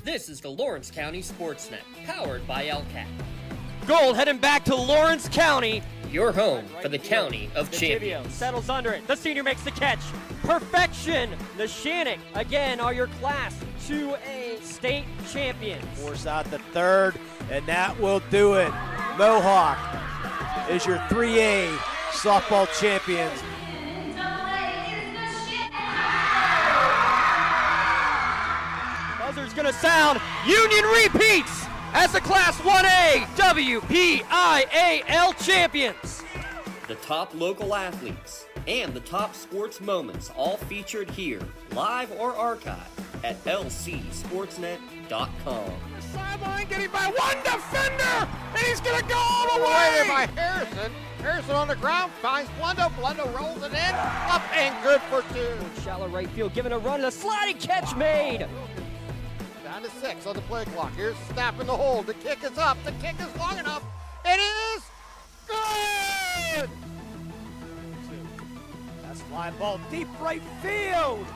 This is the Lawrence County SportsNet, powered by LCAT. Gold heading back to Lawrence County. Your home for the County of Champions. Settles under it. The senior makes the catch. Perfection. Neshannock, again, are your Class 2A state champions. Force out the third, and that will do it. Mohawk is your 3A softball champions. Buzzer's going to sound. Union repeats as the Class 1A WPIAL champions. The top local athletes and the top sports moments all featured here, live or archived at lcsportsnet.com. Sideline getting by one defender, and he's going to go all the way by Harrison. Harrison on the ground finds Blundo. Blundo rolls it in, up and good for two. Shallow right field, giving a run, a sliding catch made. Down to 6 on the play clock. Here's the snap in the hole. The kick is up. The kick is long enough. It is good. That's fly ball deep right field.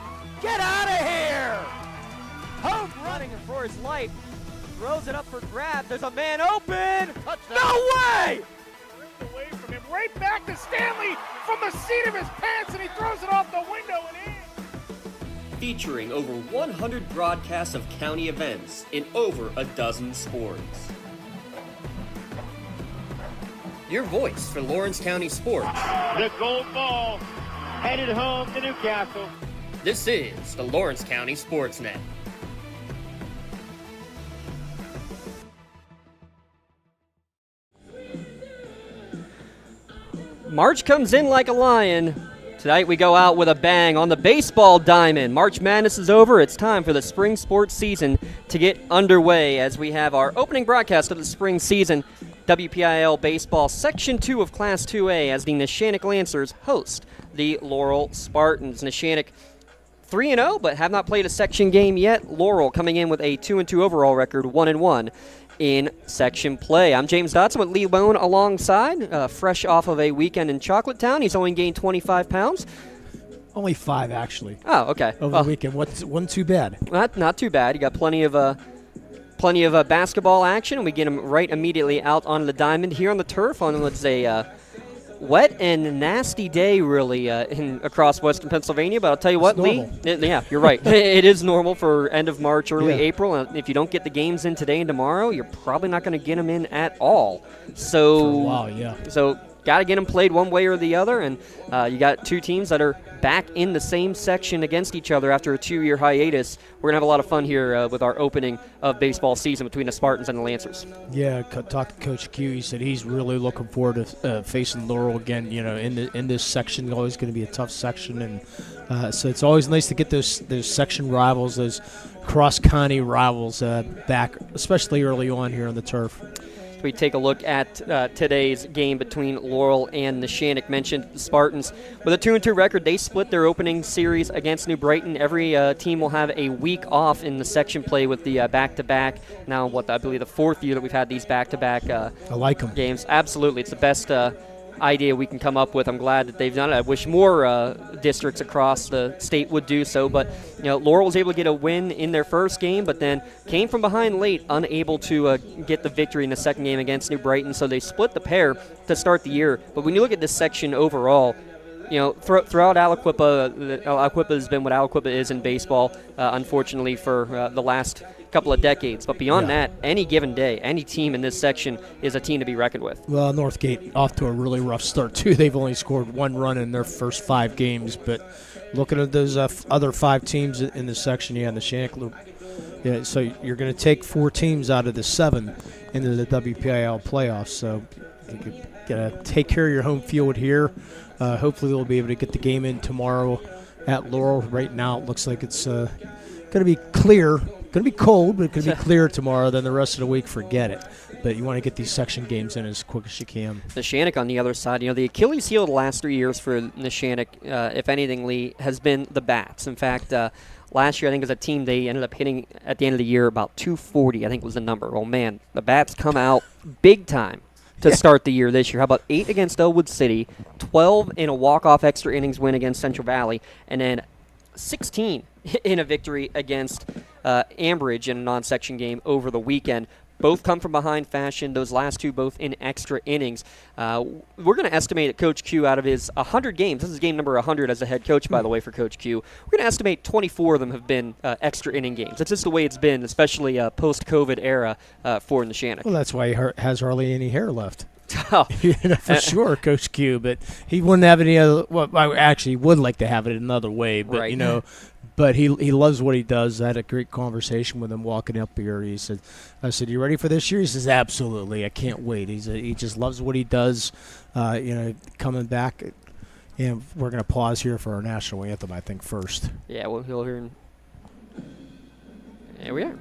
Get out of here. Hope running for his life. Throws it up for grab. There's a man open. Touchdown. No way! Ripped away from him. Right back to Stanley from the seat of his pants, and he throws it off the window and in. Featuring over 100 broadcasts of county events in over a dozen sports. Your voice for Lawrence County sports. The gold ball headed home to Newcastle. This is the Lawrence County SportsNet. March comes in like a lion. Tonight we go out with a bang on the baseball diamond. March Madness is over. It's time for the spring sports season to get underway as we have our opening broadcast of the spring season. WPIAL Baseball Section 2 of Class 2A as the Neshannock Lancers host the Laurel Spartans. Neshannock 3-0 but have not played a section game yet. Laurel coming in with a 2-2 overall record, 1-1 in section play. I'm James Dotson with Lee Bone alongside, fresh off of a weekend in Chocolatetown. He's only gained 25 pounds. Only 5, actually. Oh, okay. Over the weekend. Wasn't too bad. Not too bad. You got plenty of basketball action, and we get him right immediately out on the diamond here on the turf on what's a wet and nasty day, really, across western Pennsylvania. But I'll tell you what, Lee. Yeah, you're right. It is normal for end of March, early April. And if you don't get the games in today and tomorrow, you're probably not going to get them in at all. So, for a while, yeah. So, got to get them played one way or the other. And you got two teams that are back in the same section against each other after a 2-year hiatus. We're going to have a lot of fun here with our opening of baseball season between the Spartans and the Lancers. Yeah, talked to Coach Q. He said he's really looking forward to facing Laurel again. You know, in this section, always going to be a tough section, and so it's always nice to get those section rivals, those cross-county rivals back, especially early on here on the turf. We take a look at today's game between Laurel and Neshannock. Mentioned the Spartans with a 2-2 record. They split their opening series against New Brighton. Every team will have a week off in the section play with the back-to-back. Now, I believe the 4th year that we've had these back-to-back I like them. games. Absolutely, it's the best idea we can come up with. I'm glad that they've done it. I wish more districts across the state would do so, but Laurel was able to get a win in their first game, but then came from behind late, unable to get the victory in the second game against New Brighton, so they split the pair to start the year. But when you look at this section overall, throughout Aliquippa, Aliquippa has been what Aliquippa is in baseball, unfortunately, for the last couple of decades. But beyond that, any given day, any team in this section is a team to be reckoned with. Well, Northgate off to a really rough start, too. They've only scored 1 run in their first 5 games. But looking at those other 5 teams in the section, the Neshannock, so you're going to take 4 teams out of the 7 into the WPIAL playoffs. So you got to take care of your home field here. Hopefully they'll be able to get the game in tomorrow at Laurel. Right now it looks like it's going to be clear. Going to be cold, but it's going to be clear tomorrow. Then the rest of the week, forget it. But you want to get these section games in as quick as you can. Neshannock on the other side, the Achilles heel the last 3 years for Neshannock, if anything, Lee, has been the bats. In fact, last year I think as a team they ended up hitting at the end of the year about 240, I think was the number. Oh, man, the bats come out big time to start the year this year. How about 8 against Elwood City, 12 in a walk-off extra innings win against Central Valley, and then 16 in a victory against Ambridge in a non-section game over the weekend. Both come from behind fashion, those last two both in extra innings. We're going to estimate that Coach Q, out of his 100 games, this is game number 100 as a head coach, by the way, for Coach Q, we're going to estimate 24 of them have been extra inning games. That's just the way it's been, especially post-COVID era for Neshannock. Well, that's why he has hardly any hair left. Oh. For sure, Coach Q, but he wouldn't have any other. Well, I actually would like to have it another way, but right. But he loves what he does. I had a great conversation with him walking up here. I said, "You ready for this year?" He says, "Absolutely, I can't wait." He just loves what he does. Coming back, and we're going to pause here for our national anthem, I think, first. Yeah, we'll hear. There we are.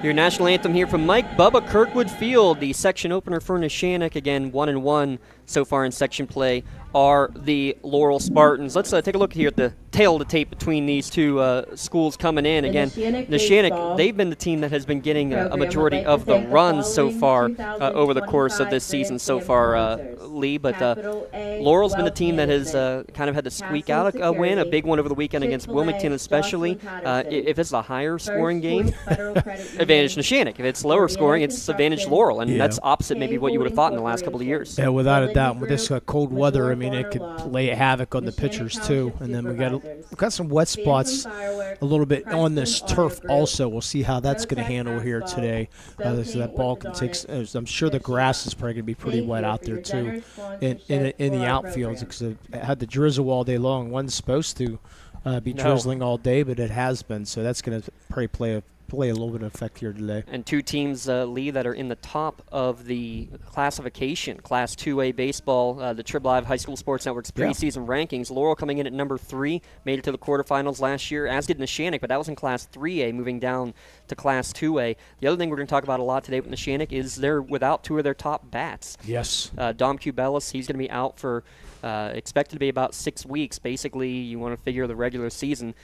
Your national anthem here from Mike Bubba Kirkwood Field, the section opener for Neshannock. Again, 1-1 so far in section play are the Laurel Spartans. Let's take a look here at the tail of the tape between these two schools coming in. Again, Neshannock, they've been the team that has been getting a majority of the runs so far over the course of this season so far, Lee. But Laurel's been the team that has kind of had to squeak out a win, a big one over the weekend against Wilmington especially. If it's a higher scoring game, advantage Neshannock. If it's lower scoring, it's advantage Laurel. And that's opposite maybe what you would have thought in the last couple of years. Yeah, without a doubt. With this cold weather, I mean, it could lay havoc on the pitchers too. And then we've got some wet spots a little bit on this turf also. We'll see how that's going to handle here today. So that ball can take. I'm sure the grass is probably going to be pretty wet out there too, in the outfields, because it had the drizzle all day long. Wasn't supposed to be drizzling all day, but it has been. So that's going to probably play a little bit of effect here today. And two teams, Lee, that are in the top of the classification, Class 2A baseball, the Trib Live High School Sports Network's preseason rankings. Laurel coming in at number 3, made it to the quarterfinals last year, as did Neshannock, but that was in Class 3A, moving down to Class 2A. The other thing we're going to talk about a lot today with Neshannock is they're without 2 of their top bats. Yes. Dom Cubelis, he's going to be out for expected to be about 6 weeks. Basically, you want to figure the regular season.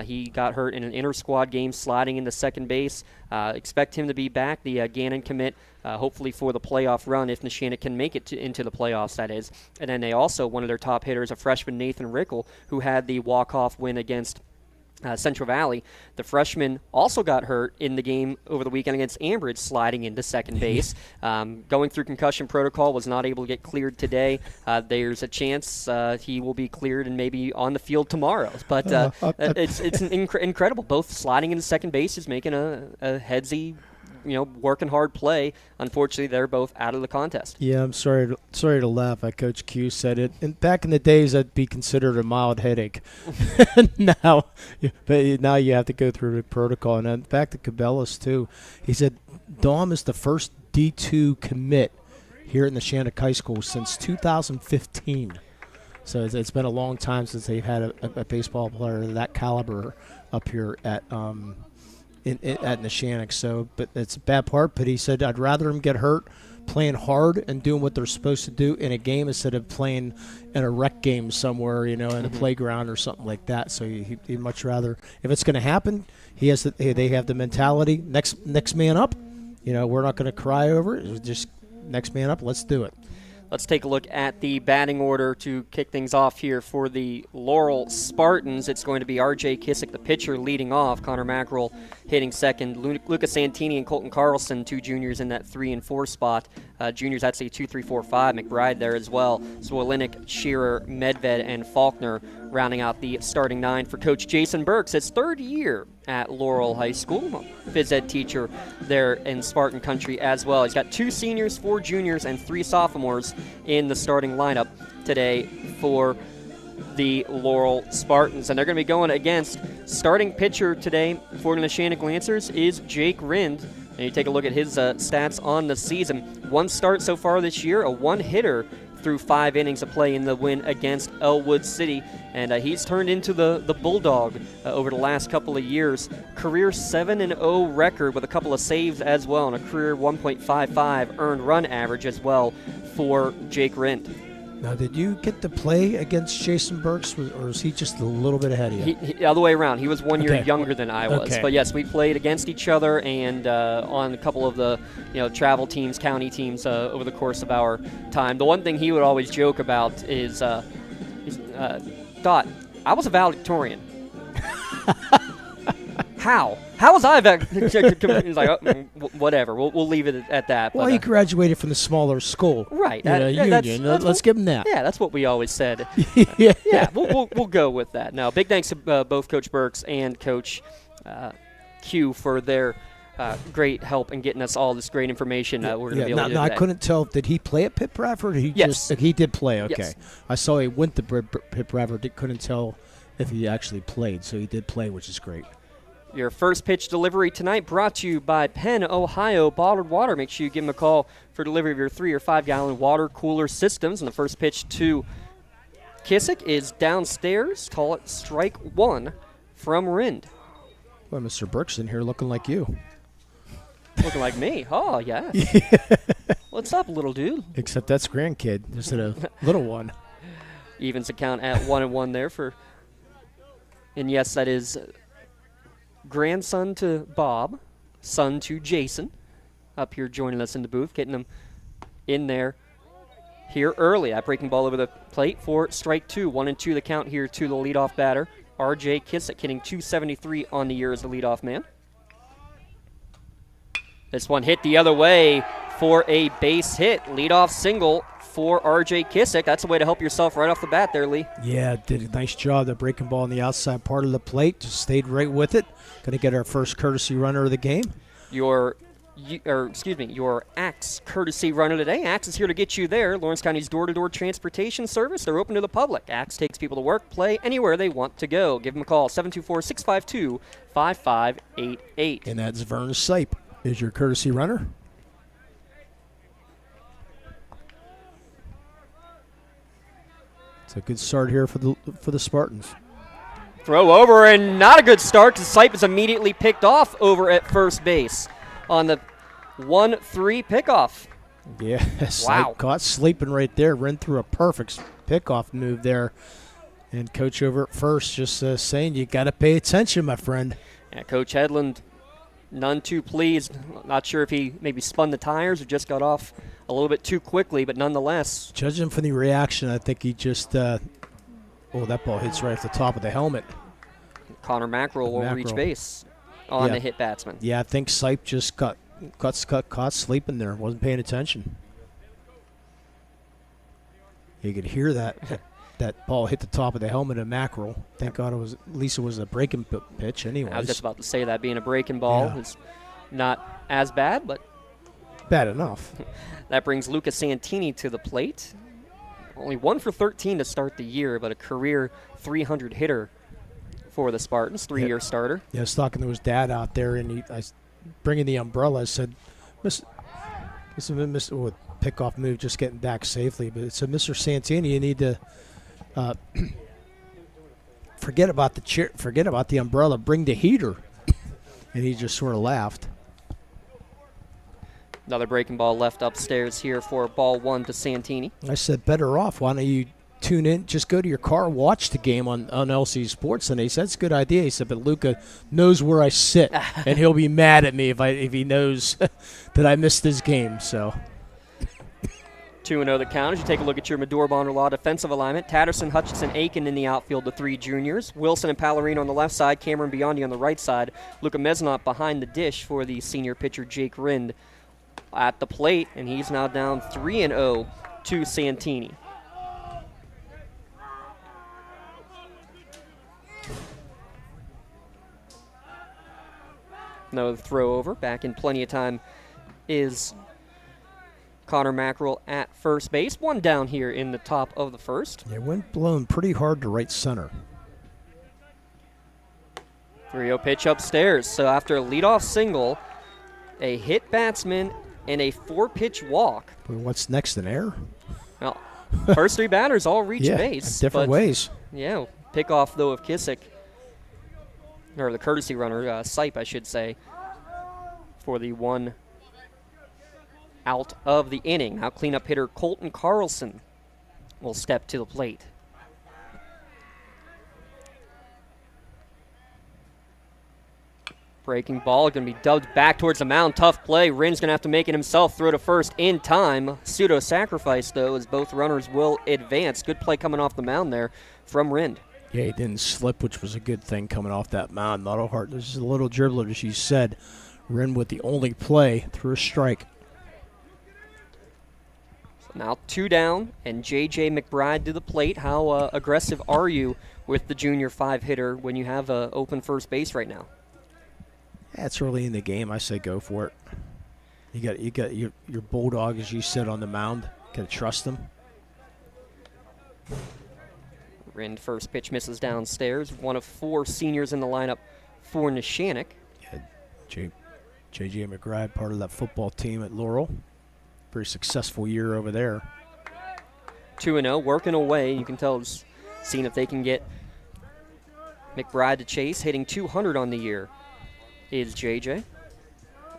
He got hurt in an inter-squad game sliding into second base. Expect him to be back, the Gannon commit, hopefully for the playoff run if Neshannock can make it into the playoffs, that is. And then they also, one of their top hitters, a freshman, Nathan Rickle, who had the walk-off win against Central Valley. The freshman also got hurt in the game over the weekend against Ambridge, sliding into second base. Going through concussion protocol, was not able to get cleared today. There's a chance he will be cleared and maybe on the field tomorrow. But it's incredible. Both sliding into second base is making a headsy, working hard play. Unfortunately, they're both out of the contest. Yeah, I'm sorry to laugh. Coach Q said it. And back in the days, that'd be considered a mild headache. Now you have to go through the protocol. And then back to Cabela's too. He said Dom is the first D2 commit here at Neshannock High School since 2015. So it's been a long time since they've had a baseball player of that caliber up here at Neshannock. So, but it's a bad part. But he said, I'd rather him get hurt playing hard and doing what they're supposed to do in a game instead of playing in a rec game somewhere, in a playground or something like that. So he'd much rather, if it's going to happen, they have the mentality, next man up. We're not going to cry over it. It's just next man up. Let's do it. Let's take a look at the batting order to kick things off here for the Laurel Spartans. It's going to be R.J. Kissick, the pitcher, leading off. Connor Mackerel hitting second. Lucas Santini and Colton Carlson, 2 juniors in that 3 and 4 spot. Juniors, I'd say 2, 3, 4, 5. McBride there as well. Swolinick, Shearer, Medved, and Faulkner rounding out the starting 9 for Coach Jason Burks. His 3rd year at Laurel High School, phys ed teacher there in Spartan Country as well. He's got 2 seniors, 4 juniors, and 3 sophomores in the starting lineup today for the Laurel Spartans. And they're going to be going against starting pitcher today for the Neshannock Lancers is Jake Rind. And you take a look at his stats on the season. 1 start so far this year, a 1-hitter through 5 innings of play in the win against Elwood City. And he's turned into the Bulldog over the last couple of years. Career 7-0 record with a couple of saves as well, and a career 1.55 earned run average as well for Jake Rind. Now, did you get to play against Jason Burks, or is he just a little bit ahead of you? The other way around. He was 1 year younger than I was. Okay. But, yes, we played against each other and on a couple of the travel teams, county teams over the course of our time. The one thing he would always joke about is, Dot, I was a valedictorian. How? How was I valedictorian? He's like, whatever. We'll leave it at that. Well, he graduated from the smaller school. Right. Union. Let's give him that. Yeah, that's what we always said. Yeah. We'll go with that. Now, big thanks to both Coach Burks and Coach Q for their great help in getting us all this great information we're going to be able to do today. I couldn't tell. Did he play at Pitt Bradford? Yes. He did play. Okay. Yes. I saw he went to Pitt Bradford. Couldn't tell if he actually played. So he did play, which is great. Your first pitch delivery tonight brought to you by Penn, Ohio Bottled Water. Make sure you give them a call for delivery of your 3 or 5 gallon water cooler systems. And the first pitch to Kissick is downstairs. Call it strike 1 from Rind. Well, Mr. Burks in here looking like you. Looking like me. Oh, yeah. What's up, little dude? Except that's grandkid instead of little one. Evens account at 1-1 there for. And yes, that is grandson to Bob, son to Jason, up here joining us in the booth, getting them in there here early. That breaking ball over the plate for strike 2. 1-2 the count here to the leadoff batter, R.J. Kissick, hitting .273 on the year as the leadoff man. This one hit the other way for a base hit. Leadoff single for R.J. Kissick. That's a way to help yourself right off the bat there, Lee. Yeah, did a nice job. The breaking ball on the outside part of the plate. Just stayed right with it. Going to get our first courtesy runner of the game. Your Axe courtesy runner today. Axe is here to get you there. Lawrence County's door-to-door transportation service. They're open to the public. Axe takes people to work, play, anywhere they want to go. Give them a call, 724-652-5588. And that's Vern Sipe is your courtesy runner. It's a good start here for the Spartans. Throw over and not a good start because Sipe is immediately picked off over at first base on the 1-3 pickoff. Yeah, wow. Sipe caught sleeping right there. Ran through a perfect pickoff move there. And Coach over at first just saying, you got to pay attention, my friend. Yeah, Coach Hedlund, none too pleased. Not sure if he maybe spun the tires or just got off a little bit too quickly, but nonetheless. Judging from the reaction, I think he just, that ball hits right off the top of the helmet. Connor Mackerel will reach base on the hit batsman. Yeah, I think Sipe just got caught sleeping there. Wasn't paying attention. You could hear that ball hit the top of the helmet of Mackerel. Thank God it was a breaking pitch anyways. I was just about to say that being a breaking ball is not as bad, but bad enough. That brings Lucas Santini to the plate. Only 1 for 13 to start the year, but a career 300 hitter for the Spartans, 3-year starter. Yeah, I was talking to his dad out there, and I was bringing the umbrella. I said, It's a pickoff move, just getting back safely. But it's a Mr. Santini. You need to forget about the chair, forget about the umbrella. Bring the heater. And he just sort of laughed. Another breaking ball left upstairs here for ball 1 to Santini. I said, better off. Why don't you tune in? Just go to your car, watch the game on LC Sports. And he said, it's a good idea. He said, but Luca knows where I sit, and he'll be mad at me if he knows that I missed his game. So 2-0 the count as you take a look at your Medora Bonner Law defensive alignment. Tatterson, Hutchinson, Aiken in the outfield, the 3 juniors. Wilson and Pallarino on the left side. Cameron Biondi on the right side. Luca Mesnot behind the dish for the senior pitcher Jake Rind at the plate, and he's now down 3-0 to Santini. No throw over. Back in plenty of time is Connor Mackerel at first base. 1 down here in the top of the first. Yeah, wind blown pretty hard to right center. 3-0 pitch upstairs. So after a leadoff single, a hit batsman, and a 4-pitch walk. But what's next, an error? Well, first 3 batters all reach base. Different ways. Yeah, pick off, though, of Kissick. Or the courtesy runner, Sipe, I should say, for the 1 out of the inning. Now cleanup hitter Colton Carlson will step to the plate. Breaking ball, going to be dubbed back towards the mound. Tough play. Rind's going to have to make it himself. Throw to first in time. Pseudo-sacrifice, though, as both runners will advance. Good play coming off the mound there from Rind. Yeah, he didn't slip, which was a good thing coming off that mound. Not a hard. This is a little dribbler, as you said. Rind with the only play through a strike. So now 2 down, and J.J. McBride to the plate. How aggressive are you with the junior 5-hitter when you have an open first base right now? Yeah, it's early in the game. I say go for it. You got your bulldog, as you said, on the mound. Got to trust him. Rind first pitch misses downstairs. 1 of 4 seniors in the lineup for Neshannock. Yeah, J.J. McBride, part of that football team at Laurel. Very successful year over there. 2-0, working away. You can tell, just seeing if they can get McBride to chase. Hitting .200 on the year is J.J.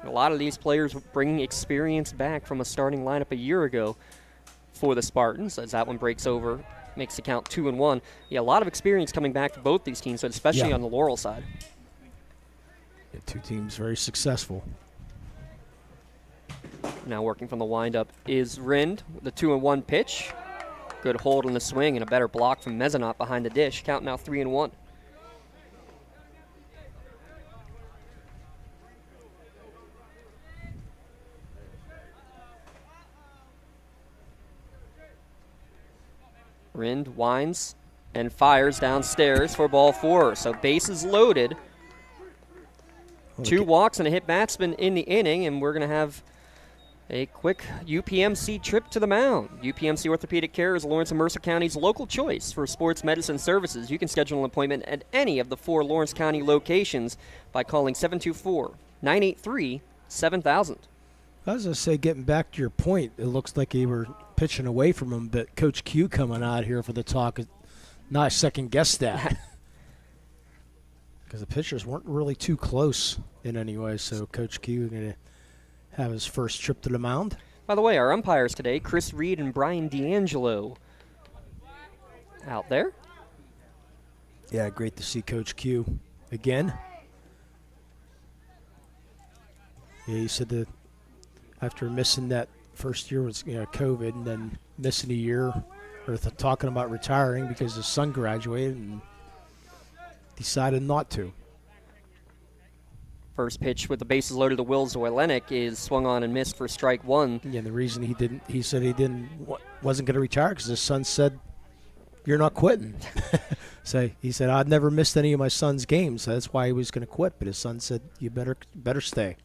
A lot of these players bringing experience back from a starting lineup a year ago for the Spartans, as that one breaks over, makes the count 2-1. Yeah, a lot of experience coming back to both these teams, especially on the Laurel side. Yeah, 2 teams very successful. Now working from the windup is Rind with the 2-1 pitch. Good hold on the swing and a better block from Mezzanot behind the dish. Count now 3-1. Rind winds and fires downstairs for ball 4. So bases loaded. 2 walks and a hit batsman in the inning, and we're going to have a quick UPMC trip to the mound. UPMC Orthopedic Care is Lawrence and Mercer County's local choice for sports medicine services. You can schedule an appointment at any of the 4 Lawrence County locations by calling 724-983-7000. I was going to say, getting back to your point, it looks like you were pitching away from him, but Coach Q coming out here for the talk, not second-guess that. Because the pitchers weren't really too close in any way, so Coach Q going to have his first trip to the mound. By the way, our umpires today, Chris Reed and Brian D'Angelo out there. Yeah, great to see Coach Q again. Yeah, he said that after missing that first year was COVID, and then missing a year, or talking about retiring because his son graduated and decided not to. First pitch with the bases loaded to Will Zoylenik is swung on and missed for strike 1. Yeah, the reason he said he wasn't going to retire because his son said, "You're not quitting." So he said, "I've never missed any of my son's games." So that's why he was going to quit. But his son said, "You better stay."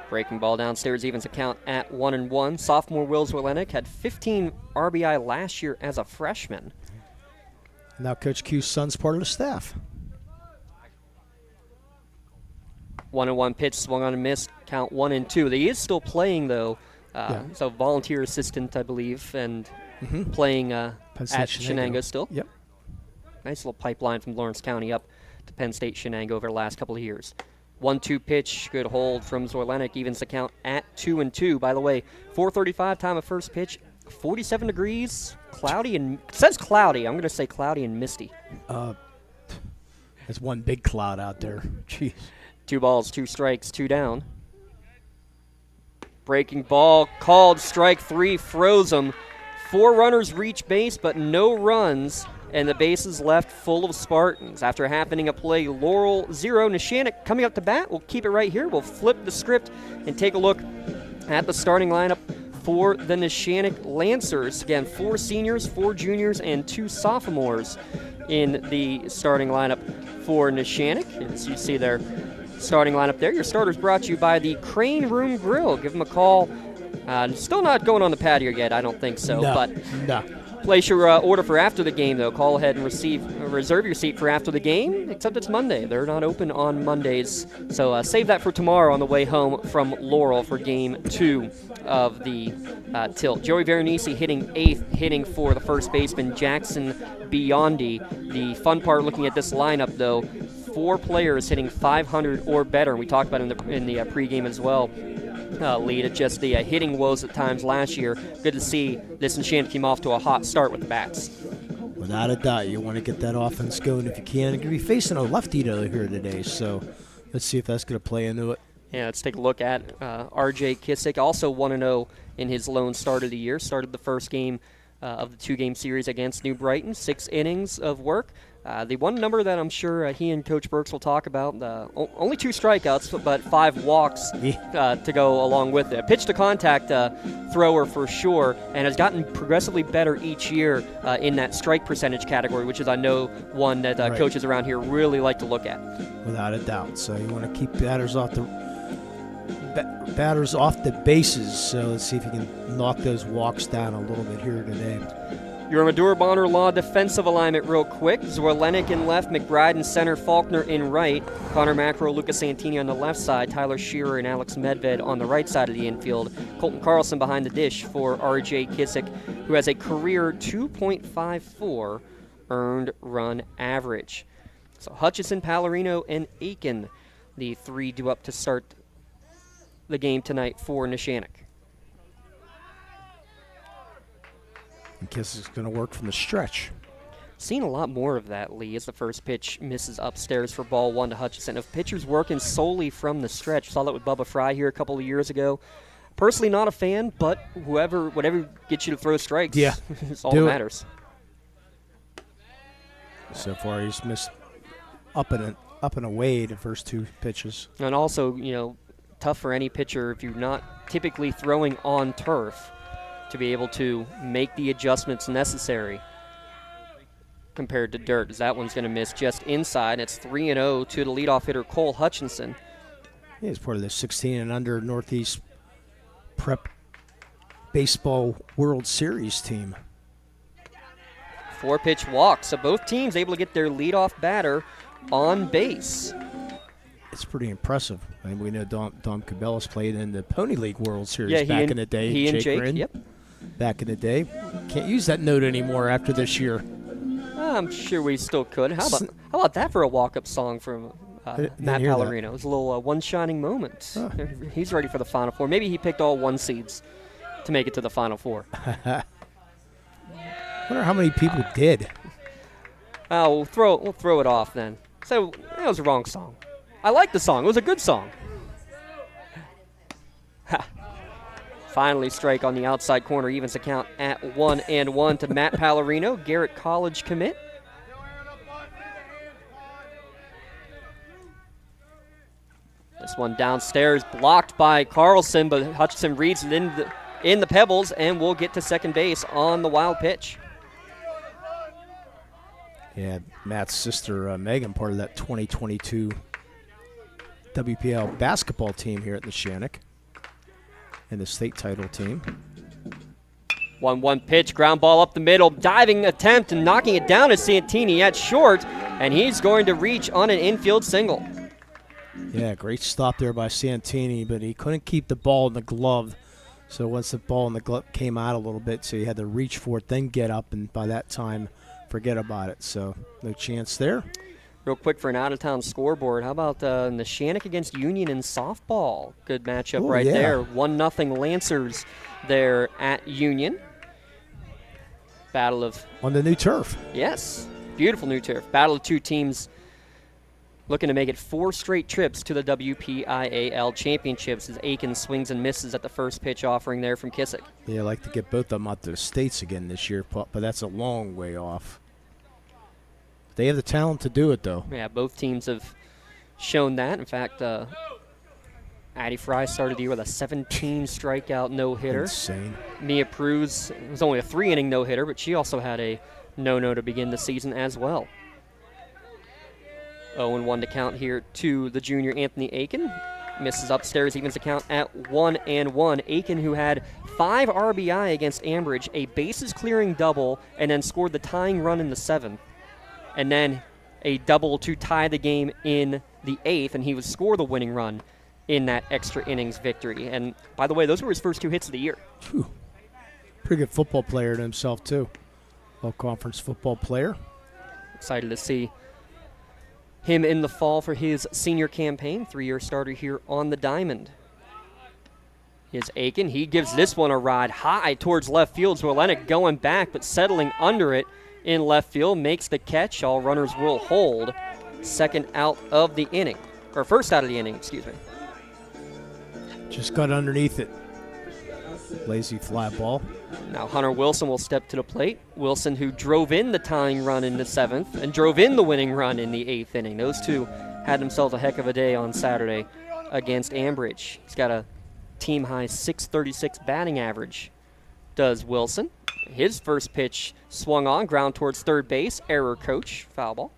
Breaking ball downstairs evens the count at 1-1. Sophomore Will Zoylenik had 15 RBI last year as a freshman. Now Coach Q's son's part of the staff. 1-1 pitch swung on and missed. Count 1-2. He is still playing, though, So volunteer assistant, I believe, and playing at Shenango still. Yep. Nice little pipeline from Lawrence County up to Penn State Shenango over the last couple of years. 1-2 pitch, good hold from Zorlenick, evens the count at 2-2. By the way, 4:35 time of first pitch, 47 degrees, cloudy, and it says cloudy. I'm going to say cloudy and misty. There's one big cloud out there. Jeez. 2 balls, 2 strikes, 2 down. Breaking ball called, strike 3, froze him. 4 runners reach base, but no runs, and the bases left full of Spartans. After happening a play, Laurel 0, Neshannock coming up to bat. We'll keep it right here. We'll flip the script and take a look at the starting lineup for the Neshannock Lancers. Again, 4 seniors, 4 juniors, and 2 sophomores in the starting lineup for Neshannock. As you see their starting lineup there. Your starters brought to you by the Crane Room Grill. Give them a call. Still not going on the patio yet, I don't think so. No. Place your order for after the game, though. Call ahead and reserve your seat for after the game, except it's Monday. They're not open on Mondays. So save that for tomorrow on the way home from Laurel for Game 2 of the tilt. Joey Veronese hitting 8th, hitting for the first baseman, Jackson Biondi. The fun part looking at this lineup, though, 4 players hitting 500 or better. And we talked about it in the pregame as well. Lead at just the hitting woes at times last year. Good to see this Neshannock team off to a hot start with the bats. Without a doubt, you want to get that offense going if you can. You're going to be facing a lefty here today, so let's see if that's going to play into it. Yeah, let's take a look at R.J. Kissick, also 1-0 in his lone start of the year. Started the first game of the 2-game series against New Brighton, 6 innings of work. The one number that I'm sure he and Coach Burks will talk about, only 2 strikeouts, but 5 walks to go along with it. Pitch to contact thrower for sure, and has gotten progressively better each year in that strike percentage category, which is, I know, one that coaches around here really like to look at. Without a doubt. So you want to keep batters off the bases. So let's see if you can knock those walks down a little bit here today. Your Maduro Bonner Law defensive alignment real quick. Zorlenick in left, McBride in center, Faulkner in right, Connor Macro, Lucas Santini on the left side, Tyler Shearer and Alex Medved on the right side of the infield, Colton Carlson behind the dish for R.J. Kissick, who has a career 2.54 earned run average. So Hutchison, Pallarino, and Aiken, the 3 due up to start the game tonight for Neshannock. And Kissick's going to work from the stretch. Seen a lot more of that, Lee, as the first pitch misses upstairs for ball 1 to Hutchison. Of pitchers working solely from the stretch. Saw that with Bubba Fry here a couple of years ago. Personally not a fan, but whatever gets you to throw strikes is all that matters. So far he's missed up and away the first 2 pitches. And also, tough for any pitcher if you're not typically throwing on turf to be able to make the adjustments necessary compared to dirt, as that one's going to miss just inside. It's 3-0 to the leadoff hitter, Cole Hutchinson. Yeah, he's part of the 16 and under Northeast Prep Baseball World Series team. 4-pitch walk, so both teams able to get their leadoff batter on base. It's pretty impressive. I mean, we know Dom Cabela's played in the Pony League World Series back in the day. He and Jake, yep. Back in the day. Can't use that note anymore after this year. I'm sure we still could. How about that for a walk-up song from Matt Pallarino? It was a little one shining moment. Huh. He's ready for the Final Four. Maybe he picked all 1 seeds to make it to the Final Four. I wonder how many people did. We'll throw it off then. So that was a wrong song. I like the song. It was a good song. Finally, strike on the outside corner evens the count at 1-1 to Matt Pallarino, Garrett College commit. This one downstairs blocked by Carlson, but Hutchinson reads it in the pebbles, and we'll get to second base on the wild pitch. Yeah, Matt's sister Megan, part of that 2022 WPIAL basketball team here at Neshannock, and the state title team. 1-1 pitch, ground ball up the middle, diving attempt and knocking it down to Santini at short, and he's going to reach on an infield single. Yeah, great stop there by Santini, but he couldn't keep the ball in the glove, So once the ball in the glove came out a little bit, so you had to reach for it, then get up, and by that time, forget about it. So no chance there. Real quick for an out-of-town scoreboard, how about Neshannock against Union in softball? Good matchup there. 1-0 Lancers there at Union. Battle of... On the new turf. Yes, beautiful new turf. Battle of two teams looking to make it 4 straight trips to the WPIAL Championships as Aiken swings and misses at the first pitch offering there from Kissick. Yeah, I'd like to get both of them out to the States again this year, but that's a long way off. They have the talent to do it, though. Yeah, both teams have shown that. In fact, Addie Fry started the year with a 17-strikeout no-hitter. Insane. Mia Pruz, it was only a 3-inning no-hitter, but she also had a no-no to begin the season as well. 0-1 to count here to the junior Anthony Aiken. Misses upstairs, evens the count at 1-1. Aiken, who had 5 RBI against Ambridge, a bases-clearing double, and then scored the tying run in the 7th. And then a double to tie the game in the 8th, and he would score the winning run in that extra innings victory. And by the way, those were his first 2 hits of the year. Whew. Pretty good football player to himself, too. All-conference football player. Excited to see him in the fall for his senior campaign. 3-year starter here on the diamond. Is Aiken. He gives this one a ride high towards left field. Zwolenick going back, but settling under it in left field. Makes the catch. All runners will hold. Second out of the inning. Or first out of the inning, excuse me. Just got underneath it. Lazy fly ball. Now Hunter Wilson will step to the plate. Wilson, who drove in the tying run in the 7th and drove in the winning run in the 8th inning. Those two had themselves a heck of a day on Saturday against Ambridge. He's got a team-high .636 batting average, does Wilson. His first pitch swung on, ground towards third base. Error, coach, foul ball.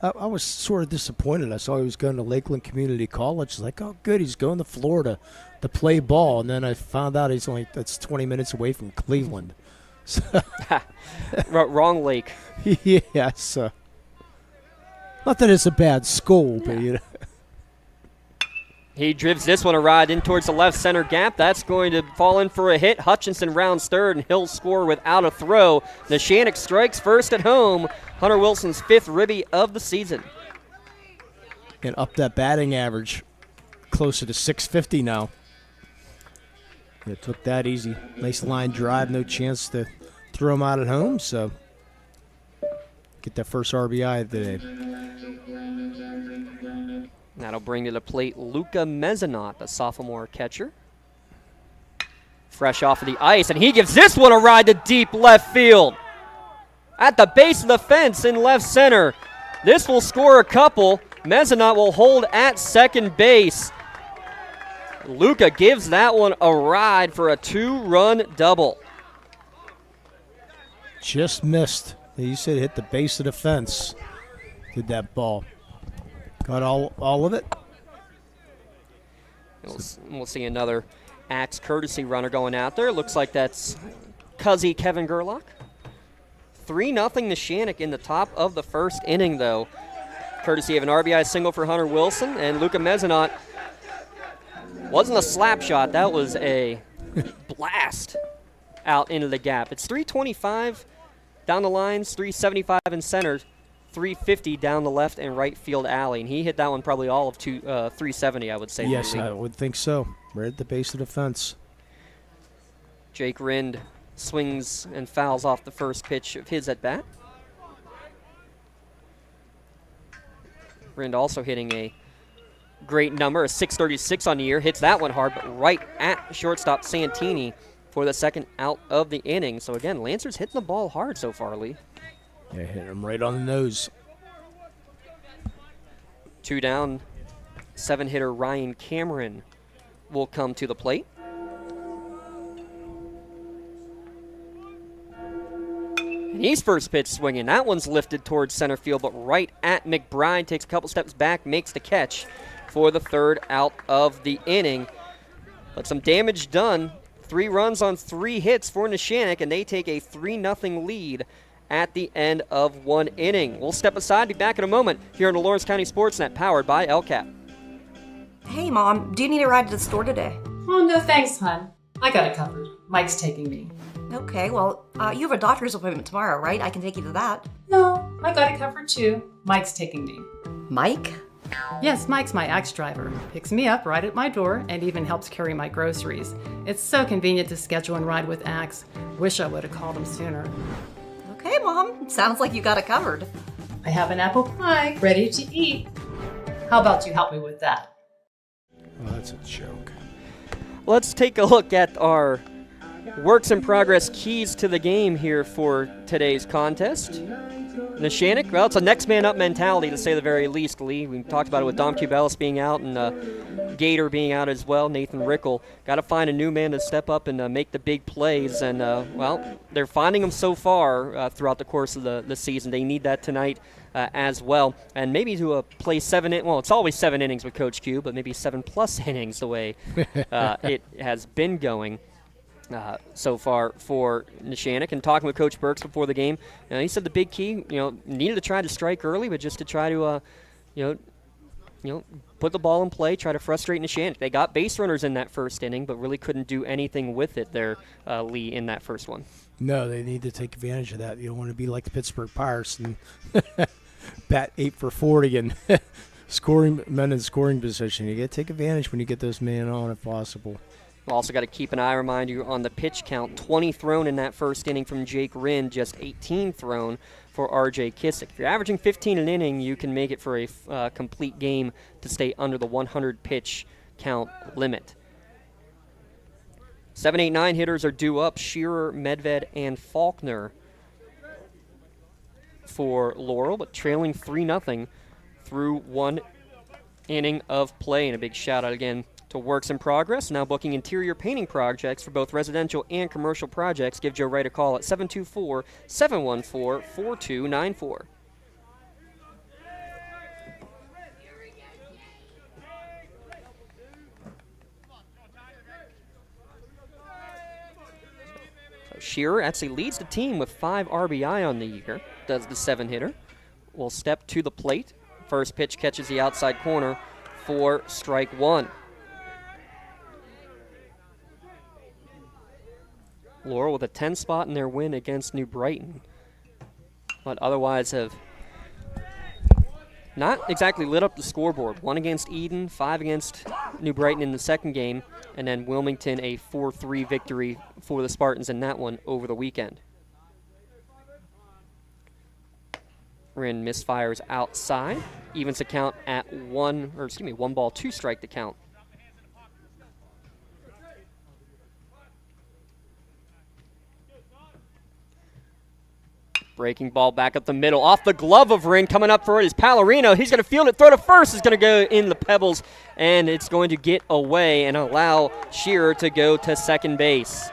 I was sort of disappointed. I saw he was going to Lakeland Community College. Like, oh, good, he's going to Florida to play ball. And then I found out that's 20 minutes away from Cleveland. Wrong lake. Yes. Not that it's a bad school, but you know. He drives this one a ride in towards the left center gap. That's going to fall in for a hit. Hutchinson rounds third, and he'll score without a throw. Neshannock strikes first at home. Hunter Wilson's 5th ribby of the season. And up that batting average, closer to .650 now. It took that easy. Nice line drive, no chance to throw him out at home, so get that first RBI of the day. That'll bring to the plate Luca Mezzanot, the sophomore catcher. Fresh off of the ice, and he gives this one a ride to deep left field. At the base of the fence in left center. This will score a couple. Mezzanot will hold at second base. Luca gives that one a ride for a 2-run double. Just missed. You said hit the base of the fence. Did that ball. Got all of it. We'll see another Axe courtesy runner going out there. Looks like that's Cuzzy Kevin Gerlach. 3-0 Neshannock in the top of the first inning, though. Courtesy of an RBI single for Hunter Wilson, and Luca Mezzanot wasn't a slap shot. That was a blast out into the gap. It's 325 down the lines, 375 in center, 350 down the left and right field alley. And he hit that one probably all of 370, I would say. Yes, I would think so. Right at the base of the fence. Jake Rind swings and fouls off the first pitch of his at-bat. Rind also hitting a great number, a .636 on the year. Hits that one hard, but right at shortstop Santini for the second out of the inning. So again, Lancers hitting the ball hard so far, Lee. Yeah, hit him right on the nose. 2 down, 7-hitter Ryan Cameron will come to the plate. And he's first pitch swinging. That one's lifted towards center field, but right at McBride. Takes a couple steps back, makes the catch for the third out of the inning. But some damage done. 3 runs on 3 hits for Neshannock, and they take a 3-0 lead at the end of 1 inning. We'll step aside, be back in a moment here on the Lawrence County SportsNet, powered by LCAP. Hey, Mom, do you need a ride to the store today? Oh, no thanks, hon. I got it covered. Mike's taking me. Okay, well, you have a doctor's appointment tomorrow, right? I can take you to that. No, I got it covered too. Mike's taking me. Mike? Yes, Mike's my Axe driver. Picks me up right at my door and even helps carry my groceries. It's so convenient to schedule and ride with Axe. Wish I would have called him sooner. Okay, Mom. Sounds like you got it covered. I have an apple pie ready to eat. How about you help me with that? Oh, that's a joke. Let's take a look at our works in progress keys to the game here for today's contest. Neshannock, well, it's a next man up mentality to say the very least, Lee. We talked about it with Dom Cubelis being out and Gator being out as well, Nathan Rickle. Got to find a new man to step up and make the big plays. And, well, they're finding them so far throughout the course of the season. They need that tonight as well. And maybe to play well, it's always 7 innings with Coach Q, but maybe 7+ innings the way it has been going. So far for Neshannock. And talking with Coach Burks before the game, he said the big key, needed to try to strike early, but just to try to, put the ball in play, try to frustrate Neshannock. They got base runners in that first inning, but really couldn't do anything with it there, Lee, in that first one. No, they need to take advantage of that. You don't want to be like the Pittsburgh Pirates and bat 8 for 40 and men in scoring position. You got to take advantage when you get those men on if possible. Also got to keep an eye, remind you, on the pitch count. 20 thrown in that first inning from Jake Rinn, just 18 thrown for R.J. Kissick. If you're averaging 15 an inning, you can make it for a complete game to stay under the 100 pitch count limit. 7, 8, 9 hitters are due up. Shearer, Medved, and Faulkner for Laurel, but trailing 3-0 through 1 inning of play. And a big shout out again to Works in Progress, now booking interior painting projects for both residential and commercial projects. Give Joe Wright a call at 724-714-4294. So Shearer actually leads the team with 5 RBI on the year, does the 7-hitter. Will step to the plate. First pitch catches the outside corner for strike 1. Laurel with a 10 spot in their win against New Brighton, but otherwise have not exactly lit up the scoreboard. 1 against Eden, 5 against New Brighton in the second game, and then Wilmington a 4-3 victory for the Spartans in that one over the weekend. Rinn misfires outside, evens the count at 1 ball, 2 strike the count. Breaking ball back up the middle. Off the glove of Rinn. Coming up for it is Pallarino. He's going to field it. Throw to first. Is going to go in the pebbles. And it's going to get away and allow Shearer to go to second base.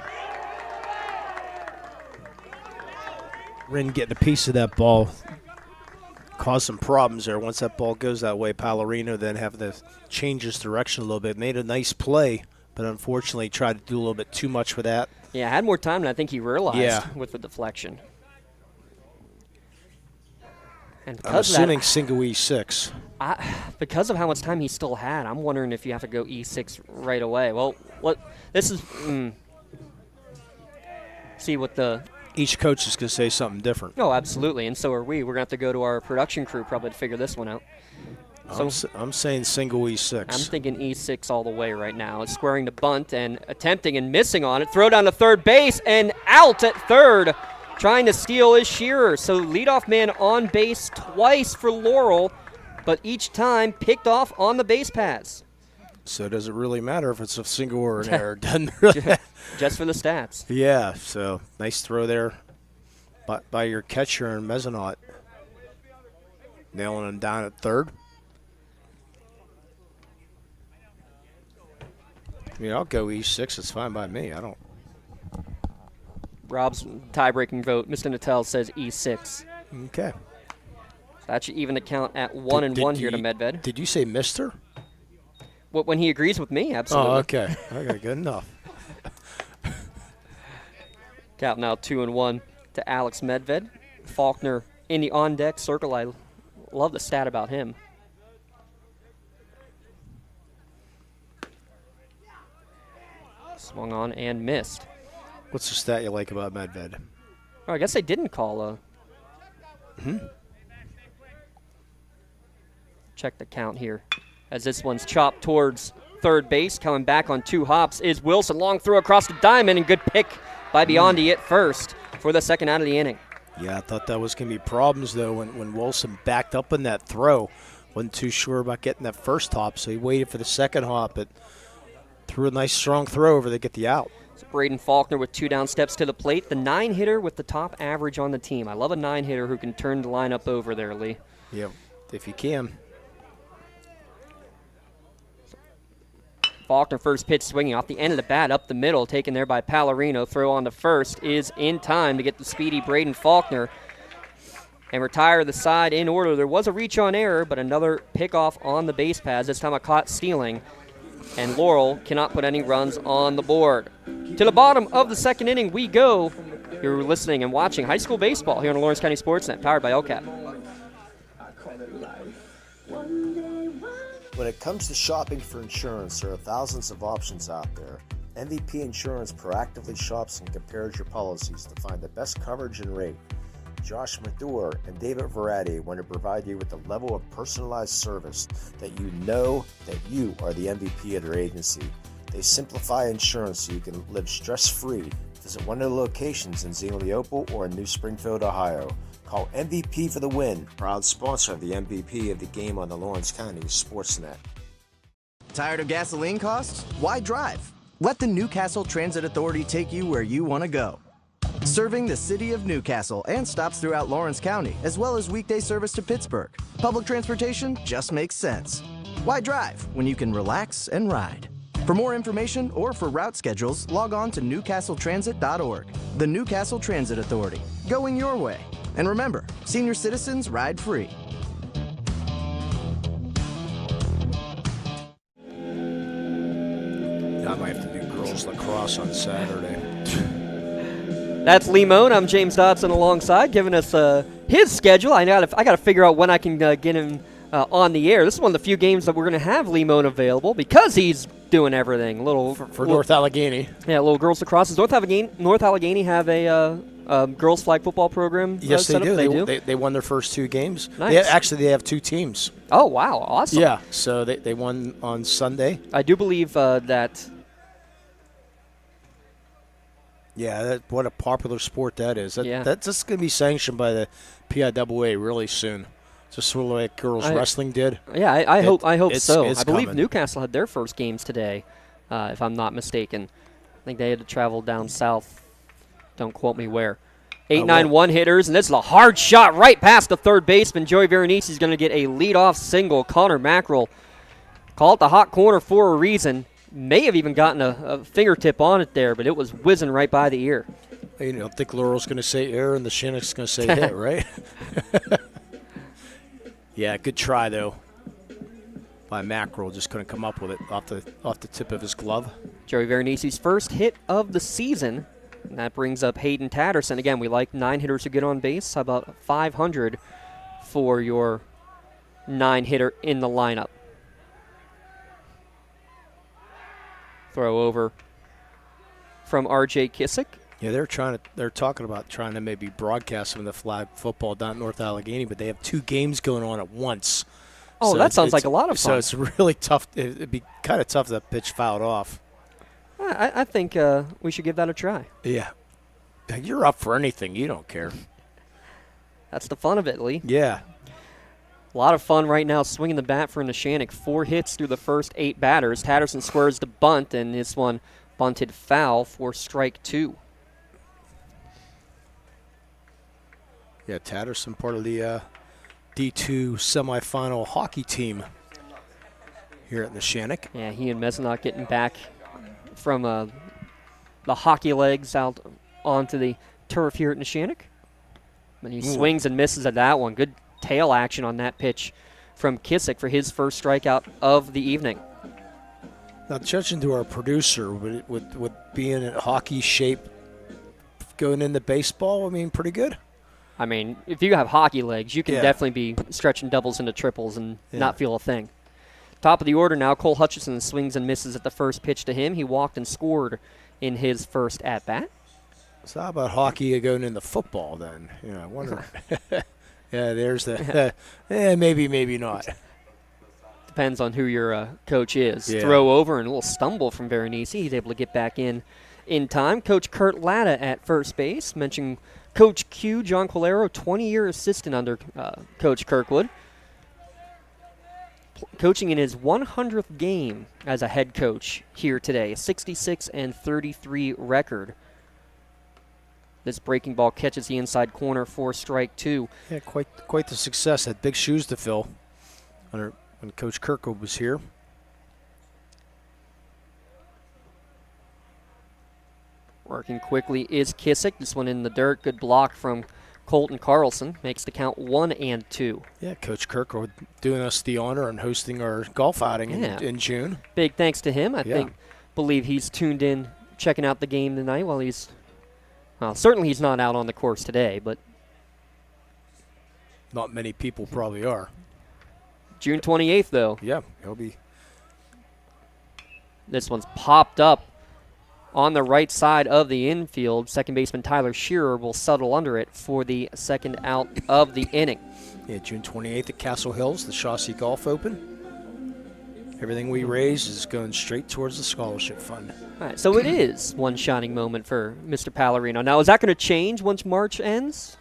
Rinn getting a piece of that ball caused some problems there. Once that ball goes that way, Pallarino then have to change his direction a little bit. Made a nice play, but unfortunately tried to do a little bit too much for that. Yeah, had more time than I think he realized with the deflection. And I'm assuming single E6. Because of how much time he still had, I'm wondering if you have to go E6 right away. Well, this is see what the each coach is going to say something different. Oh, absolutely, and so are we. We're going to have to go to our production crew probably to figure this one out. So I'm saying single E6. I'm thinking E6 all the way right now. It's squaring the bunt and attempting and missing on it. Throw down to third base and out at third. Trying to steal is Shearer. So leadoff man on base twice for Laurel, but each time picked off on the base paths. So does it really matter if it's a single or an error? Doesn't really just for the stats. Yeah, so nice throw there by your catcher and Mezzanot. Nailing him down at third. I mean, I'll go E6. It's fine by me. I don't. Rob's tie-breaking vote. Mr. Nattel says E6. Okay. That should even the count at 1-1 here to Medved. Did you say Mister? When he agrees with me, absolutely. Oh, okay. Okay, good enough. Count now 2-1 to Alex Medved. Faulkner in the on-deck circle. I love the stat about him. Swung on and missed. What's the stat you like about Medved? Oh, I guess they didn't call a. Check the count here. As this one's chopped towards third base, coming back on 2 hops is Wilson. Long throw across the diamond, and good pick by Biondi at first for the second out of the inning. Yeah, I thought that was going to be problems, though, when Wilson backed up in that throw. Wasn't too sure about getting that first hop, so he waited for the second hop, but threw a nice strong throw over to get the out. So Braden Faulkner with 2 down steps to the plate. The 9-hitter with the top average on the team. I love a 9-hitter who can turn the lineup over there, Lee. Yeah, if you can. Faulkner first pitch swinging off the end of the bat, up the middle, taken there by Pallarino. Throw on to first is in time to get the speedy Braden Faulkner and retire the side in order. There was a reach on error, but another pickoff on the base paths. This time a caught stealing, and Laurel cannot put any runs on the board. To the bottom of the second inning we go. You're listening and watching high school baseball here on the Lawrence County SportsNet, powered by LCAP. When it comes to shopping for insurance, there are thousands of options out there. MVP Insurance proactively shops and compares your policies to find the best coverage and rate. Josh Madure and David Verratti want to provide you with the level of personalized service that you know that you are the MVP of their agency. They simplify insurance so you can live stress-free. Visit one of the locations in Xenia Leopold or in New Springfield, Ohio. Call MVP for the win. Proud sponsor of the MVP of the game on the Lawrence County SportsNet. Tired of gasoline costs? Why drive? Let the Newcastle Transit Authority take you where you want to go. Serving the city of Newcastle and stops throughout Lawrence County, as well as weekday service to Pittsburgh. Public transportation just makes sense. Why drive when you can relax and ride? For more information or for route schedules, log on to newcastletransit.org. The Newcastle Transit Authority, going your way. And remember, senior citizens ride free. I might have to do girls lacrosse on Saturday. That's Lee Moan. I'm James Dodson alongside, giving us his schedule. I got to figure out when I can get him on the air. This is one of the few games that we're going to have Lee Moan available because he's doing everything. For North Allegheny. Yeah, little girls lacrosse. Does North Allegheny have a girls flag football program? Yes, they do. They do. They won their first 2 games. Nice. They have 2 teams. Oh, wow. Awesome. Yeah, so they won on Sunday. I do believe that. Yeah, what a popular sport that is. Yeah. That's just going to be sanctioned by the PIAA really soon. Just sort of like girls wrestling did. Yeah, I hope so. It's I believe coming. Newcastle had their first games today, if I'm not mistaken. I think they had to travel down south. Don't quote me where. 8-9-1 hitters, and this is a hard shot right past the third baseman. Joey Veronese is going to get a leadoff single. Connor Mackerel called it the hot corner for a reason. May have even gotten a fingertip on it there, but it was whizzing right by the ear. You don't think Laurel's going to say air and the Shinnick's going to say hit, right? Yeah, good try, though, by Mackerel. Just couldn't come up with it off the tip of his glove. Joey Veronese's first hit of the season. And that brings up Hayden Tatterson. Again, we like 9 hitters who get on base. How about 500 for your 9-hitter in the lineup? Throw over from R.J. Kissick. Yeah, they're talking about trying to maybe broadcast some of the flag football down in North Allegheny, but they have 2 games going on at once. Oh, so that sounds like a lot of fun. So it's really tough. It'd be kind of tough to pitch fouled off. I think we should give that a try. Yeah. You're up for anything. You don't care. That's the fun of it, Lee. Yeah. A lot of fun right now swinging the bat for Neshannock. 4 hits through the first 8 batters. Tatterson squares the bunt, and this one bunted foul for strike 2. Yeah, Tatterson, part of the D2 semifinal hockey team here at Neshannock. Yeah, he and Neshannock getting back from the hockey legs out onto the turf here at Neshannock. And he swings and misses at that one. Good tail action on that pitch from Kissick for his first strikeout of the evening. Now, judging to our producer, with being in hockey shape going into baseball, I mean, pretty good. I mean, if you have hockey legs, you can definitely be stretching doubles into triples and not feel a thing. Top of the order now, Cole Hutchison swings and misses at the first pitch to him. He walked and scored in his first at-bat. So how about hockey going into football then? I wonder. Yeah, there's the maybe not. Depends on who your coach is. Yeah. Throw over and a little stumble from Veronese. He's able to get back in time. Coach Kurt Latta at first base. Mentioned Coach Q, John Quilero, 20-year assistant under Coach Kirkwood. Coaching in his 100th game as a head coach here today. A 66-33 record. This breaking ball catches the inside corner for strike 2. Yeah, quite the success. Had big shoes to fill when Coach Kirkwood was here. Working quickly is Kissick. This one in the dirt. Good block from Colton Carlson. Makes the count 1-2. Yeah, Coach Kirkwood doing us the honor and hosting our golf outing in June. Big thanks to him. I believe he's tuned in, checking out the game tonight while he's, well, certainly he's not out on the course today, but not many people probably are. June 28th, though. Yeah, he'll be. This one's popped up on the right side of the infield. Second baseman Tyler Shearer will settle under it for the second out of the inning. Yeah, June 28th at Castle Hills, the Chauncey Golf Open. Everything we raise is going straight towards the scholarship fund. All right, so it is one shining moment for Mr. Pallarino. Now, is that going to change once March ends?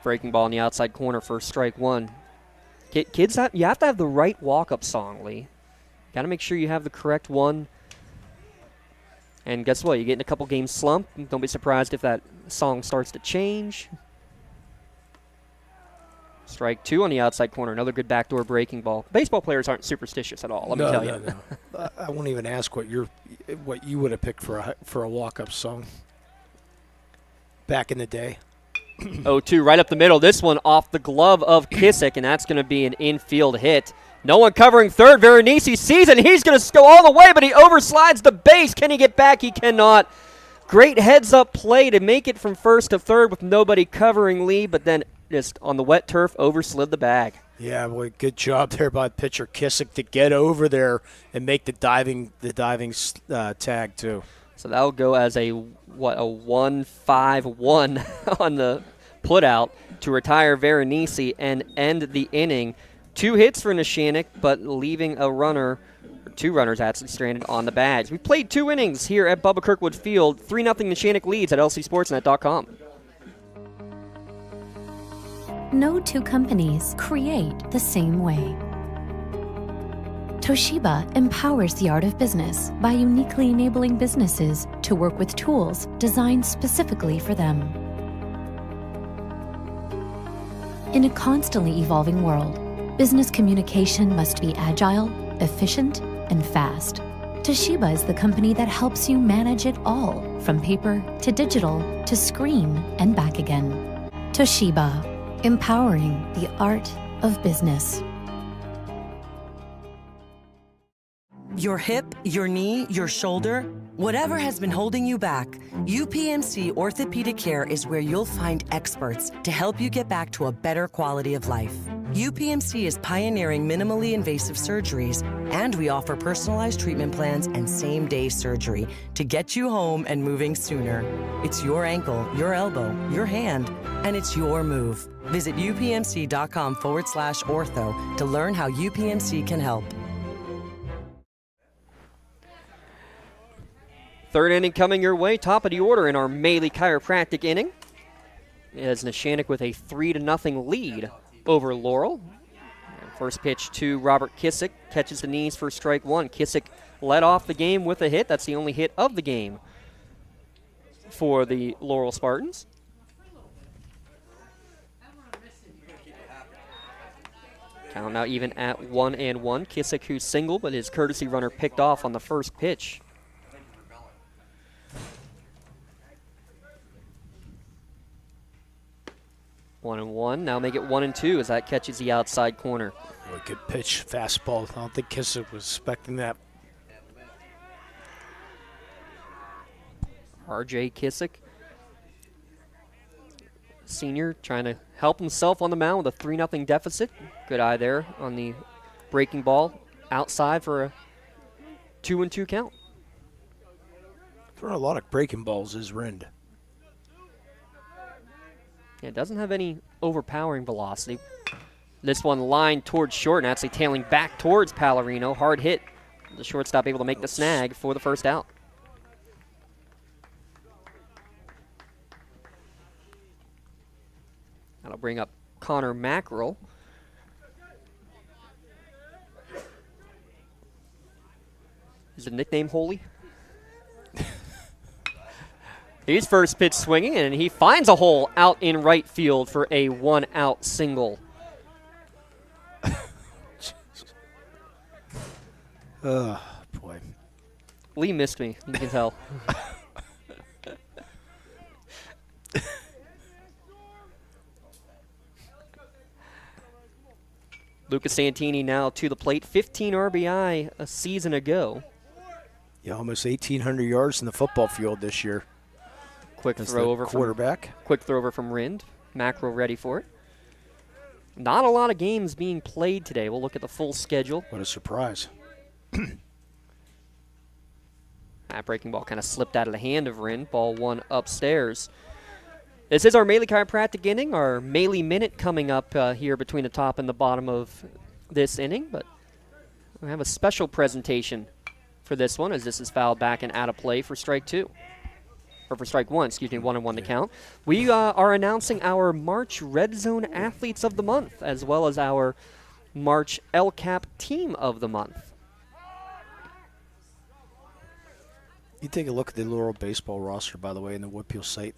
Breaking ball in the outside corner for strike 1. Kids, you have to have the right walk-up song, Lee. Got to make sure you have the correct one. And guess what? You get in a couple games slump. Don't be surprised if that song starts to change. Strike 2 on the outside corner. Another good backdoor breaking ball. Baseball players aren't superstitious at all, let me tell you. No. I won't even ask what you would have picked for a walk-up song back in the day. 0-2 right up the middle. This one off the glove of Kissick, and that's going to be an infield hit. No one covering third. Veronese sees it, and he's going to go all the way, but he overslides the base. Can he get back? He cannot. Great heads-up play to make it from first to third with nobody covering Lee, but then just on the wet turf, overslid the bag. Yeah, boy, good job there by pitcher Kissick to get over there and make the diving tag too. So that'll go as a 1-5-1 on the putout to retire Veronese and end the inning. 2 hits for Neshannock, but leaving a runner, or 2 runners actually stranded on the bags. We played 2 innings here at Bubba Kirkwood Field. 3-0 Neshannock leads at lcsportsnet.com. No two companies create the same way. Toshiba empowers the art of business by uniquely enabling businesses to work with tools designed specifically for them. In a constantly evolving world, business communication must be agile, efficient, and fast. Toshiba is the company that helps you manage it all, from paper to digital to screen and back again. Toshiba, empowering the art of business. Your hip, your knee, your shoulder, whatever has been holding you back, UPMC Orthopedic Care is where you'll find experts to help you get back to a better quality of life. UPMC is pioneering minimally invasive surgeries, and we offer personalized treatment plans and same-day surgery to get you home and moving sooner. It's your ankle, your elbow, your hand, and it's your move. Visit upmc.com/ortho to learn how UPMC can help. Third inning coming your way, top of the order in our Maley Chiropractic inning. As Neshannock with a 3-0 lead over Laurel. First pitch to Robert Kissick, catches the knees for strike 1. Kissick led off the game with a hit. That's the only hit of the game for the Laurel Spartans. Count now even at 1-1. Kissick, who's single, but his courtesy runner picked off on the first pitch. 1-1. Now make it 1-2 as that catches the outside corner. Really good pitch, fastball. I don't think Kissick was expecting that. R.J. Kissick senior trying to help himself on the mound with a 3-0 deficit. Good eye there on the breaking ball outside for a 2-2 count. Throwing a lot of breaking balls is Rind. Yeah, it doesn't have any overpowering velocity. This one lined towards short and actually tailing back towards Pallarino. Hard hit. The shortstop able to make the snag for the first out. That'll bring up Connor Mackerel. Is the nickname Holy? He's first pitch swinging, and he finds a hole out in right field for a 1-out single. Oh, boy. Lee missed me, you can tell. Lucas Santini now to the plate, 15 RBI a season ago. Yeah, almost 1,800 yards in the football field this year. Quick throw over quarterback. Quick throw over from Rind. Mackerel ready for it. Not a lot of games being played today. We'll look at the full schedule. What a surprise. That breaking ball kind of slipped out of the hand of Rind. Ball one upstairs. This is our Maley Chiropractic inning, our Maley Minute coming up here between the top and the bottom of this inning. But we have a special presentation for this one as this is fouled back and out of play for strike two. Or for strike one, excuse me, 1-1 to count. We are announcing our March Red Zone Athletes of the Month as well as our March LCAP Team of the Month. You take a look at the Laurel baseball roster, by the way, in the WPIAL site.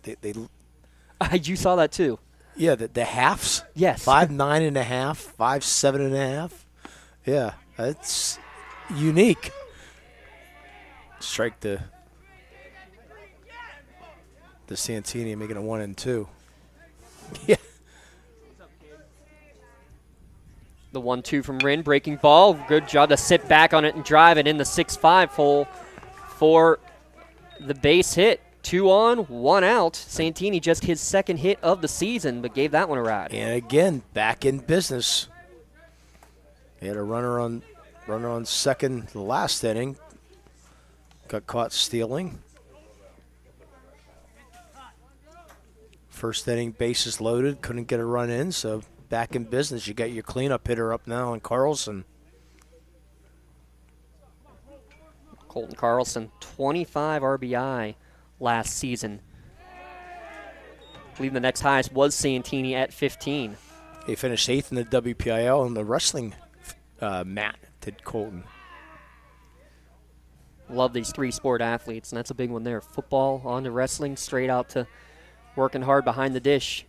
You saw that too. Yeah, the halves. Yes. 5'9.5", 5'7.5". Yeah, that's unique. Strike the Santini, making a 1-2. Yeah. The 1-2 from Rind, breaking ball. Good job to sit back on it and drive it in the 6-5 hole for the base hit. 2 on, 1 out. Santini just his second hit of the season, but gave that one a ride. And again, back in business. He had a runner on second the last inning. Got caught stealing. First inning, bases loaded, couldn't get a run in, so back in business. You got your cleanup hitter up now in Carlson. Colton Carlson, 25 RBI last season. I believe the next highest was Santini at 15. He finished 8th in the WPIAL in the wrestling mat, did Colton. Love these three sport athletes, and that's a big one there. Football, on to wrestling, straight out to working hard behind the dish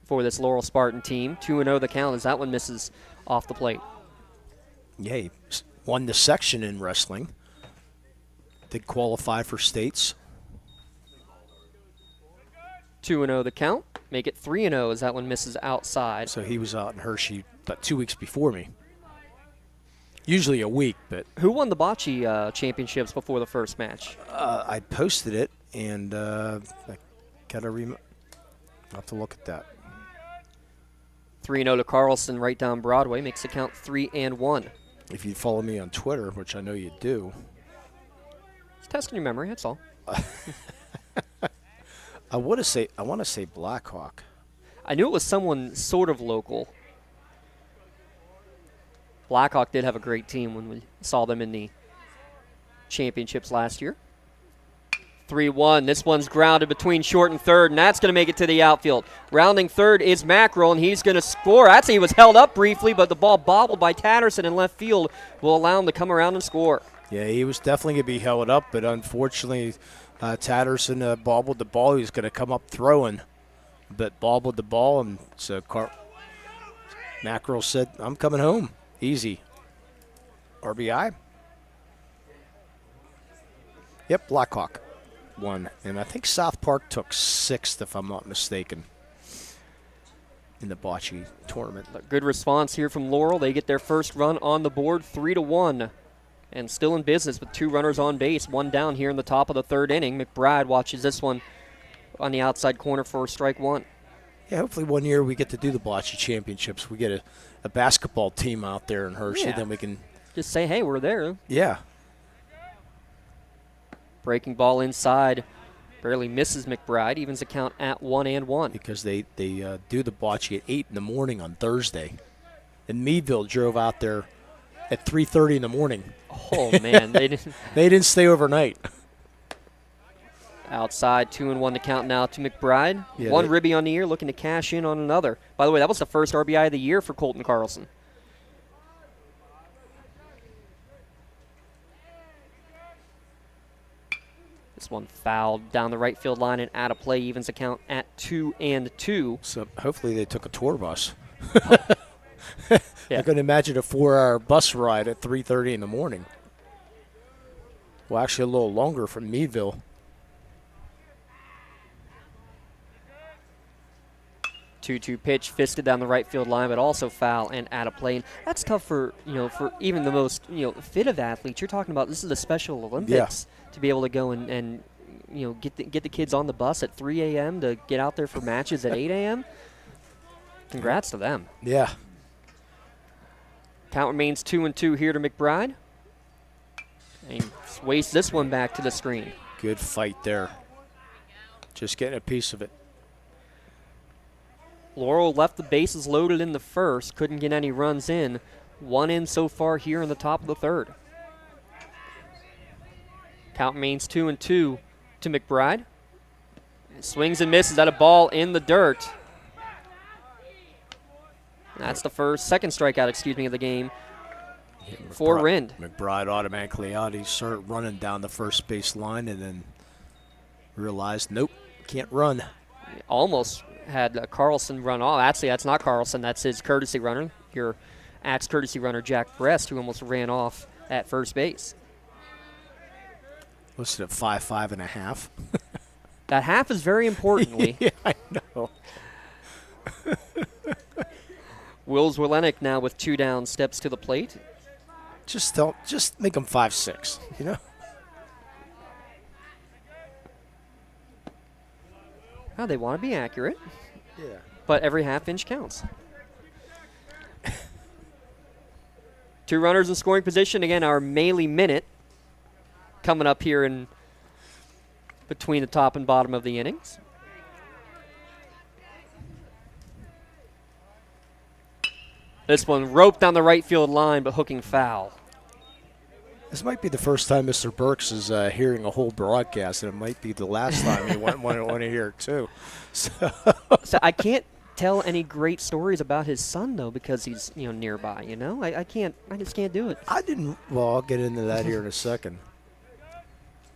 for this Laurel Spartan team. 2-0 the count as that one misses off the plate. Yeah, he won the section in wrestling. Did qualify for states. 2-0 the count. Make it 3-0 as that one misses outside. So he was out in Hershey about 2 weeks before me. Usually a week, but... Who won the bocce championships before the first match? I posted it, and I gotta I'll have to look at that. 3-0 to Carlson right down Broadway. Makes the count 3-1. If you follow me on Twitter, which I know you do. Just testing your memory, that's all. I want to say Blackhawk. I knew it was someone sort of local. Blackhawk did have a great team when we saw them in the championships last year. 3-1. This one's grounded between short and third, and that's going to make it to the outfield. Rounding third is Mackerel, and he's going to score. Actually, he was held up briefly, but the ball bobbled by Tatterson in left field will allow him to come around and score. Yeah, he was definitely going to be held up, but unfortunately Tatterson bobbled the ball. He was going to come up throwing, but bobbled the ball, and so Mackerel said, I'm coming home. Easy. RBI? Yep, Blackhawk won. And I think South Park took 6th, if I'm not mistaken, in the bocce tournament. A good response here from Laurel. They get their first run on the board, 3-1. And still in business with 2 runners on base, 1 down here in the top of the third inning. McBride watches this one on the outside corner for strike 1. Yeah, hopefully one year we get to do the bocce championships. We get a basketball team out there in Hershey, then we can just say, hey, we're there. Yeah. Breaking ball inside. Barely misses McBride. Evens the count at 1-1. Because they do the bocce at 8 in the morning on Thursday. And Meadville drove out there at 3:30 in the morning. Oh, man. They didn't stay overnight. Outside, 2-1 to count now to McBride. Yeah, One ribby on the year, looking to cash in on another. By the way, that was the first RBI of the year for Colton Carlson. This one fouled down the right field line and out of play. Evens the count at 2-2. So hopefully they took a tour bus. Yeah. I can imagine a 4-hour bus ride at 3:30 in the morning. Well, actually a little longer from Meadville. 2-2 pitch, fisted down the right field line, but also foul and out of play. And that's tough for for even the most fit of athletes. You're talking about this is the Special Olympics to be able to go and get the kids on the bus at 3 a.m. to get out there for matches at 8 a.m. Congrats to them. Yeah. Count remains 2-2 here to McBride. And he wastes this one back to the screen. Good fight there. Just getting a piece of it. Laurel left the bases loaded in the first, couldn't get any runs in. One in so far here in the top of the third. Count remains 2-2 to McBride. Swings and misses at a ball in the dirt. That's the second strikeout, of the game for Rind. McBride automatically out. He started running down the first base line and then realized, nope, can't run. Almost had Carlson run off. Actually, that's not Carlson. That's his courtesy runner, your Axe courtesy runner, Jack Brest, who almost ran off at first base. Listed at 5.5. That half is very important, Lee. Yeah, I know. Wills Willenick now with 2 down steps to the plate. Just make him 5.6, Oh, they want to be accurate. Yeah. But every half inch counts. 2 runners in scoring position. Again, our Maley Minute coming up here in between the top and bottom of the innings. This one roped down the right field line, but hooking foul. This might be the first time Mr. Burks is hearing a whole broadcast, and it might be the last time he want to hear it too. So I can't tell any great stories about his son though because he's nearby. I just can't do it. Well, I'll get into that here in a second.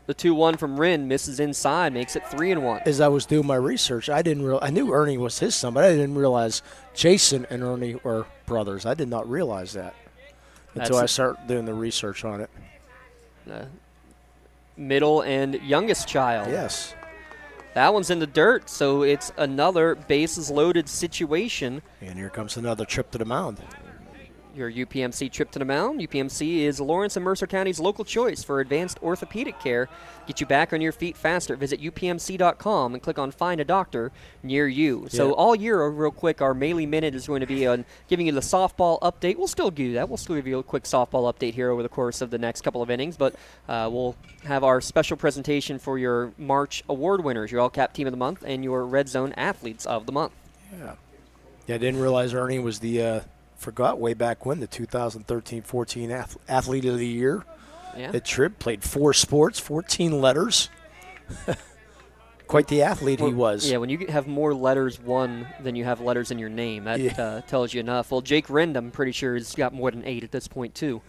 The 2-1 from Rind misses inside, makes it 3-1. As I was doing my research, I knew Ernie was his son, but I didn't realize Jason and Ernie were brothers. I did not realize that until I started doing the research on it. Middle and youngest child. Yes. That one's in the dirt, so it's another bases loaded situation. And here comes another trip to the mound. Your UPMC trip to the mound. UPMC is Lawrence and Mercer County's local choice for advanced orthopedic care. Get you back on your feet faster. Visit upmc.com and click on Find a Doctor near you. So all year, real quick, our Maley Minute is going to be on giving you the softball update. We'll still do that. We'll still give you a quick softball update here over the course of the next couple of innings, but we'll have our special presentation for your March award winners, your All-Cap Team of the Month, and your Red Zone Athletes of the Month. Yeah, I didn't realize Ernie was forgot way back when, the 2013-14 Athlete of the Year. Yeah. At Trib, played 4 sports, 14 letters. Quite the athlete he was. Yeah, when you have more letters won than you have letters in your name, that tells you enough. Well, Jake Rind, I'm pretty sure, has got more than 8 at this point, too,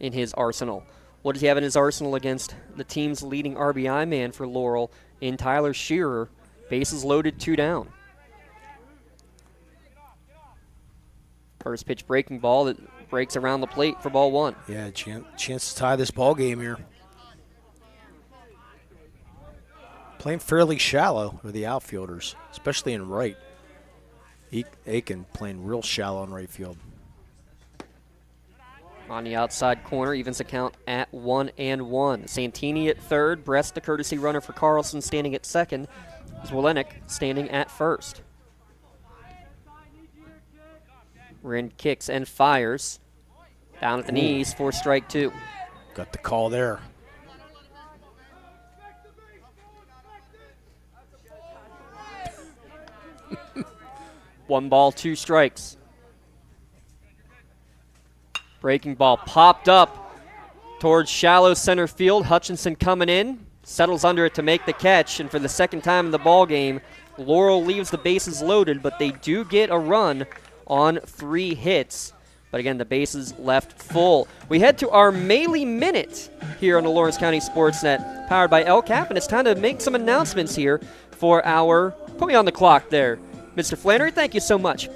in his arsenal. What does he have in his arsenal against the team's leading RBI man for Laurel in Tyler Shearer? Bases loaded, 2 down. First pitch breaking ball that breaks around the plate for ball 1. Yeah, chance to tie this ball game here. Playing fairly shallow are the outfielders, especially in right. Aiken playing real shallow in right field. On the outside corner, evens the count at 1-1. Santini at third, Brest the courtesy runner for Carlson standing at second. Zwolenick standing at first. Rin kicks and fires. Down at the knees for strike 2. Got the call there. One ball, 2 strikes. Breaking ball popped up towards shallow center field. Hutchinson coming in, settles under it to make the catch, and for the second time in the ball game, Laurel leaves the bases loaded, but they do get a run on 3 hits. But again, the bases left full. We head to our Melee Minute here on the Lawrence County SportsNet, powered by LCAP, and it's time to make some announcements here for our, put me on the clock there, Mr. Flannery, thank you so much.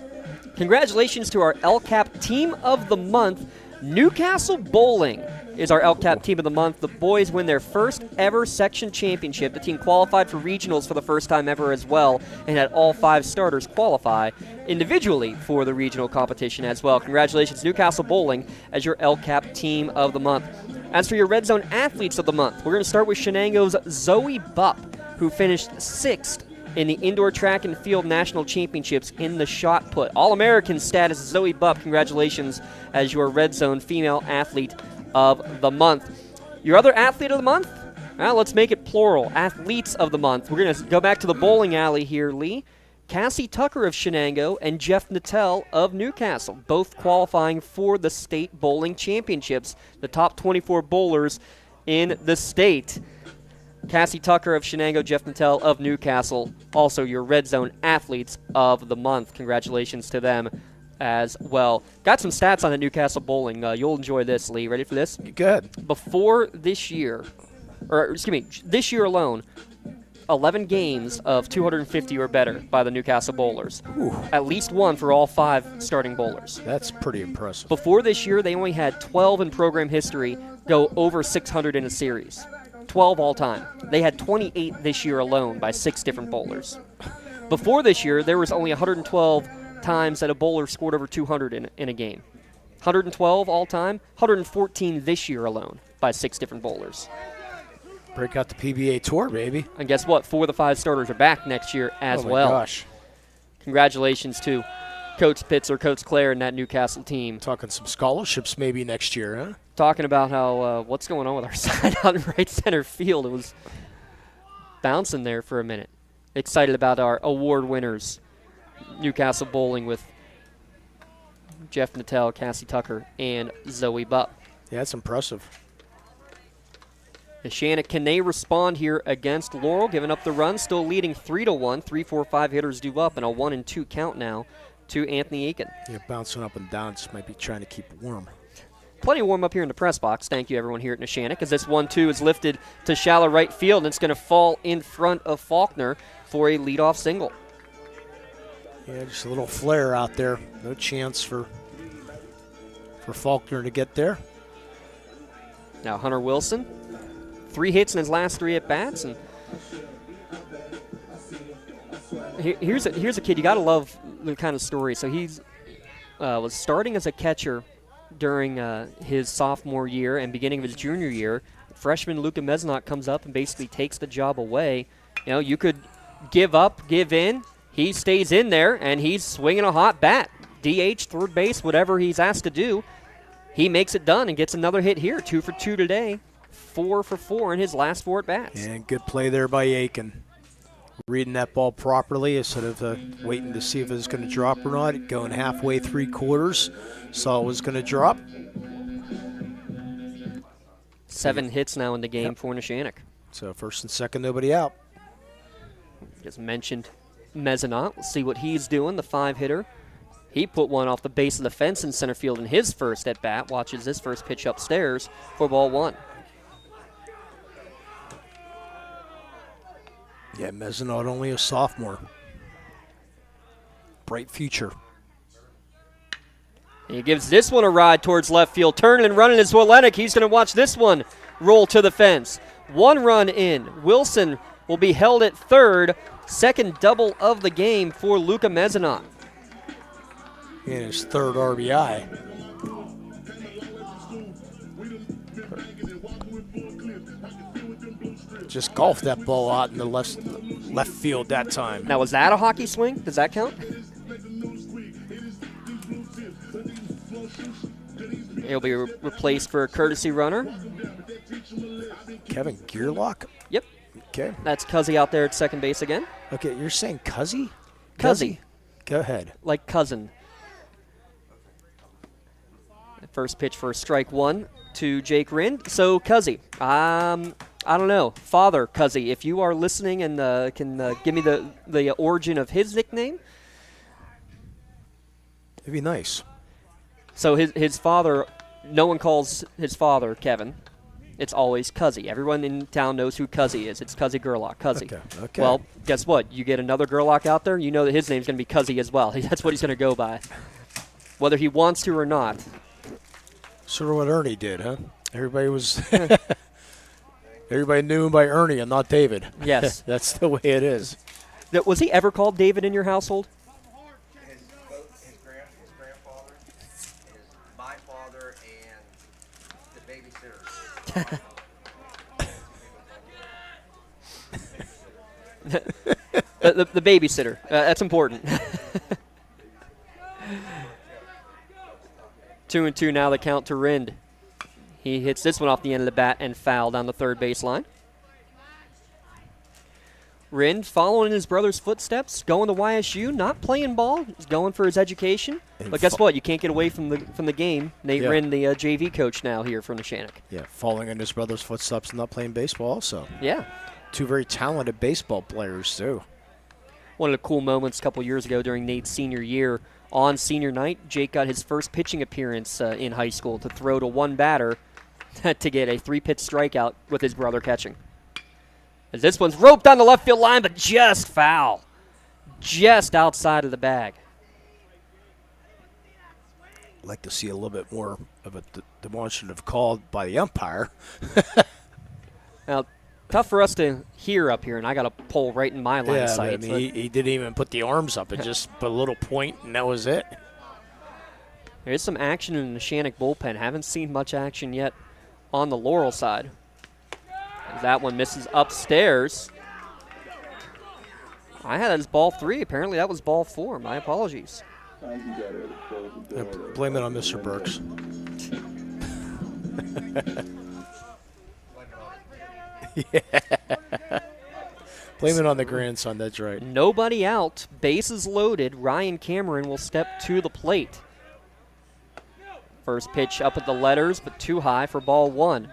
Congratulations to our LCAP Team of the Month. Newcastle Bowling is our LCAP Team of the Month. The boys win their first ever section championship. The team qualified for regionals for the first time ever as well, and had all 5 starters qualify individually for the regional competition as well. Congratulations, Newcastle Bowling, as your LCAP Team of the Month. As for your Red Zone Athletes of the Month, we're going to start with Shenango's Zoe Bupp, who finished 6th in the Indoor Track and Field National Championships in the shot put. All-American status, Zoe Bupp, congratulations as your Red Zone Female Athlete of the Month. Your other Athlete of the Month? Well, let's make it plural. Athletes of the Month. We're going to go back to the bowling alley here, Lee. Cassie Tucker of Shenango and Jeff Nattell of Newcastle, both qualifying for the State Bowling Championships, the top 24 bowlers in the state. Cassie Tucker of Shenango, Jeff Nattell of Newcastle, also your Red Zone Athletes of the Month. Congratulations to them as well. Got some stats on the Newcastle Bowling. You'll enjoy this, Lee. Ready for this? Good. Before this year, this year alone, 11 games of 250 or better by the Newcastle Bowlers. Ooh. At least one for all 5 starting bowlers. That's pretty impressive. Before this year, they only had 12 in program history go over 600 in a series. 12 all time. They had 28 this year alone by 6 different bowlers. Before this year, there was only 112 times that a bowler scored over 200 in a game. 112 all time, 114 this year alone by 6 different bowlers. Break out the PBA Tour, baby. And guess what? 4 of the 5 starters are back next year as well. Oh, my gosh. Congratulations to Coach Pitts or Coach Clare and that Newcastle team. Talking some scholarships maybe next year, huh? Talking about how what's going on with our side out in right center field. It was bouncing there for a minute. Excited about our award winners. Newcastle Bowling with Jeff Nattell, Cassie Tucker, and Zoe Bupp. Yeah, that's impressive. Neshannock, can they respond here against Laurel? Giving up the run, still leading 3-1. 3-4-5 hitters due up, and a 1-2 count now to Anthony Aiken. Yeah, bouncing up and down, just might be trying to keep it warm. Plenty of warm up here in the press box. Thank you, everyone here at Neshannock, as this 1-2 is lifted to shallow right field, and it's going to fall in front of Faulkner for a leadoff single. Yeah, just a little flare out there. No chance for Faulkner to get there. Now Hunter Wilson, 3 hits in his last 3 at-bats, and here's a kid. You got to love the kind of story. So he's was starting as a catcher during his sophomore year and beginning of his junior year. Freshman Luka Mesnok comes up and basically takes the job away. You know, you could give up, give in. He stays in there, and he's swinging a hot bat. DH, third base, whatever he's asked to do. He makes it done and gets another hit here. 2 for 2 today. 4 for 4 in his last 4 at-bats. And good play there by Aiken. Reading that ball properly instead of waiting to see if it was going to drop or not. Going halfway, 3/4. Saw it was going to drop. 7 hits now in the game for Neshannock. So first and second, nobody out. Just mentioned Mezzanot. Let's see what he's doing, the 5-hitter. He put one off the base of the fence in center field in his first at-bat. Watches this first pitch upstairs for ball 1. Yeah, Mezzanot only a sophomore. Bright future. And he gives this one a ride towards left field. Turning and running is Walenik. He's going to watch this one roll to the fence. 1 run in. Wilson will be held at third. Second double of the game for Luka Mezzanot. And his 3rd RBI. Just golfed that ball out in the left field that time. Now, was that a hockey swing? Does that count? He'll be replaced for a courtesy runner. Kevin Gearlock? Yep. Okay. That's Cuzzy out there at second base again. Okay, you're saying Cuzzy? Cuzzy. Go ahead. Like cousin. First pitch for strike one to Jake Rind. So, Cuzzy, I don't know. Father Cuzzy, if you are listening and can give me the origin of his nickname. It'd be nice. So his father, no one calls his father Kevin. It's always Cuzzy. Everyone in town knows who Cuzzy is. It's Cuzzy Gerlach, Cuzzy. Okay. Well, guess what? You get another Gerlach out there, you know that his name's going to be Cuzzy as well. That's what he's going to go by, whether he wants to or not. Sort of what Ernie did, huh? Everybody knew him by Ernie and not David. Yes. That's the way it is. Was he ever called David in your household? His grandfather, my father, and the babysitter. the babysitter. That's important. 2-2 now, the count to Rind. He hits this one off the end of the bat and foul down the third baseline. Rind following in his brother's footsteps, going to YSU, not playing ball, he's going for his education. But guess what? You can't get away from the game. Nate Rind, the JV coach now here from Neshannock. Yeah, following in his brother's footsteps and not playing baseball also. Yeah. Two very talented baseball players, too. One of the cool moments a couple years ago during Nate's senior year, on senior night, Jake got his first pitching appearance in high school to throw to one batter to get a 3-pitch strikeout with his brother catching. As this one's roped on the left field line, but just foul. Just outside of the bag. I'd like to see a little bit more of a demonstrative call by the umpire. Now, tough for us to hear up here, and I got a pole right in my line of sight. I mean, he didn't even put the arms up. It just put a little point, and that was it. There's some action in the Neshannock bullpen. Haven't seen much action yet on the Laurel side. As that one misses upstairs. I had that as ball 3. Apparently that was ball 4. My apologies. Blame it on Mr. Burks. Yeah. Blame it on the grandson, that's right. Nobody out, bases loaded. Ryan Cameron will step to the plate. First pitch up at the letters, but too high for ball 1.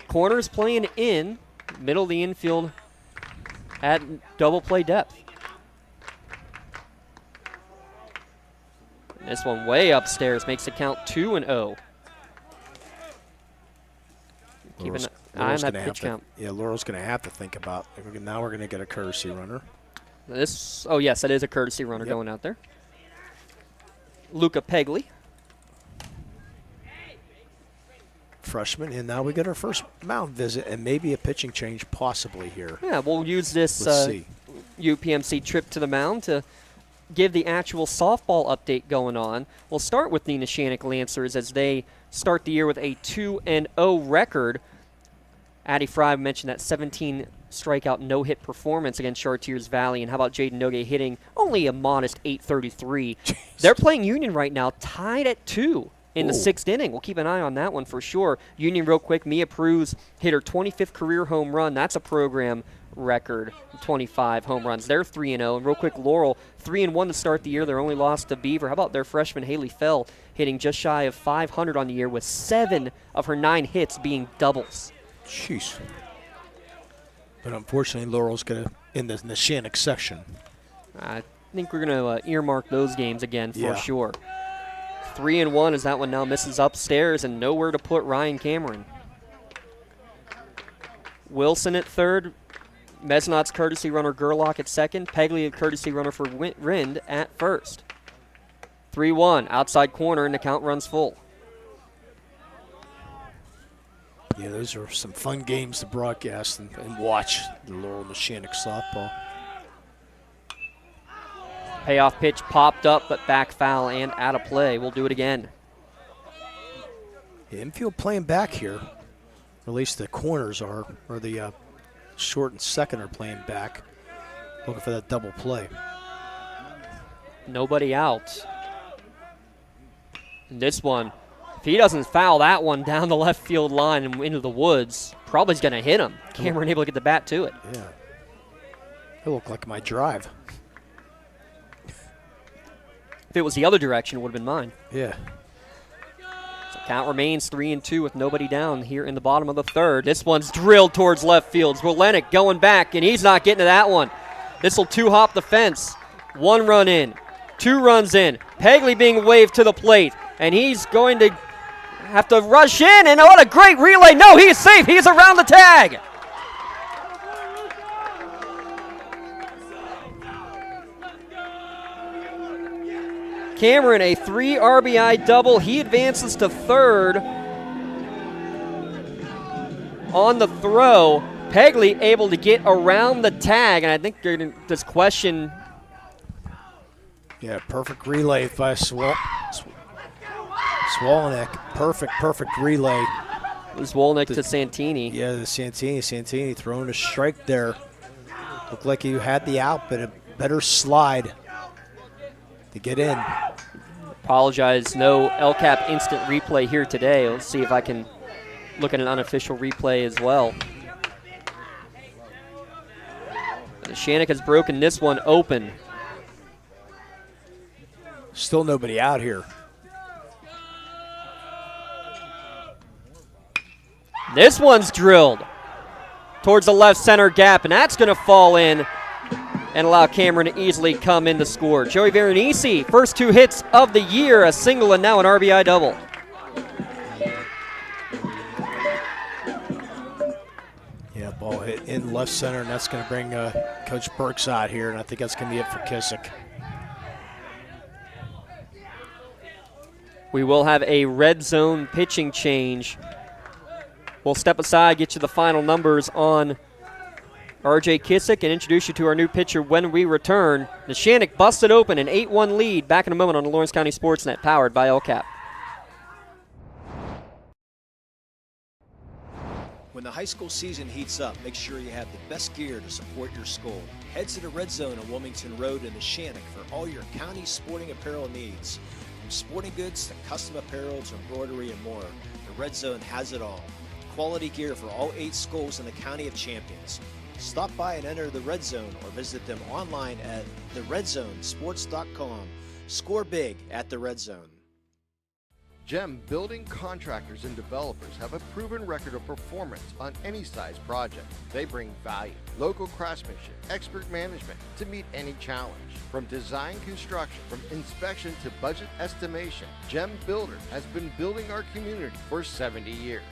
Corners playing in, middle of the infield at double play depth. And this one way upstairs makes the count 2-0. Keep an eye on that pitch count. Yeah, Laurel's going to have to think about, now we're going to get a courtesy runner. Oh yes, that is a courtesy runner going out there. Luca Pegley. Freshman, and now we get our first mound visit and maybe a pitching change possibly here. Yeah, we'll use this UPMC trip to the mound to give the actual softball update going on. We'll start with the Neshannock Lancers as they start the year with a 2-0 record. Addie Fry mentioned that 17 strikeout no-hit performance against Chartiers Valley, and how about Jaden Nogue hitting only a modest .833. They're playing Union right now, tied at 2 in the 6th inning. We'll keep an eye on that one for sure. Union real quick, Mia Pruz hit her 25th career home run. That's a program record, 25 home runs. They're 3-0. And real quick, Laurel, 3-1 to start the year. Their only loss to Beaver. How about their freshman Haley Fell hitting just shy of 500 on the year with 7 of her 9 hits being doubles. Jeez. But unfortunately, Laurel's going to in the Neshannock section. I think we're going to earmark those games again for sure. 3-1 as that one now misses upstairs and nowhere to put Ryan Cameron. Wilson at third. Mesnot's courtesy runner Gerlach at second. Pegley a courtesy runner for Rind at first. 3-1, outside corner, and the count runs full. Yeah, those are some fun games to broadcast and watch, the Laurel Neshannock softball. Payoff pitch popped up, but back foul and out of play. We'll do it again. Yeah, infield playing back here. Or at least the corners are, or the short and second are playing back. Looking for that double play. Nobody out. And this one If he doesn't foul that one down the left field line and into the woods, probably is going to hit him. Cameron able to get the bat to it. Yeah. It looked like my drive. If it was the other direction, it would have been mine. Yeah. So count remains 3-2 with nobody down here in the bottom of the third. This one's drilled towards left field. Zwolenick going back, and he's not getting to that one. This will two-hop the fence. 1 run in, 2 runs in. Pegley being waved to the plate, and he's going to have to rush in, and what a great relay. No, he's safe. He's around the tag. Cameron, a 3 RBI double. He advances to third on the throw. Pegley able to get around the tag, and I think you're going to just question. Yeah, perfect relay by Zwolenick. Perfect relay. It was Zwolenick to Santini. Yeah, the Santini throwing a strike there. Looked like he had the out, but a better slide to get in. Apologize, no LCAP instant replay here today. Let's see if I can look at an unofficial replay as well. Neshannock has broken this one open. Still nobody out here. This one's drilled towards the left center gap, and that's going to fall in and allow Cameron to easily come in to score. Joey Veronese, first 2 hits of the year, a single and now an RBI double. Yeah, ball hit in left center, and that's going to bring Coach Burks out here, and I think that's going to be it for Kissick. We will have a red zone pitching change. We'll step aside, get you the final numbers on R.J. Kissick, and introduce you to our new pitcher when we return. Neshannock busted open an 8-1 lead. Back in a moment on the Lawrence County SportsNet, powered by LCAP. When the high school season heats up, make sure you have the best gear to support your school. Head to the Red Zone on Wilmington Road in Neshannock for all your county sporting apparel needs. From sporting goods to custom apparel to embroidery and more, the Red Zone has it all. Quality gear for all 8 schools in the County of Champions. Stop by and enter the Red Zone or visit them online at theredzonesports.com. Score big at the Red Zone. GEM building contractors and developers have a proven record of performance on any size project. They bring value, local craftsmanship, expert management to meet any challenge. From design construction, from inspection to budget estimation, GEM Builder has been building our community for 70 years.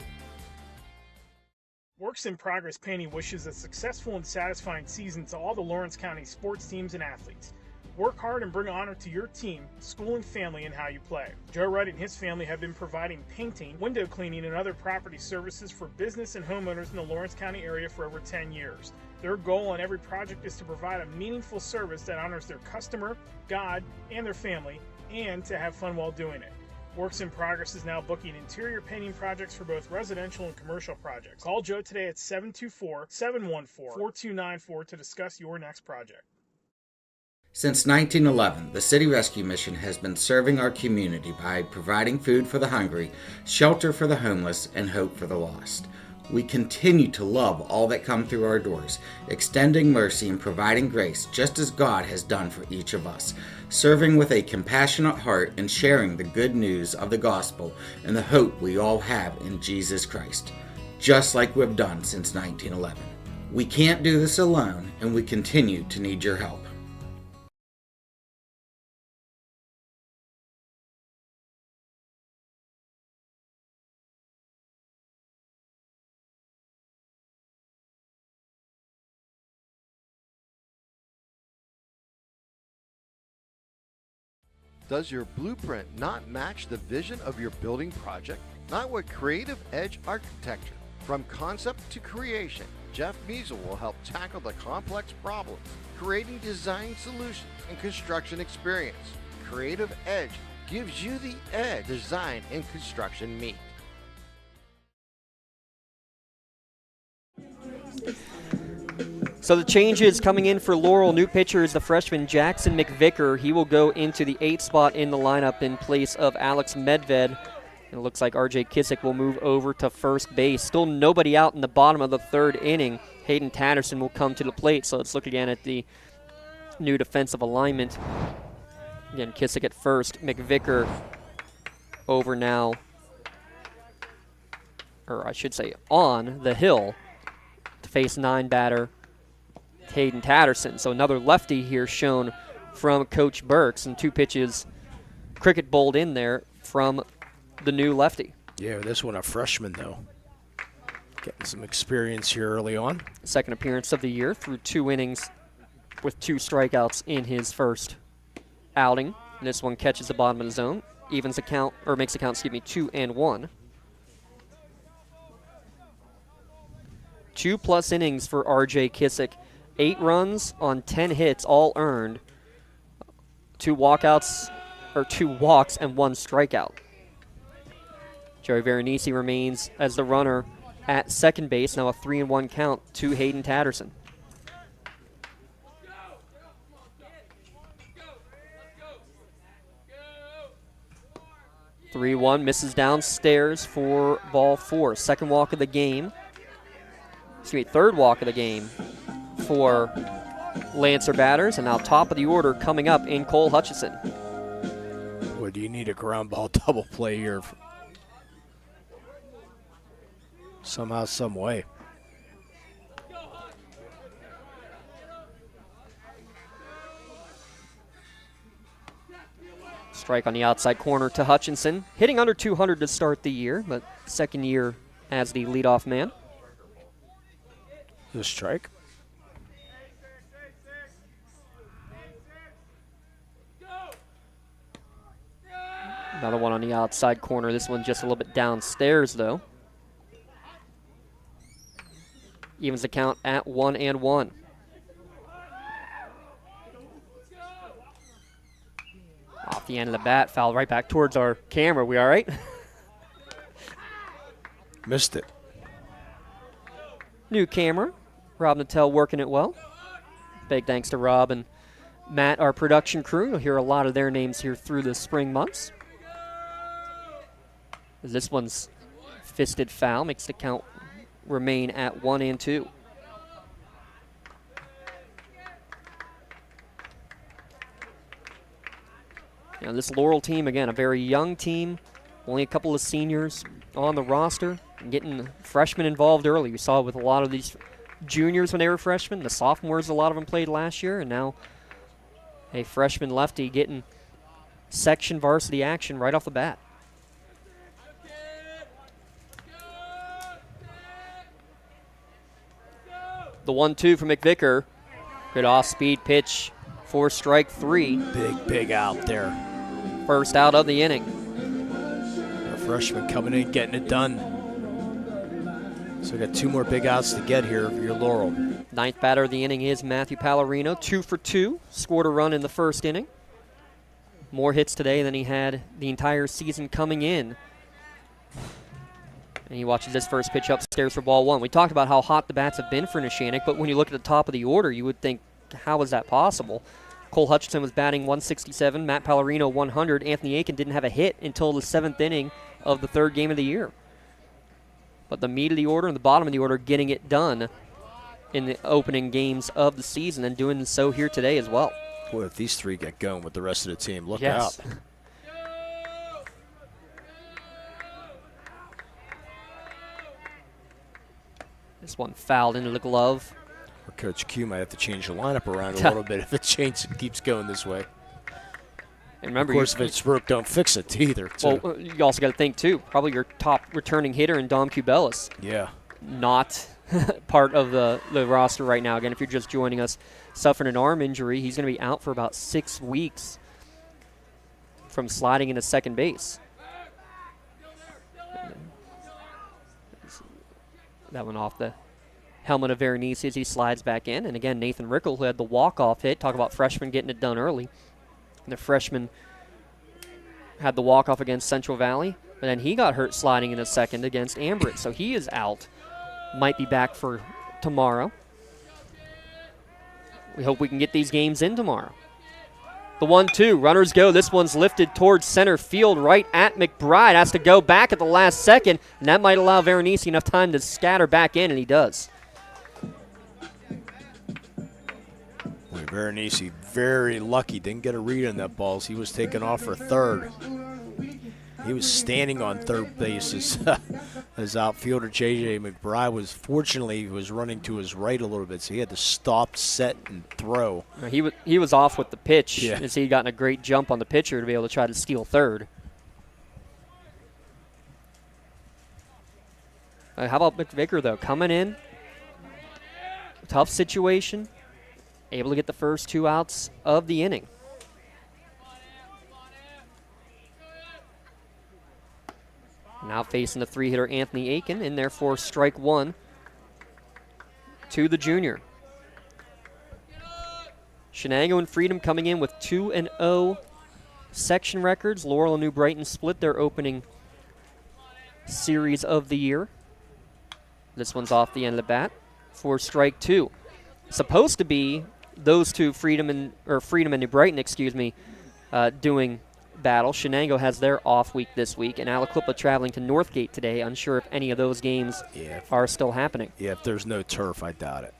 Works in Progress Painting wishes a successful and satisfying season to all the Lawrence County sports teams and athletes. Work hard and bring honor to your team, school, and family in how you play. Joe Wright and his family have been providing painting, window cleaning, and other property services for business and homeowners in the Lawrence County area for over 10 years. Their goal on every project is to provide a meaningful service that honors their customer, God, and their family, and to have fun while doing it. Works in Progress is now booking interior painting projects for both residential and commercial projects. Call Joe today at 724-714-4294 to discuss your next project. Since 1911, the City Rescue Mission has been serving our community by providing food for the hungry, shelter for the homeless, and hope for the lost. We continue to love all that come through our doors, extending mercy and providing grace just as God has done for each of us, serving with a compassionate heart and sharing the good news of the gospel and the hope we all have in Jesus Christ, just like we've done since 1911. We can't do this alone, and we continue to need your help. Does your blueprint not match the vision of your building project? Not with Creative Edge Architecture. From concept to creation, Jeff Measle will help tackle the complex problems, creating design solutions and construction experience. Creative Edge gives you the edge design and construction meet. So the changes coming in for Laurel. New pitcher is the freshman Jackson McVicker. He will go into the 8th spot in the lineup in place of Alex Medved. And it looks like R.J. Kissick will move over to first base. Still nobody out in the bottom of the third inning. Hayden Tatterson will come to the plate, so let's look again at the new defensive alignment. Again, Kissick at first. McVicker over now, or I should say on the hill to face 9 batter Hayden Tatterson. So another lefty here shown from Coach Burks, and 2 pitches cricket bowled in there from the new lefty. Yeah, this one a freshman, though. Getting some experience here early on. Second appearance of the year through 2 innings with 2 strikeouts in his first outing. And this one catches the bottom of the zone. Evens the count, or makes the count, 2-1. 2+ innings for R.J. Kissick. 8 runs on 10 hits, all earned. 2 walkouts, or 2 walks and 1 strikeout. Joey Veronese remains as the runner at second base. Now a 3-1 count to Hayden Tatterson. (3-1) misses downstairs for ball 4. Second walk of the game. Third walk of the game for Lancer batters, and now top of the order coming up in Cole Hutchison. Boy, do you need a ground ball double play here somehow, some way. Strike on the outside corner to Hutchinson. Hitting under 200 to start the year, but second year as the leadoff man. The strike. Another one on the outside corner. This one just a little bit downstairs, though. Evens the count at 1-1. Off the end of the bat, foul right back towards our camera. We all right? Missed it. New camera. Rob Nattell working it well. Big thanks to Rob and Matt, our production crew. You'll hear a lot of their names here through the spring months. This one's fisted foul, makes the count remain at 1-2. Now this Laurel team, again, a very young team. Only a couple of seniors on the roster. And getting freshmen involved early. We saw with a lot of these juniors when they were freshmen. The sophomores, a lot of them played last year. And now a freshman lefty getting section varsity action right off the bat. The 1-2 from McVicker. Good off-speed pitch for strike 3. Big out there. First out of the inning. Our freshman coming in, getting it done. So we got 2 more big outs to get here for your Laurel. Ninth batter of the inning is Matthew Pallarino, 2 for 2. Scored a run in the first inning. More hits today than he had the entire season coming in. And he watches this first pitch upstairs for ball 1. We talked about how hot the bats have been for Neshannock, but when you look at the top of the order, you would think, how is that possible? Cole Hutchinson was batting 167, Matt Pallarino 100. Anthony Aiken didn't have a hit until the 7th inning of the 3rd game of the year. But the meat of the order and the bottom of the order getting it done in the opening games of the season, and doing so here today as well. Boy, if these 3 get going with the rest of the team, look out. This one fouled into the glove. Or Coach Q might have to change the lineup around a little bit if it keeps going this way. And remember, of course, if it's broke, don't fix it either. Well, you also got to think, too, probably your top returning hitter in Dom Cubelis. Yeah. Not part of the roster right now. Again, if you're just joining us, suffered an arm injury. He's going to be out for about 6 weeks from sliding into second base. That one off the helmet of Veronese as he slides back in. And again, Nathan Rickle, who had the walk-off hit. Talk about freshmen getting it done early. The freshman had the walk-off against Central Valley, but then he got hurt sliding in a second against Ambridge, so he is out. Might be back for tomorrow. We hope we can get these games in tomorrow. The 1-2, runners go. This one's lifted towards center field right at McBride. Has to go back at the last second, and that might allow Veronese enough time to scatter back in, and he does. Boy, Veronese very lucky. Didn't get a read on that ball as he was taken off for third. He was standing on third base as outfielder J.J. McBride was, fortunately, he was running to his right a little bit, so he had to stop, set, and throw. He was off with the pitch Yeah. as he had gotten a great jump on the pitcher to be able to try to steal third. How about McVicker, though? Coming in, tough situation, able to get the first 2 outs of the inning. Now facing the 3-hitter Anthony Aiken in there for strike 1 to the junior. Shenango and Freedom coming in with 2-0 section records. Laurel and New Brighton split their opening series of the year. This one's off the end of the bat for strike 2. Supposed to be those two, Freedom and New Brighton, doing battle. Shenango has their off week this week, and Aliquippa traveling to Northgate today. Unsure if any of those games are still happening. Yeah, if there's no turf, I doubt it.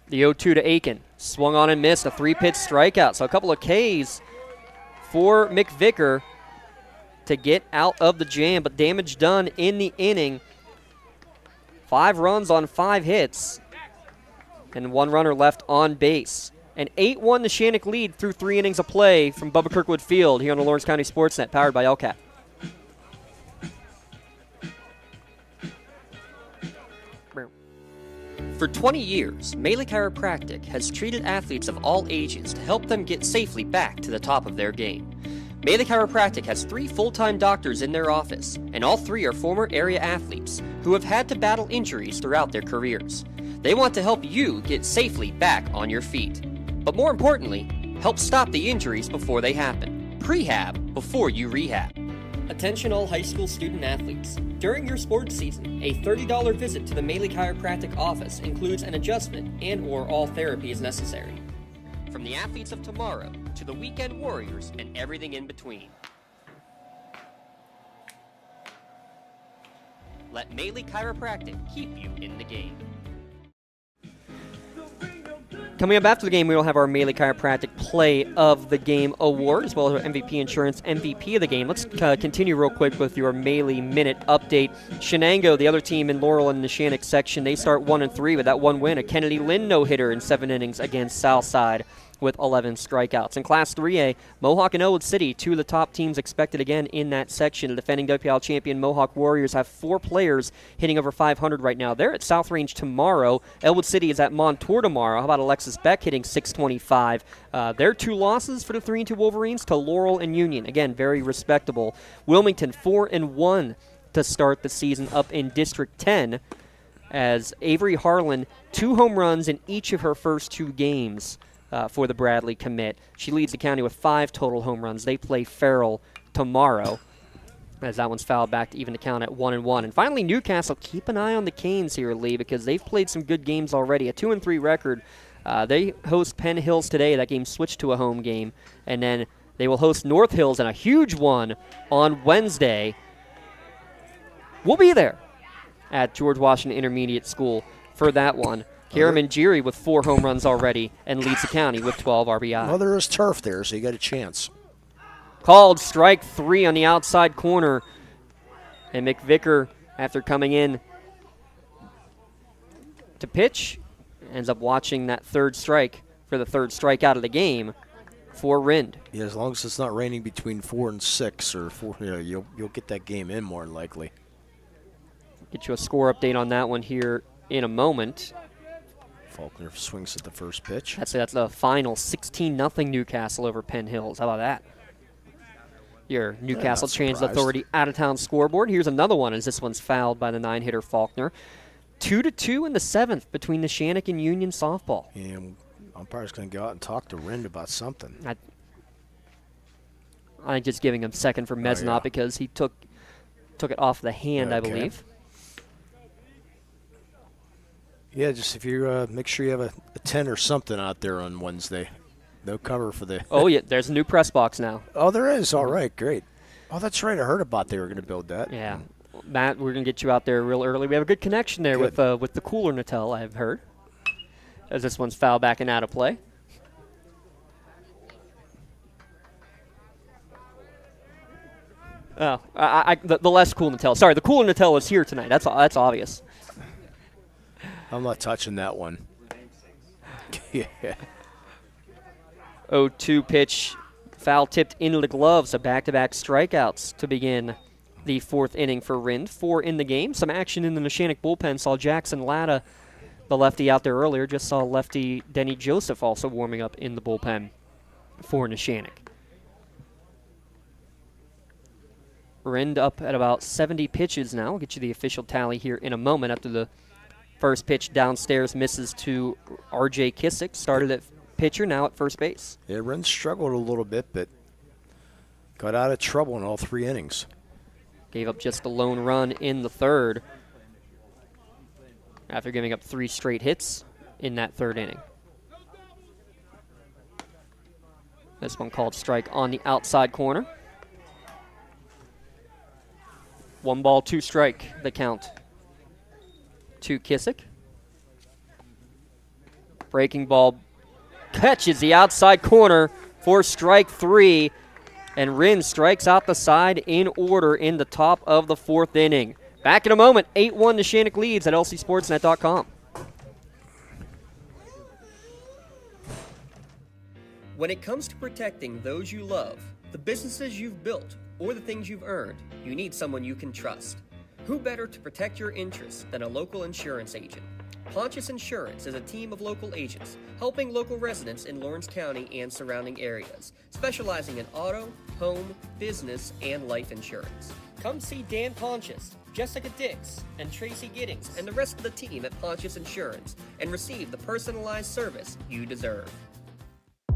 The 0-2 to Aiken. Swung on and missed. A 3-pitch strikeout. So a couple of Ks for McVicker to get out of the jam, but damage done in the inning. 5 runs on 5 hits, and 1 runner left on base. An 8-1 Neshannock lead through 3 innings of play from Bubba Kirkwood Field here on the Lawrence County SportsNet, powered by LCAP. For 20 years, Melee Chiropractic has treated athletes of all ages to help them get safely back to the top of their game. Melee Chiropractic has 3 full-time doctors in their office, and all 3 are former area athletes who have had to battle injuries throughout their careers. They want to help you get safely back on your feet. But more importantly, help stop the injuries before they happen. Prehab before you rehab. Attention all high school student athletes. During your sports season, a $30 visit to the Melee Chiropractic office includes an adjustment and/or all therapy is necessary. From the athletes of tomorrow to the weekend warriors and everything in between. Let Melee Chiropractic keep you in the game. Coming up after the game, we will have our Melee Chiropractic Play of the Game award, as well as our MVP Insurance MVP of the game. Let's continue real quick with your Melee Minute update. Shenango, the other team in Laurel and Neshannock section, they start 1-3 with that 1 win. A Kennedy Lynn no-hitter in 7 innings against Southside with 11 strikeouts. In Class 3A, Mohawk and Elwood City, 2 of the top teams expected again in that section. The defending WPIAL champion Mohawk Warriors have 4 players hitting over 500 right now. They're at South Range tomorrow. Elwood City is at Montour tomorrow. How about Alexis Beck hitting 625? Their 2 losses for the 3-2 Wolverines to Laurel and Union. Again, very respectable. Wilmington 4-1 to start the season up in District 10 as Avery Harlan, 2 home runs in each of her first 2 games. For the Bradley commit. She leads the county with 5 total home runs. They play Farrell tomorrow, as that one's fouled back to even the count at 1-1. And finally, Newcastle, keep an eye on the Canes here, Lee, because they've played some good games already. A 2-3 record. They host Penn Hills today. That game switched to a home game. And then they will host North Hills in a huge one on Wednesday. We'll be there at George Washington Intermediate School for that one. Kara Manjiri with 4 home runs already and leads the county with 12 RBI. Well, there is turf there, so you got a chance. Called strike 3 on the outside corner. And McVicker, after coming in to pitch, ends up watching that 3rd strike for the 3rd strikeout of the game for Rind. Yeah, as long as it's not raining between 4 and 6 or 4, you'll get that game in more than likely. Get you a score update on that one here in a moment. Faulkner swings at the first pitch. That's the final 16-0 Newcastle over Penn Hills. How about that? Your Newcastle Transit Authority out-of-town scoreboard. Here's another one as this one's fouled by the 9-hitter Faulkner. 2-2 in the 7th between Neshannock and Union softball. And umpire's going to go out and talk to Rind about something. I'm just giving him second for Mesnot because he took it off the hand, I believe. Yeah, just if you make sure you have a 10 or something out there on Wednesday. No cover for the. Oh, yeah, there's a new press box now. Oh, there is. All right, great. Oh, that's right. I heard about they were going to build that. Yeah. Matt, we're going to get you out there real early. We have a good connection there with the cooler Natel, I've heard, as this one's fouled back and out of play. Oh, the less cool Natel. Sorry, the cooler Natel is here tonight. That's obvious. I'm not touching that one. Yeah. 0-2 pitch, foul tipped into the glove, so back-to-back strikeouts to begin the fourth inning for Rind. 4 in the game. Some action in the Neshannock bullpen. Saw Jackson Latta, the lefty, out there earlier. Just saw lefty Denny Joseph also warming up in the bullpen for Neshannock. Rind up at about 70 pitches now. We'll get you the official tally here in a moment after the first pitch downstairs misses to R.J. Kissick. Started at pitcher, now at first base. Yeah, Rind struggled a little bit, but got out of trouble in all 3 innings. Gave up just a lone run in the third after giving up 3 straight hits in that third inning. This one called strike on the outside corner. 1 ball, 2 strike, the count to Kissick. Breaking ball catches the outside corner for strike 3, and Rind strikes out the side in order in the top of the 4th inning. Back in a moment. 8-1 Neshannock leads at lcsportsnet.com. When it comes to protecting those you love, the businesses you've built, or the things you've earned, you need someone you can trust. Who better to protect your interests than a local insurance agent? Pontius Insurance is a team of local agents helping local residents in Lawrence County and surrounding areas, specializing in auto, home, business, and life insurance. Come see Dan Pontius, Jessica Dix, and Tracy Giddings, and the rest of the team at Pontius Insurance, and receive the personalized service you deserve.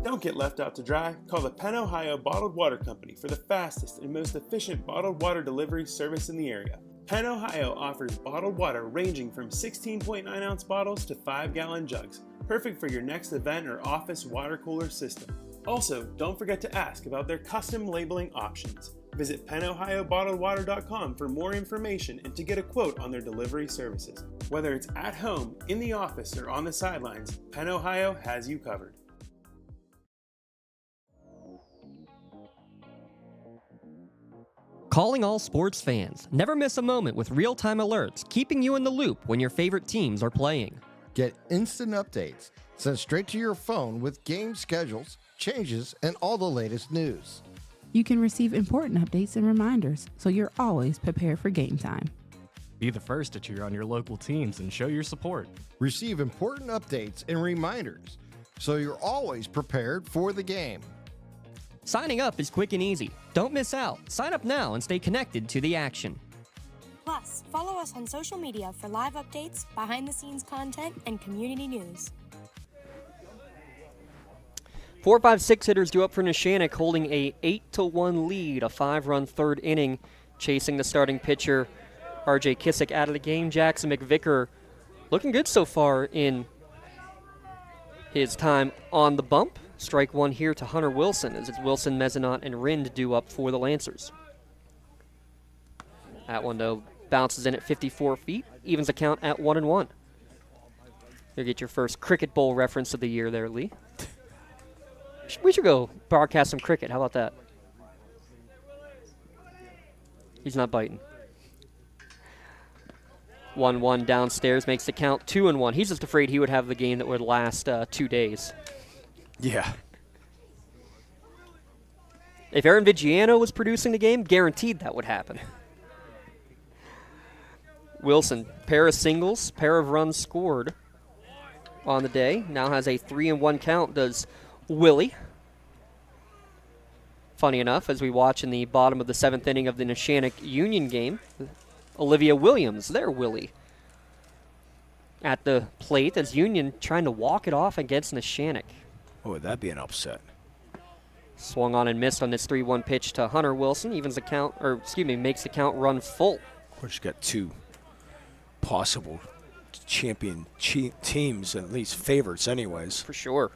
Don't get left out to dry. Call the Penn Ohio Bottled Water Company for the fastest and most efficient bottled water delivery service in the area. Penn Ohio offers bottled water ranging from 16.9-ounce bottles to 5-gallon jugs, perfect for your next event or office water cooler system. Also, don't forget to ask about their custom labeling options. Visit PennOhioBottledWater.com for more information and to get a quote on their delivery services. Whether it's at home, in the office, or on the sidelines, Penn Ohio has you covered. Calling all sports fans. Never miss a moment with real-time alerts, keeping you in the loop when your favorite teams are playing. Get instant updates sent straight to your phone with game schedules, changes, and all the latest news. You can receive important updates and reminders, so you're always prepared for game time. Be the first to cheer on your local teams and show your support. Receive important updates and reminders, so you're always prepared for the game. Signing up is quick and easy. Don't miss out. Sign up now and stay connected to the action. Plus, follow us on social media for live updates, behind-the-scenes content, and community news. 4, 5, 6 hitters due up for Neshannock, holding a 8-1 lead, a 5-run third inning, chasing the starting pitcher, R.J. Kissick, out of the game. Jackson McVicker looking good so far in his time on the bump. Strike 1 here to Hunter Wilson, as it's Wilson, Mezzanot, and Rind due up for the Lancers. That one, though, bounces in at 54 feet, evens the count at 1-1. You'll get your first Cricket Bowl reference of the year there, Lee. We should go broadcast some cricket. How about that? He's not biting. 1-1 downstairs makes the count 2-1. He's just afraid he would have the game that would last 2 days. Yeah. If Aaron Vigiano was producing the game, guaranteed that would happen. Wilson, pair of singles, pair of runs scored on the day. Now has a 3-1 count, does Willie. Funny enough, as we watch in the bottom of the 7th inning of the Neshannock Union game, Olivia Williams, their Willie, at the plate as Union trying to walk it off against Neshannock. Oh, would that be an upset? Swung on and missed on this 3-1 pitch to Hunter Wilson. Evens the count, makes the count run full. Of course, you got 2 possible champion teams, at least favorites anyways. For sure.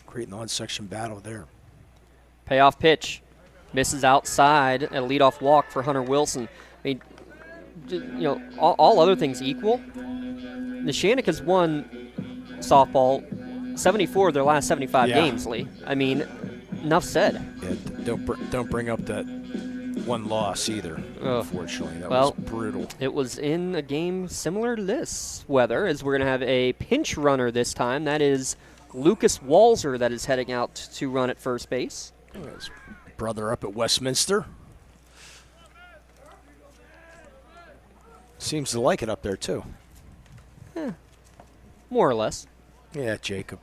Great non-section battle there. Payoff pitch. Misses outside at a leadoff walk for Hunter Wilson. I mean, you know, all other things equal, Neshannock has won softball 74 of their last 75 games, Lee. I mean, enough said. Yeah, don't bring up that one loss either, unfortunately. That was brutal. It was in a game similar to this weather, as we're going to have a pinch runner this time. That is Lucas Walzer that is heading out to run at first base. His brother up at Westminster. Seems to like it up there, too. More or less. Yeah, Jacob.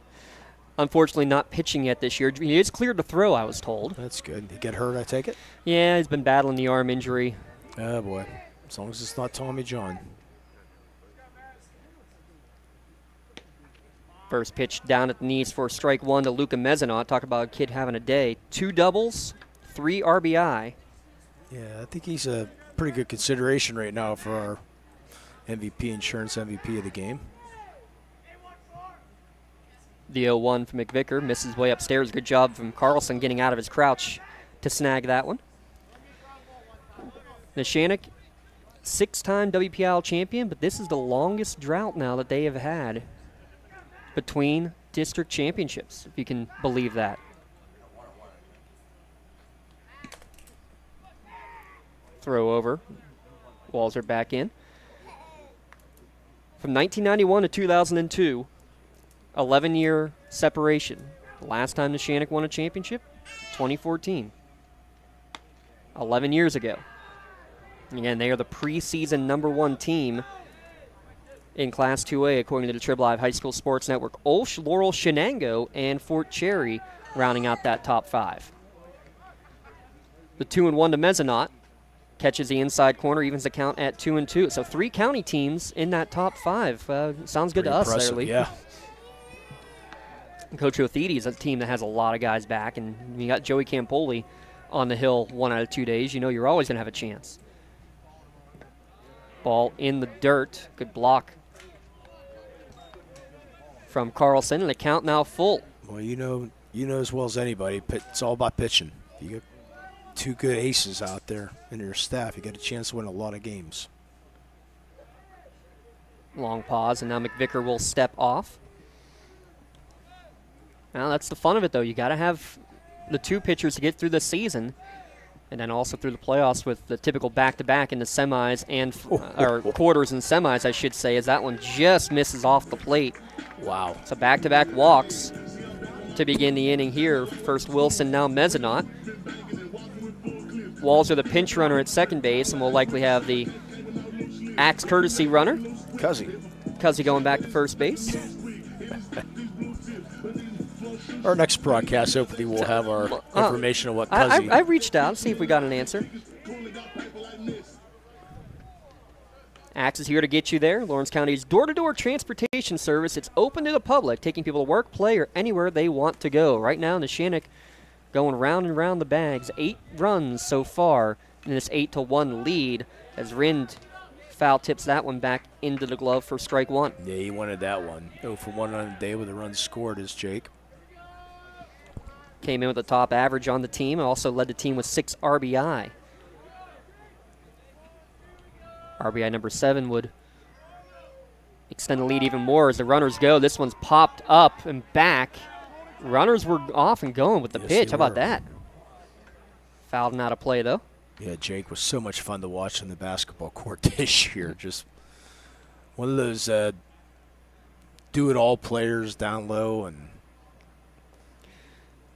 Unfortunately, not pitching yet this year. He is cleared to throw, I was told. That's good. Did he get hurt, I take it? Yeah, he's been battling the arm injury. Oh, boy. As long as it's not Tommy John. First pitch down at the knees for strike one to Luca Mezzanot. Talk about a kid having a day. 2 doubles, 3 RBI. Yeah, I think he's a pretty good consideration right now for our MVP, insurance MVP of the game. The 0-1 from McVicker. Misses way upstairs. Good job from Carlson getting out of his crouch to snag that one. Neshannock, 6-time WPIAL champion, but this is the longest drought now that they have had between district championships, if you can believe that. Throw over. Walzer back in. From 1991 to 2002, 11-year separation. The last time Neshannock won a championship, 2014. 11 years ago. Again, they are the preseason #1 team in Class 2A, according to the Trib Live High School Sports Network. Olsh, Laurel, Shenango, and Fort Cherry rounding out that top 5. The 2-1 to Mezzanot catches the inside corner, evens the count at 2-2. So 3 county teams in that top 5. Sounds good to us there, Lee. Yeah. Coach Othidi is a team that has a lot of guys back, and you got Joey Campoli on the hill 1 out of 2 days. You know you're always going to have a chance. Ball in the dirt. Good block from Carlson, and the count now full. Well, you know as well as anybody, it's all about pitching. You got 2 good aces out there in your staff. You got a chance to win a lot of games. Long pause, and now McVicker will step off. Now that's the fun of it, though. You got to have the 2 pitchers to get through the season, and then also through the playoffs with the typical back-to-back in the semis and or quarters and semis, I should say, as that one just misses off the plate. Wow. So back-to-back walks to begin the inning here. First Wilson, now Mezzanot. Walzer, the pinch runner at second base, and we'll likely have the Axe courtesy runner. Cuzzy going back to first base. Our next broadcast, hopefully, we'll have our information on what Cuzzy. I reached out to see if we got an answer. Axe is here to get you there. Lawrence County's door-to-door transportation service. It's open to the public, taking people to work, play, or anywhere they want to go. Right now, Neshannock going round and round the bags. 8 runs so far in this 8-1 lead as Rind foul tips that one back into the glove for strike 1. Yeah, he wanted that one. 0 for 1 on the day with a run scored is Jake. Came in with the top average on the team. Also led the team with 6 RBI. RBI number 7 would extend the lead even more as the runners go. This one's popped up and back. Runners were off and going with the pitch. How about that? Fouled and out of play, though. Yeah, Jake was so much fun to watch on the basketball court this year. Just one of those do-it-all players down low and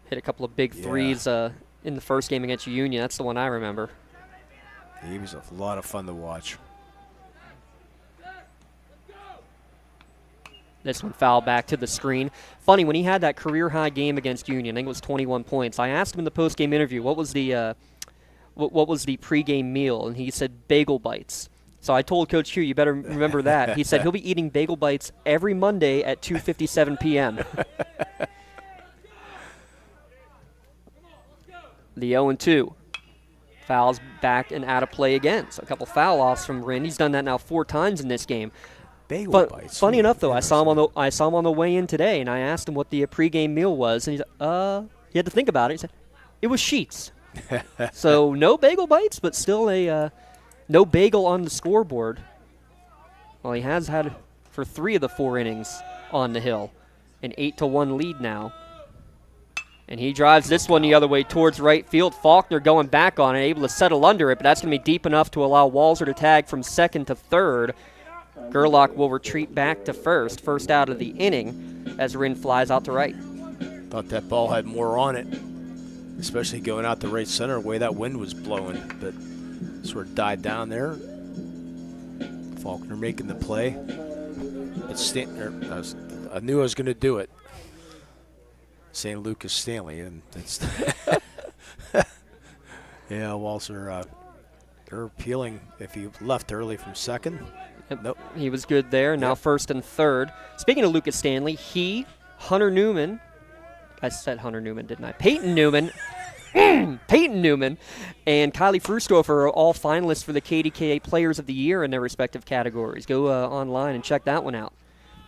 hit a couple of big threes in the first game against Union. That's the one I remember. He was a lot of fun to watch. This one fouled back to the screen. Funny, when he had that career-high game against Union, I think it was 21 points, I asked him in the post-game interview, what was the pregame meal? And he said bagel bites. So I told Coach Hugh, you better remember that. He said he'll be eating bagel bites every Monday at 2:57 p.m. The 0-2. Foul's back and out of play again. So a couple foul offs from Rinn. He's done that now 4 times in this game. Bagel bites. Funny enough, though, I saw him on the way in today, and I asked him what the pregame meal was, and he said, he had to think about it. He said, it was sheets. So no bagel bites, but still a no bagel on the scoreboard. Well, he has had for 3 of the 4 innings on the hill, an 8-1 lead now. And he drives this one the other way towards right field. Faulkner going back on it, able to settle under it, but that's going to be deep enough to allow Walser to tag from second to third. Gerlach will retreat back to first out of the inning as Rinn flies out to right. Thought that ball had more on it, especially going out the right center, the way that wind was blowing, but sort of died down there. Faulkner making the play. I knew I was going to do it. St. Lucas Stanley, and it's yeah, Walser, they're appealing if he left early from second. Nope. He was good there, now first and third. Speaking of Lucas Stanley, Hunter Newman, I said Hunter Newman, didn't I? Peyton Newman, Peyton Newman, and Kylie Frustofer are all finalists for the KDKA Players of the Year in their respective categories. Go online and check that one out.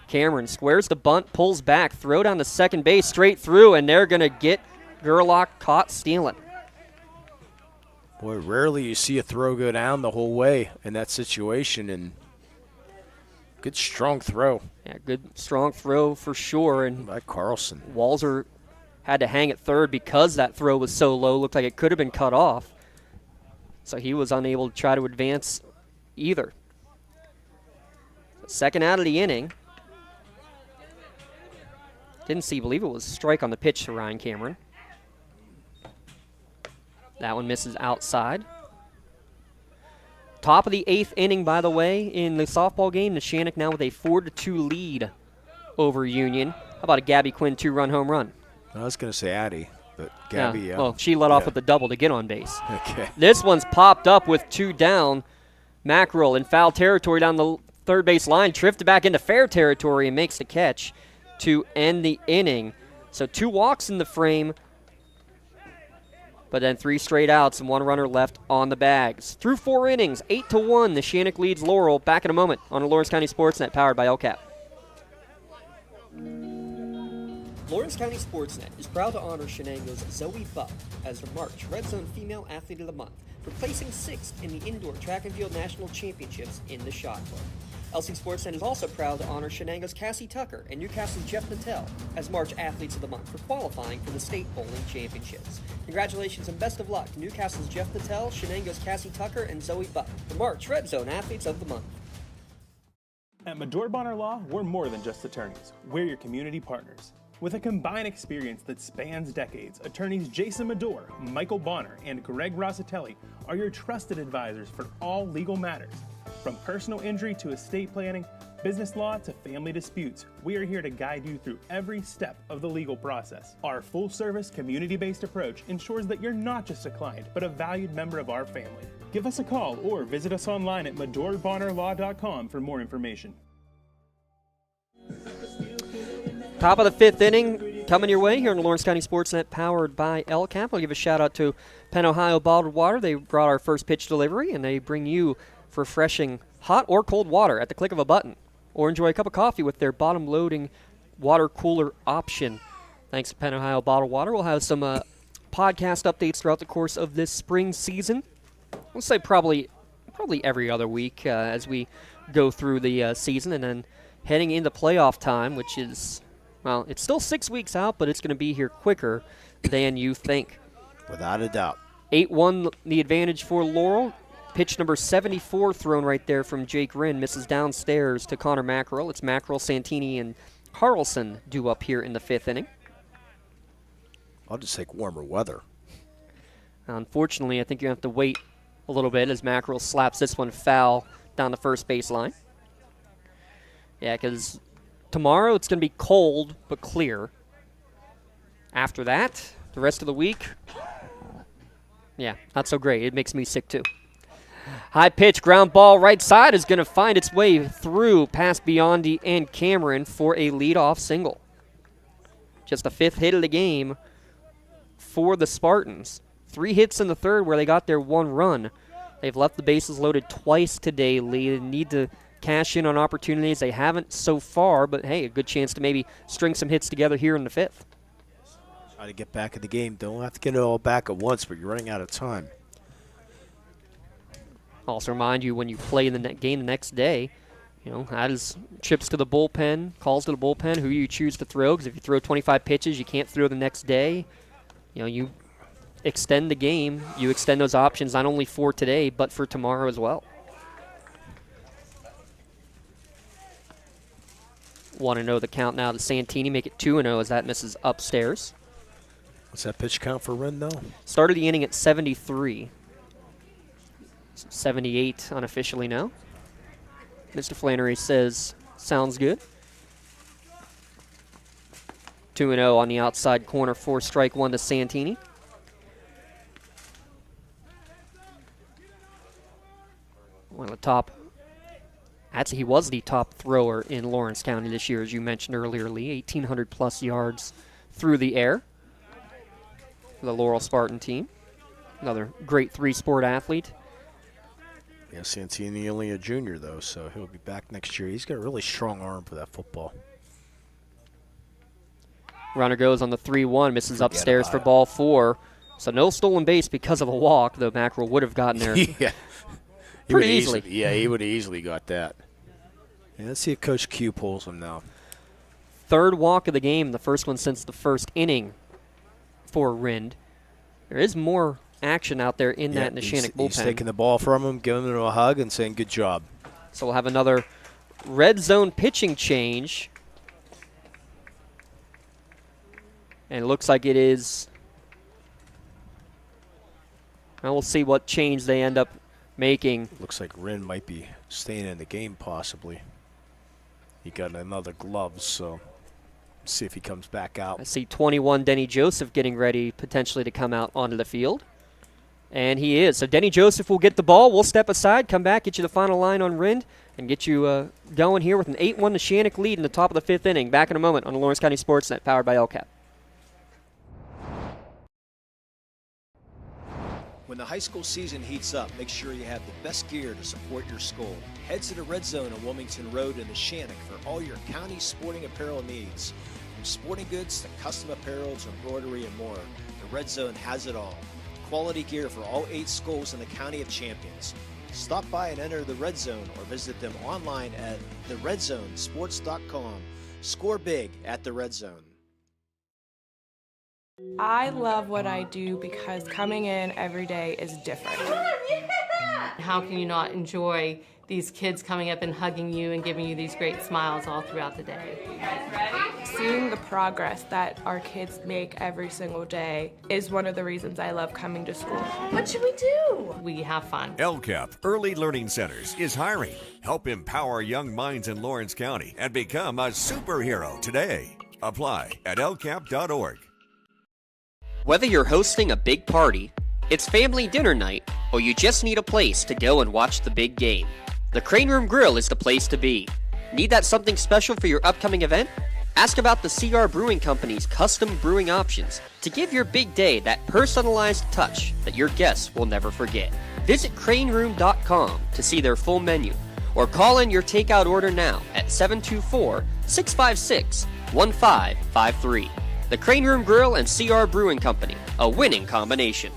Cameron squares the bunt, pulls back, throw down to second base, straight through, and they're going to get Gerlach caught stealing. Boy, rarely you see a throw go down the whole way in that situation, and good strong throw. Yeah, good strong throw for sure. And by Carlson. Walser had to hang at third because that throw was so low, looked like it could have been cut off. So he was unable to try to advance either. Second out of the inning. Didn't see, believe it was a strike on the pitch to Ryan Cameron. That one misses outside. Top of the 8th inning, by the way, in the softball game. Neshannock now with a 4-2 lead over Union. How about a Gabby Quinn 2-run home run? I was going to say Addie, but Gabby, yeah. Well, she led off with the double to get on base. Okay. This one's popped up with 2 down. Mackerel in foul territory down the third base line. Drifted back into fair territory and makes the catch to end the inning. So 2 walks in the frame, but then 3 straight outs and 1 runner left on the bags. Through 4 innings, 8-1, Neshannock leads Laurel. Back in a moment on the Lawrence County SportsNet, powered by LCAP. Lawrence County SportsNet is proud to honor Shenango's Zoe Buck as her March Red Zone Female Athlete of the Month for placing 6th in the Indoor Track and Field National Championships in the shot put. LC SportsNet is also proud to honor Shenango's Cassie Tucker and Newcastle's Jeff Natel as March Athletes of the Month for qualifying for the State Bowling Championships. Congratulations and best of luck to Newcastle's Jeff Natel, Shenango's Cassie Tucker, and Zoe Buck, the March Red Zone Athletes of the Month. At Medore Bonner Law, we're more than just attorneys. We're your community partners. With a combined experience that spans decades, attorneys Jason Medore, Michael Bonner, and Greg Rossitelli are your trusted advisors for all legal matters. From personal injury to estate planning, business law to family disputes, we are here to guide you through every step of the legal process. Our full-service, community-based approach ensures that you're not just a client, but a valued member of our family. Give us a call or visit us online at MedoreBonnerLaw.com for more information. Top of the 5th inning coming your way here on the Lawrence County SportsNet, powered by LCAP. I'll give a shout-out to Penn Ohio Bottled Water. They brought our first pitch delivery, and they bring you refreshing hot or cold water at the click of a button, or enjoy a cup of coffee with their bottom-loading water cooler option. Thanks to Penn Ohio Bottled Water. We'll have some podcast updates throughout the course of this spring season. We'll say probably every other week as we go through the season, and then heading into playoff time, which is, well, it's still 6 weeks out, but it's going to be here quicker than you think. Without a doubt. 8-1 the advantage for Laurel. Pitch number 74 thrown right there from Jake Rinn. Misses downstairs to Connor Mackerel. It's Mackerel, Santini, and Carlson due up here in the 5th inning. I'll just take warmer weather. Unfortunately, I think you have to wait a little bit as Mackerel slaps this one foul down the first baseline. Yeah, because tomorrow it's going to be cold but clear. After that, the rest of the week, yeah, not so great. It makes me sick too. High pitch, ground ball right side is going to find its way through past Biondi and Cameron for a leadoff single. Just the 5th hit of the game for the Spartans. 3 hits in the third where they got their 1 run. They've left the bases loaded twice today, Lee. They need to cash in on opportunities. They haven't so far, but hey, a good chance to maybe string some hits together here in the 5th. Try to get back in the game. Don't have to get it all back at once, but you're running out of time. Also remind you, when you play the game the next day, that is trips to the bullpen, calls to the bullpen, who you choose to throw, because if you throw 25 pitches, you can't throw the next day. You extend the game. You extend those options not only for today, but for tomorrow as well. 1-0 the count now to Santini. Make it 2-0 as that misses upstairs. What's that pitch count for Wren, though? Started the inning at 73. 78 unofficially now. Mr. Flannery says, sounds good. 2-0 on the outside corner for strike 1 to Santini. One of the top. Actually, he was the top thrower in Lawrence County this year, as you mentioned earlier, Lee. 1,800 plus yards through the air for the Laurel Spartan team. Another great 3-sport athlete. Yeah, Santini only a junior, though, so he'll be back next year. He's got a really strong arm for that football. Runner goes on the 3-1, misses upstairs for ball 4. So no stolen base because of a walk, though Mackerel would have gotten there pretty easily. Yeah, he would have easily got that. Yeah, let's see if Coach Q pulls him now. 3rd walk of the game, the first one since the first inning for Rind. There is more action out there in that Neshannock bullpen. He's taking the ball from him, giving him a hug, and saying good job. So we'll have another red zone pitching change. And it looks like it is. Well, we'll see what change they end up making. Looks like Rin might be staying in the game possibly. He got another glove, so see if he comes back out. I see 21 Denny Joseph getting ready potentially to come out onto the field. And he is. So Denny Joseph will get the ball. We'll step aside, come back, get you the final line on Rind, and get you going here with an 8-1 Neshannock lead in the top of the 5th inning. Back in a moment on the Lawrence County SportsNet, powered by LCAP. When the high school season heats up, make sure you have the best gear to support your school. Head to the Red Zone on Wilmington Road in Neshannock for all your county sporting apparel needs. From sporting goods to custom apparel to embroidery and more, the Red Zone has it all. Quality gear for all 8 schools in the County of Champions. Stop by and enter the Red Zone or visit them online at theredzonesports.com. Score big at the Red Zone. I love what I do because coming in every day is different. How can you not enjoy these kids coming up and hugging you and giving you these great smiles all throughout the day? You guys ready? Seeing the progress that our kids make every single day is one of the reasons I love coming to school. What should we do? We have fun. LCAP Early Learning Centers is hiring. Help empower young minds in Lawrence County and become a superhero today. Apply at lcap.org. Whether you're hosting a big party, it's family dinner night, or you just need a place to go and watch the big game, the Crane Room Grill is the place to be. Need that something special for your upcoming event? Ask about the CR Brewing Company's custom brewing options to give your big day that personalized touch that your guests will never forget. Visit craneroom.com to see their full menu, or call in your takeout order now at 724-656-1553. The Crane Room Grill and CR Brewing Company, a winning combination.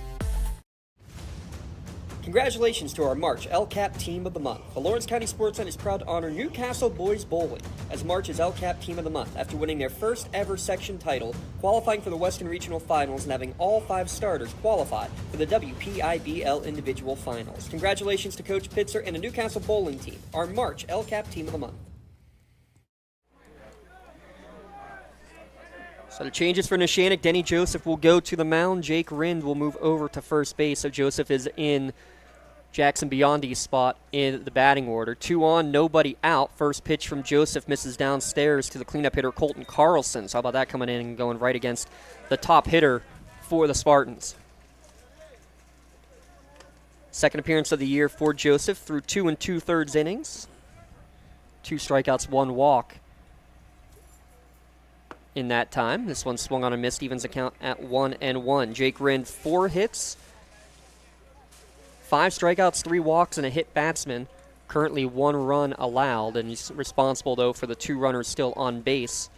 Congratulations to our March LCAP Team of the Month. The Lawrence County SportsNet is proud to honor Newcastle Boys Bowling as March's LCAP Team of the Month after winning their first ever section title, qualifying for the Western Regional Finals, and having all 5 starters qualify for the WPIAL Individual Finals. Congratulations to Coach Pitzer and the Newcastle Bowling Team, our March LCAP Team of the Month. So the changes for Neshannock, Denny Joseph will go to the mound. Jake Rind will move over to first base. So Joseph is in Jackson Biondi's spot in the batting order. 2 on, nobody out. First pitch from Joseph misses downstairs to the cleanup hitter, Colton Carlson. So how about that coming in and going right against the top hitter for the Spartans. Second appearance of the year for Joseph through 2 2/3 innings. 2 strikeouts, 1 walk. in that time. This one swung on a missed, evens account at 1-1. Jake Rinn, 4 hits, 5 strikeouts, 3 walks, and a hit batsman. Currently 1 run allowed, and he's responsible, though, for the 2 runners still on base.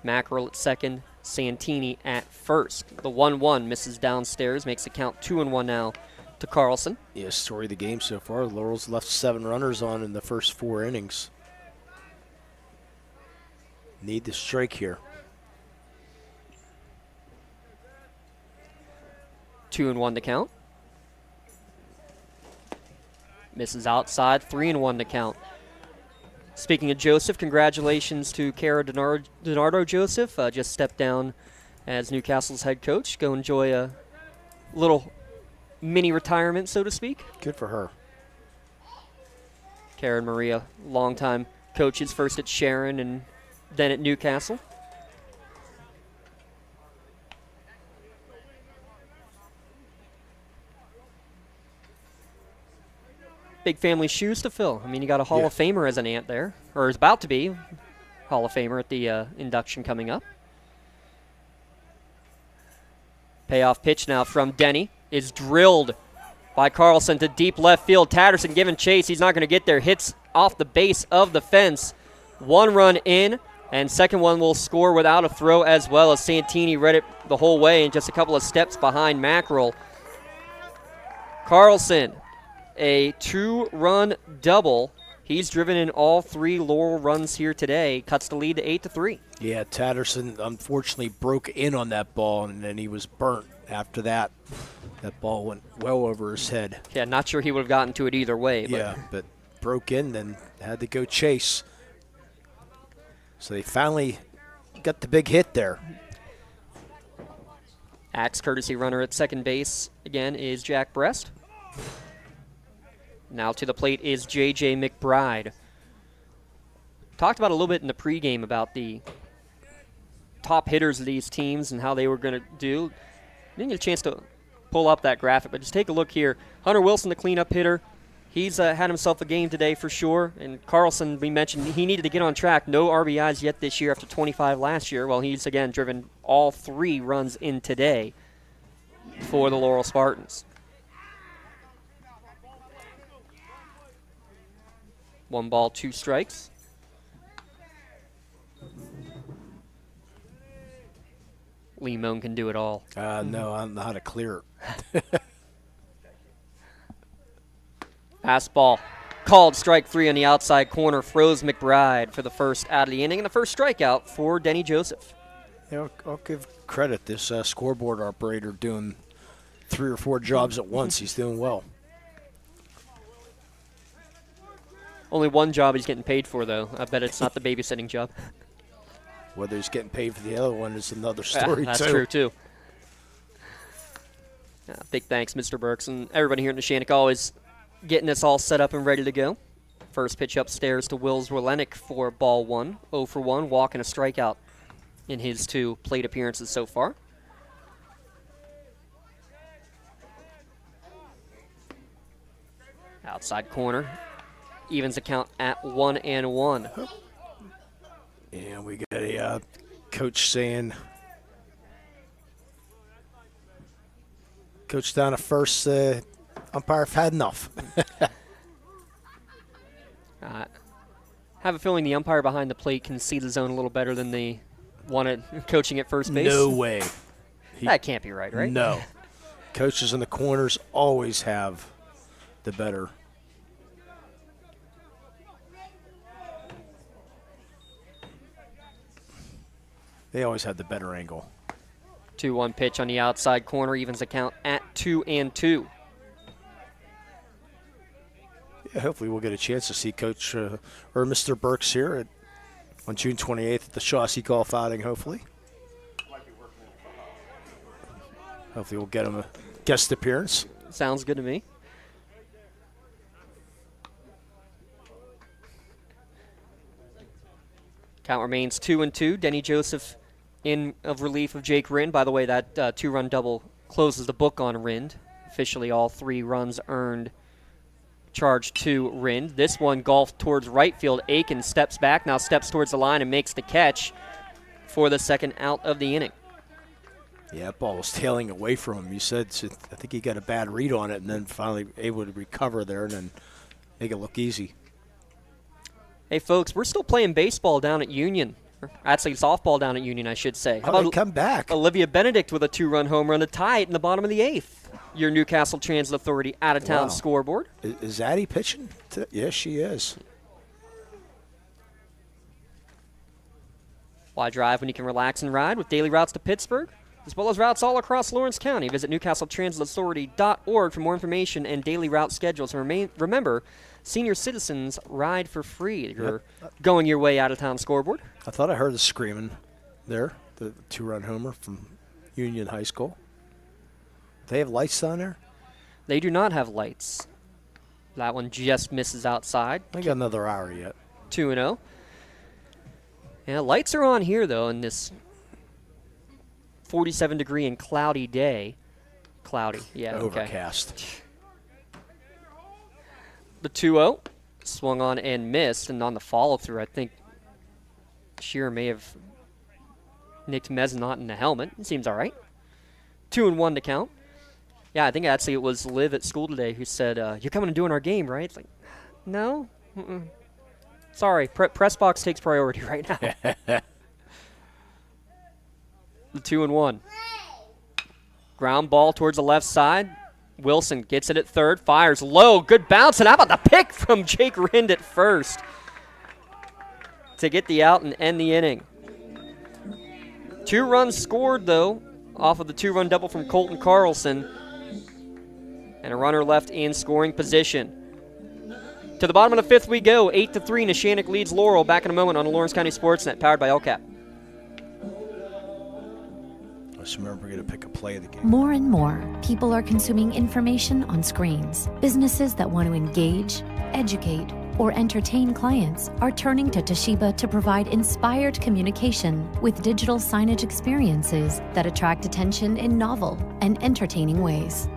Mackerel at second, Santini at first. The 1-1 misses downstairs, makes the count 2-1 now to Carlson. Yeah, story of the game so far. Laurel's left 7 runners on in the first 4 innings. Need the strike here. 2-1 to count. Misses outside, 3-1 to count. Speaking of Joseph, congratulations to Kara DiNardo Joseph. Just stepped down as Newcastle's head coach. Go enjoy a little mini retirement, so to speak. Good for her. Kara and Maria, longtime coaches, first at Sharon and then at Newcastle. Big family shoes to fill. I mean, you got a Hall of Famer as an aunt there, or is about to be Hall of Famer at the induction coming up. Payoff pitch now from Denny is drilled by Carlson to deep left field. Tatterson giving chase. He's not going to get there. Hits off the base of the fence. 1 run in, and second one will score without a throw as well, as Santini read it the whole way and just a couple of steps behind Mackerel. Carlson, a 2-run double. He's driven in all 3 Laurel runs here today. Cuts the lead to 8-3. Yeah, Tatterson unfortunately broke in on that ball, and then he was burnt after that. That ball went well over his head. Yeah, not sure he would have gotten to it either way. But yeah, but broke in, then had to go chase. So they finally got the big hit there. Axe courtesy runner at second base again is Jack Brest. Now to the plate is J.J. McBride. Talked about a little bit in the pregame about the top hitters of these teams and how they were going to do. Didn't get a chance to pull up that graphic, but just take a look here. Hunter Wilson, the cleanup hitter. He's had himself a game today for sure. And Carlson, we mentioned he needed to get on track. No RBIs yet this year after 25 last year. Well, he's, again, driven all 3 runs in today for the Laurel Spartans. 1 ball, 2 strikes. Lee Moan can do it all. No, I don't know how to clear it. Fastball called, strike 3 on the outside corner. Froze McBride for the first out of the inning and the first strikeout for Denny Joseph. Yeah, I'll give credit. This scoreboard operator doing 3 or 4 jobs at once. He's doing well. Only 1 job he's getting paid for, though. I bet it's not the babysitting job. Whether he's getting paid for the other one is another story, that's true, too. Big thanks, Mr. Burks, and everybody here in Neshannock always getting us all set up and ready to go. First pitch upstairs to Wills Werlenick for ball 1. 0 for 1, walk and a strikeout in his 2 plate appearances so far. Outside corner. Evens account at 1-1. And we got a coach saying, Coach down at first, umpire have had enough. Have a feeling the umpire behind the plate can see the zone a little better than the one coaching at first base. No way. That can't be right? No. Coaches in the corners always have the better. They always had the better angle. 2-1 pitch on the outside corner, evens account at 2-2. Yeah, hopefully we'll get a chance to see Coach or Mr. Burks here on June 28th at the Chauncey Golf outing, hopefully. Hopefully we'll get him a guest appearance. Sounds good to me. Count remains 2-2. Denny Joseph in of relief of Jake Rind. By the way, that 2-run double closes the book on Rind. Officially all 3 runs earned charged to Rind. This one golfed towards right field. Aiken steps back, now steps towards the line and makes the catch. for the second out of the inning. Yeah, that ball was tailing away from him. You said, I think he got a bad read on it and then finally able to recover there and then make it look easy. Hey, folks, we're still playing baseball down at Union. Actually, softball down at Union, I should say. How about come back? Olivia Benedict with a 2-run home run to tie it in the bottom of the 8th. Your Newcastle Transit Authority out-of-town scoreboard. Is Addie pitching? Yes, she is. Why drive when you can relax and ride with daily routes to Pittsburgh, as well as routes all across Lawrence County? Visit newcastletransitauthority.org for more information and daily route schedules. And remember, senior citizens ride for free. You're going your way out-of-town scoreboard. I thought I heard the screaming there, the 2-run homer from Union High School. They have lights down there? They do not have lights. That one just misses outside. I got another hour yet. 2-0. Yeah, lights are on here, though, in this 47-degree and cloudy day. Cloudy, yeah. Overcast. Okay. The 2-0 swung on and missed, and on the follow-through, I think Shearer may have nicked Mezzanot in the helmet. It seems all right. 2-1 to count. Yeah, I think actually it was Liv at school today who said, you're coming and doing our game, right? It's like, no. Sorry, press box takes priority right now. The 2-1. Ground ball towards the left side. Wilson gets it at third, fires low, good bounce, and how about the pick from Jake Rind at first to get the out and end the inning. 2 runs scored, though, off of the 2-run double from Colton Carlson, and a runner left in scoring position. To the bottom of the 5th we go, 8-3, Neshannock leads Laurel. Back in a moment on the Lawrence County SportsNet, powered by LCAP. Just remember, we're going to pick a play of the game. More and more people are consuming information on screens. Businesses that want to engage, educate, or entertain clients are turning to Toshiba to provide inspired communication with digital signage experiences that attract attention in novel and entertaining ways.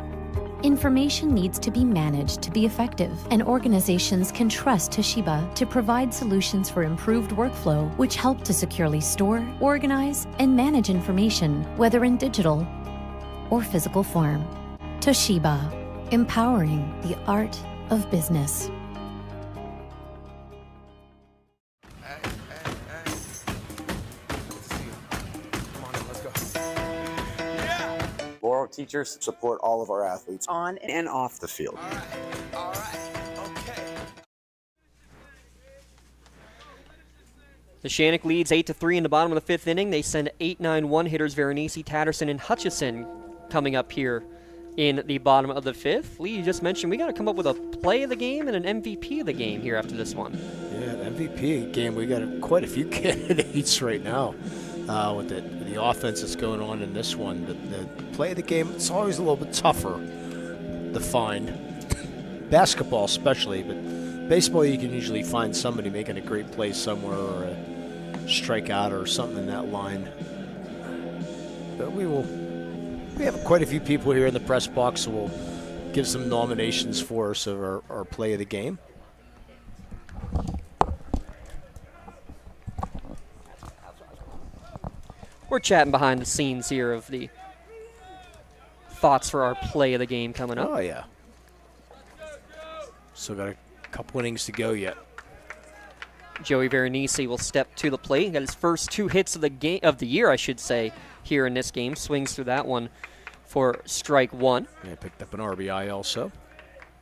Information needs to be managed to be effective, and organizations can trust Toshiba to provide solutions for improved workflow, which help to securely store, organize, and manage information, whether in digital or physical form. Toshiba, empowering the art of business. Laurel teachers support all of our athletes on and off the field. Neshannock leads 8-3 in the bottom of the 5th inning. They send 8-9 hitters Veronese, Tatterson, and Hutchison coming up here in the bottom of the 5th. Lee, you just mentioned we got to come up with a play of the game and an MVP of the game here after this one. Yeah, MVP game. We got quite a few candidates right now. With the offense that's going on in this one. The play of the game, it's always a little bit tougher to find. Basketball especially, but baseball you can usually find somebody making a great play somewhere or a strikeout or something in that line. But we have quite a few people here in the press box, so we'll give some nominations for us of our play of the game. We're chatting behind the scenes here of the thoughts for our play of the game coming up. Oh, yeah. Still got a couple innings to go yet. Joey Veronese will step to the plate. He got his first 2 hits of the year, I should say, here in this game. Swings through that one for strike 1. Yeah, picked up an RBI also.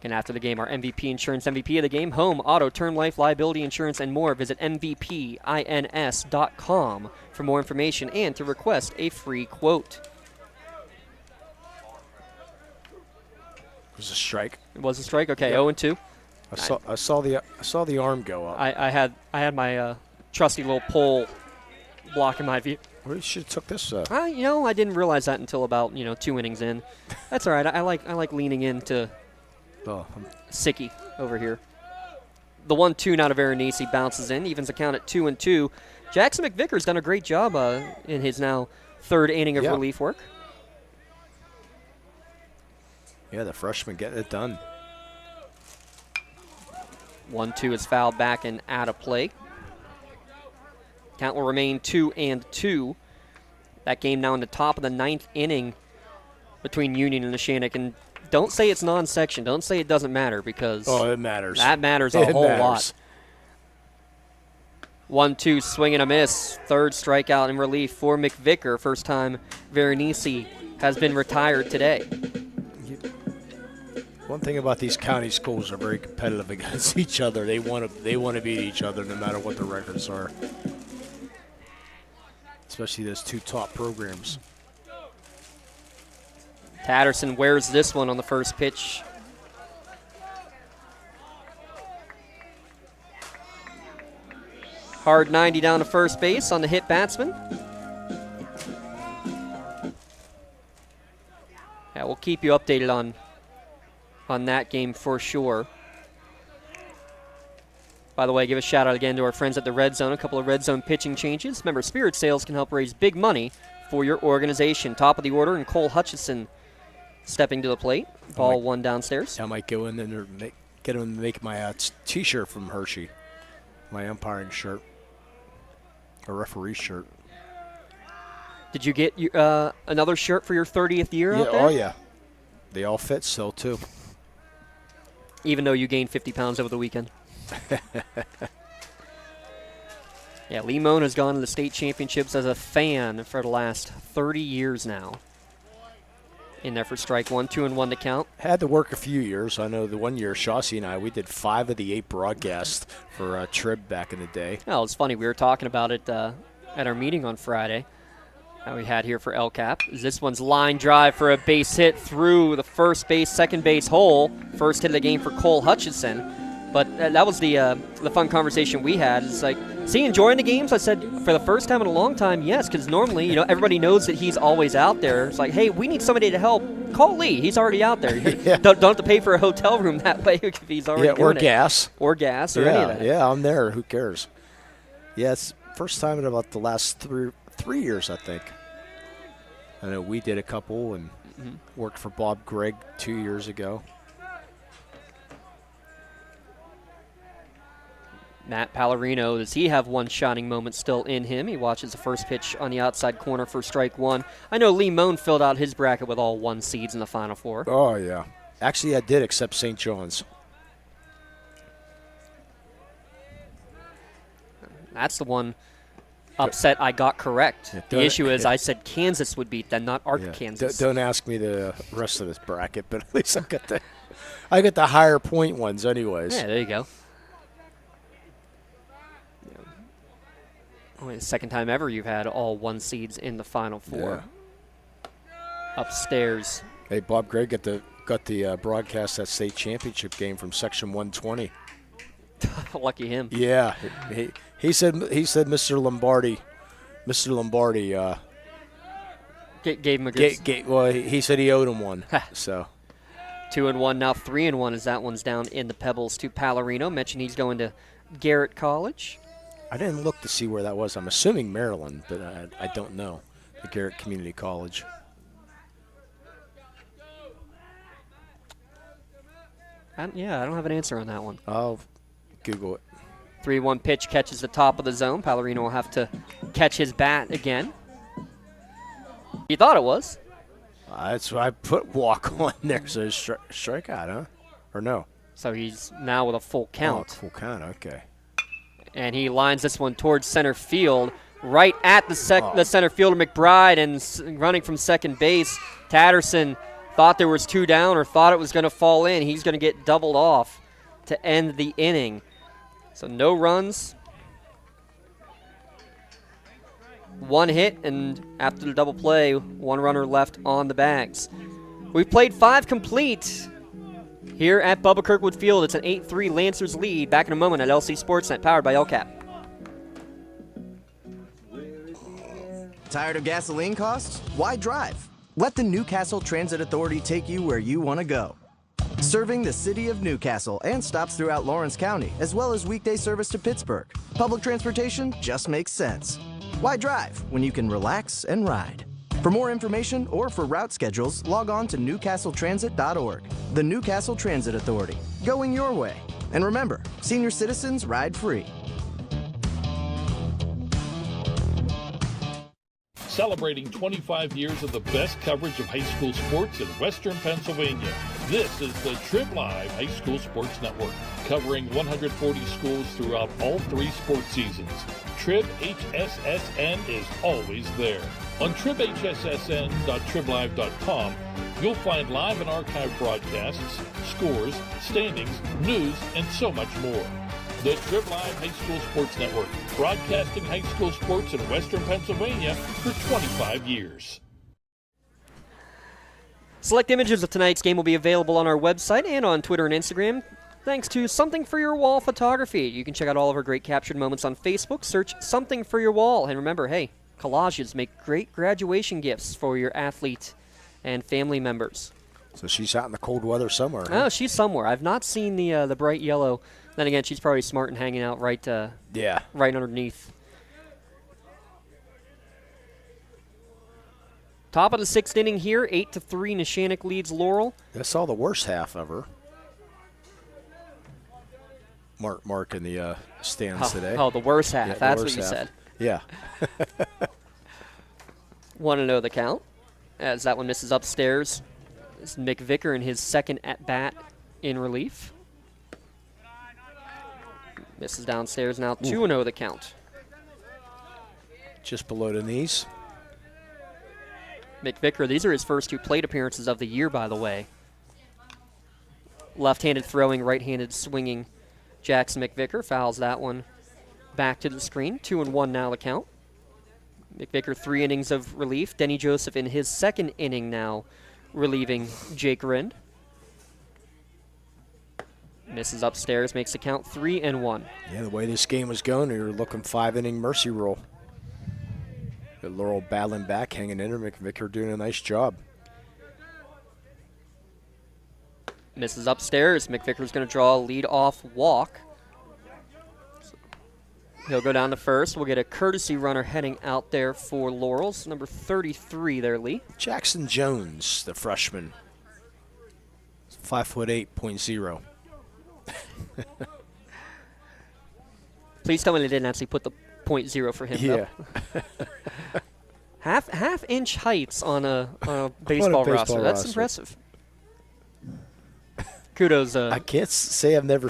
And after the game, our MVP Insurance MVP of the game, home, auto, term, life, liability insurance, and more. Visit MVPINS.com for more information and to request a free quote. It was a strike. It was a strike? Okay, yep. 0-2. I saw the arm go up. I had my trusty little pole blocking my view. Well, you should have took this. I didn't realize that until about 2 innings in. That's all right. I like leaning into Sicky over here. The 1-2 now to Veronese bounces in, evens the count at 2-2. Jackson McVicker's done a great job in his now 3rd inning of relief work. Yeah, the freshman getting it done. 1-2 is fouled back and out of play. Count will remain 2-2. That game now in the top of the 9th inning between Union and Neshannock. And don't say it's non-section. Don't say it doesn't matter, because it matters. That matters a whole lot. 1-2, swing and a miss. Third strikeout in relief for McVicker. First time Veronese has been retired today. One thing about these county schools, are very competitive against each other. They want to beat each other no matter what the records are. Especially those two top programs. Tatterson wears this one on the first pitch. Hard 90 down to first base on the hit batsman. Yeah, we'll keep you updated on that game for sure. By the way, give a shout out again to our friends at the Red Zone. A couple of Red Zone pitching changes. Remember, spirit sales can help raise big money for your organization. Top of the order, and Cole Hutchison stepping to the plate. Ball one downstairs. I might go in there and get him to make my T-shirt from Hershey, my umpiring shirt, a referee shirt. Did you get another shirt for your 30th year out there? Oh, yeah. They all fit still, too. Even though you gained 50 pounds over the weekend. Yeah, Lee Moan has gone to the state championships as a fan for the last 30 years now. In there for strike one, 2-1 to count. Had to work a few years. I know the one year, Shawsey and I, we did 5 of the 8 broadcasts for Trib back in the day. Oh, it's funny. We were talking about it at our meeting on Friday that we had here for LCAP. This one's line drive for a base hit through the first base, second base hole. First hit of the game for Cole Hutchison. But that was the fun conversation we had. It's like, is he enjoying the games? I said, for the first time in a long time, yes, because normally, everybody knows that he's always out there. It's like, hey, we need somebody to help. Call Lee. He's already out there. Yeah. Don't have to pay for a hotel room that way if he's already doing or it. gas. Or gas or any of that. Yeah, I'm there. Who cares? Yeah, it's first time in about the last three years, I think. I know we did a couple and worked for Bob Gregg 2 years ago. Matt Pallarino, does he have one shining moment still in him? He watches the first pitch on the outside corner for strike one. I know Lee Moan filled out his bracket with all 1 seeds in the Final Four. Oh, yeah. Actually, I did, except St. John's. That's the one upset I got correct. Yeah, the issue is I said Kansas would beat them, not Arkansas. Don't ask me the rest of this bracket, but at least I got the higher point ones anyways. Yeah, there you go. Only the second time ever you've had all 1 seeds in the Final Four. Yeah. Upstairs. Hey, Bob Gregg got the broadcast that state championship game from Section 120. Lucky him. Yeah, he said Mr. Lombardi gave him a good. Well, he said he owed him one. So 2-1 now, 3-1 as that one's down in the Pebbles to Pallarino. Mentioned he's going to Garrett College. I didn't look to see where that was. I'm assuming Maryland, but I don't know. The Garrett Community College. I don't have an answer on that one. I'll Google it. 3-1 pitch catches the top of the zone. Pallarino will have to catch his bat again. You thought it was? That's why I put walk on there. So strikeout, huh? Or no? So he's now with a full count. Oh, full count, okay. And he lines this one towards center field, right at the center fielder McBride, and running from second base. Tatterson thought there was 2 down or thought it was going to fall in. He's going to get doubled off to end the inning. So no runs. 1 hit, and after the double play, 1 runner left on the bags. We've played 5 complete here at Bubba Kirkwood Field. It's an 8-3 Lancers lead. Back in a moment at LC SportsNet, powered by LCAP. Tired of gasoline costs? Why drive? Let the Newcastle Transit Authority take you where you want to go. Serving the city of Newcastle and stops throughout Lawrence County, as well as weekday service to Pittsburgh. Public transportation just makes sense. Why drive when you can relax and ride? For more information or for route schedules, log on to newcastletransit.org. The Newcastle Transit Authority, going your way. And remember, senior citizens ride free. celebrating 25 years of the best coverage of high school sports in Western Pennsylvania. This is the Trib Live High School Sports Network, covering 140 schools throughout all 3 sports seasons. Trib HSSN is always there. On tribhssn.triblive.com, you'll find live and archive broadcasts, scores, standings, news, and so much more. The Trib Live High School Sports Network, broadcasting high school sports in Western Pennsylvania for 25 years. Select images of tonight's game will be available on our website and on Twitter and Instagram. Thanks to Something for Your Wall Photography. You can check out all of our great captured moments on Facebook. Search Something for Your Wall. And remember, hey, collages make great graduation gifts for your athlete and family members. So she's out in the cold weather somewhere. Oh, she's somewhere. I've not seen the bright yellow. Then again, she's probably smart and hanging out right right underneath. Top of the 6th inning here, 8-3. Neshannock leads Laurel. I saw the worst half of her. Mark in the stands today. Oh, the worst half. That's what you said. Yeah. Want to know the count? As that one misses upstairs. It's Mick Vicker in his second at-bat in relief. Misses downstairs now. 2-0 the count. Just below the knees. Mick Vicker, these are his first 2 plate appearances of the year, by the way. Left-handed throwing, right-handed swinging. Jackson McVicker fouls that one back to the screen. 2-1 now the count. McVicker 3 innings of relief. Denny Joseph in his 2nd inning now, relieving Jake Rind. Misses upstairs, makes the count 3-1. Yeah, the way this game was going, we were looking 5-inning mercy rule. Got Laurel battling back, hanging in there. McVicker doing a nice job. Misses upstairs. McVicker's going to draw a lead-off walk. He'll go down to first. We'll get a courtesy runner heading out there for Laurel's. Number 33 there, Lee. Jackson Jones, the freshman. 5'8.0. Please tell me they didn't actually put the .0 for him, yeah. though. half-inch heights on a baseball roster. That's impressive. Kudos. I can't say I've never.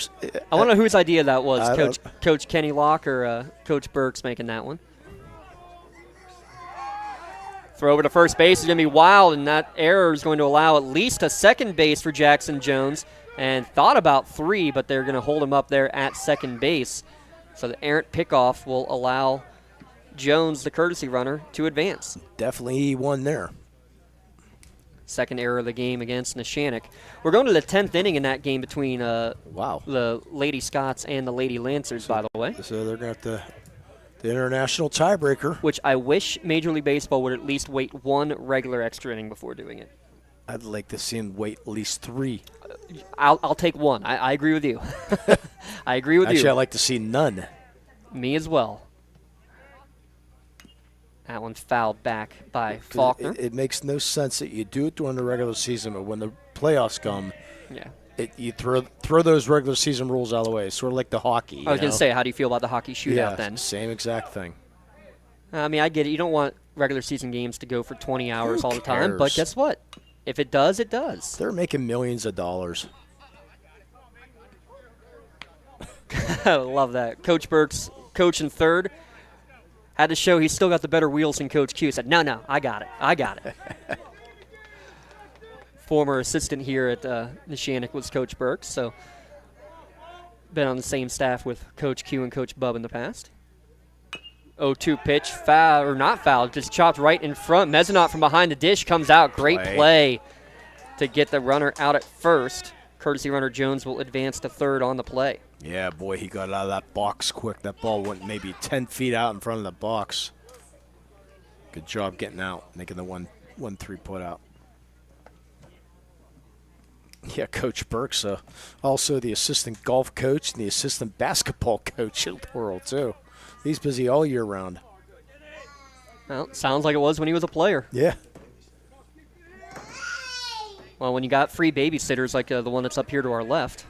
I want to know whose idea that was. Coach Kenny Locke or Coach Burks making that one. Throw over to first base is going to be wild, and that error is going to allow at least a second base for Jackson Jones. And thought about 3, but they're going to hold him up there at second base. So the errant pickoff will allow Jones, the courtesy runner, to advance. Definitely won there. Second error of the game against Neshannock. We're going to the 10th inning in that game between the Lady Scots and the Lady Lancers, by the way. So they're going to have the international tiebreaker. Which I wish Major League Baseball would at least wait 1 regular extra inning before doing it. I'd like to see him wait at least 3. I'll take 1. I agree with you. I agree with you. Actually, I'd like to see none. Me as well. That one fouled back by Faulkner. It makes no sense that you do it during the regular season, but when the playoffs come, you throw those regular season rules out of the way. It's sort of like the hockey. I was going to say, how do you feel about the hockey shootout then? Same exact thing. I mean, I get it. You don't want regular season games to go for 20 hours all the time, but guess what? If it does, it does. They're making millions of dollars. I love that. Coach Burks, coach in third, had to show he's still got the better wheels than Coach Q. Said, no, I got it. Former assistant here at Neshannock was Coach Burks, so been on the same staff with Coach Q and Coach Bub in the past. 0-2 pitch, foul, or not foul, just chopped right in front. Neshannock from behind the dish comes out. Great play to get the runner out at first. Courtesy runner Jones will advance to third on the play. Yeah, boy, he got out of that box quick. That ball went maybe 10 feet out in front of the box. Good job getting out, making the 1-3 put out. Yeah, Coach Burks, also the assistant golf coach and the assistant basketball coach at Laurel, too. He's busy all year round. Well, sounds like it was when he was a player. Yeah. Well, when you got free babysitters like the one that's up here to our left.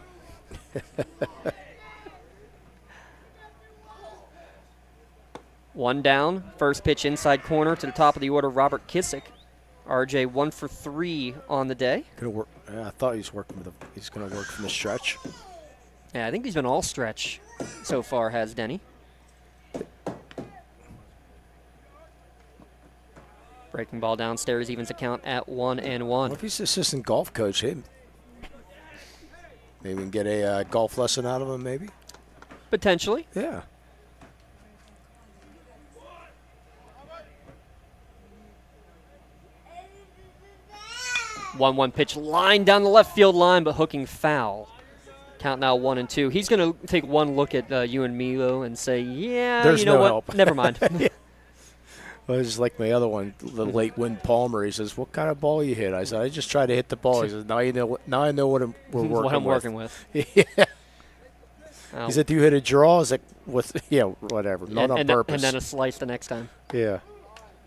One down. First pitch inside corner to the top of the order, Robert Kissick. RJ 1 for 3 on the day. I thought he was working he's going to work from the stretch. Yeah, I think he's been all stretch so far, has Denny. Breaking ball downstairs, evens the count at 1-1. What if he's assistant golf coach? Maybe we can get a golf lesson out of him, maybe? Potentially. Yeah. One pitch line down the left field line, but hooking foul. Count now 1-2. He's going to take one look at you and Milo and say, yeah, There's you know no what? help. Never mind. Yeah. Well, it's like my other one, the late Win Palmer. He says, "What kind of ball you hit?" I said, "I just tried to hit the ball." He says, "Now you know. Now I know what we're working what I'm with." working with. Yeah. Oh. He said, "Do you hit a draw?" I was like, "With whatever, not on purpose." And then a slice the next time. Yeah.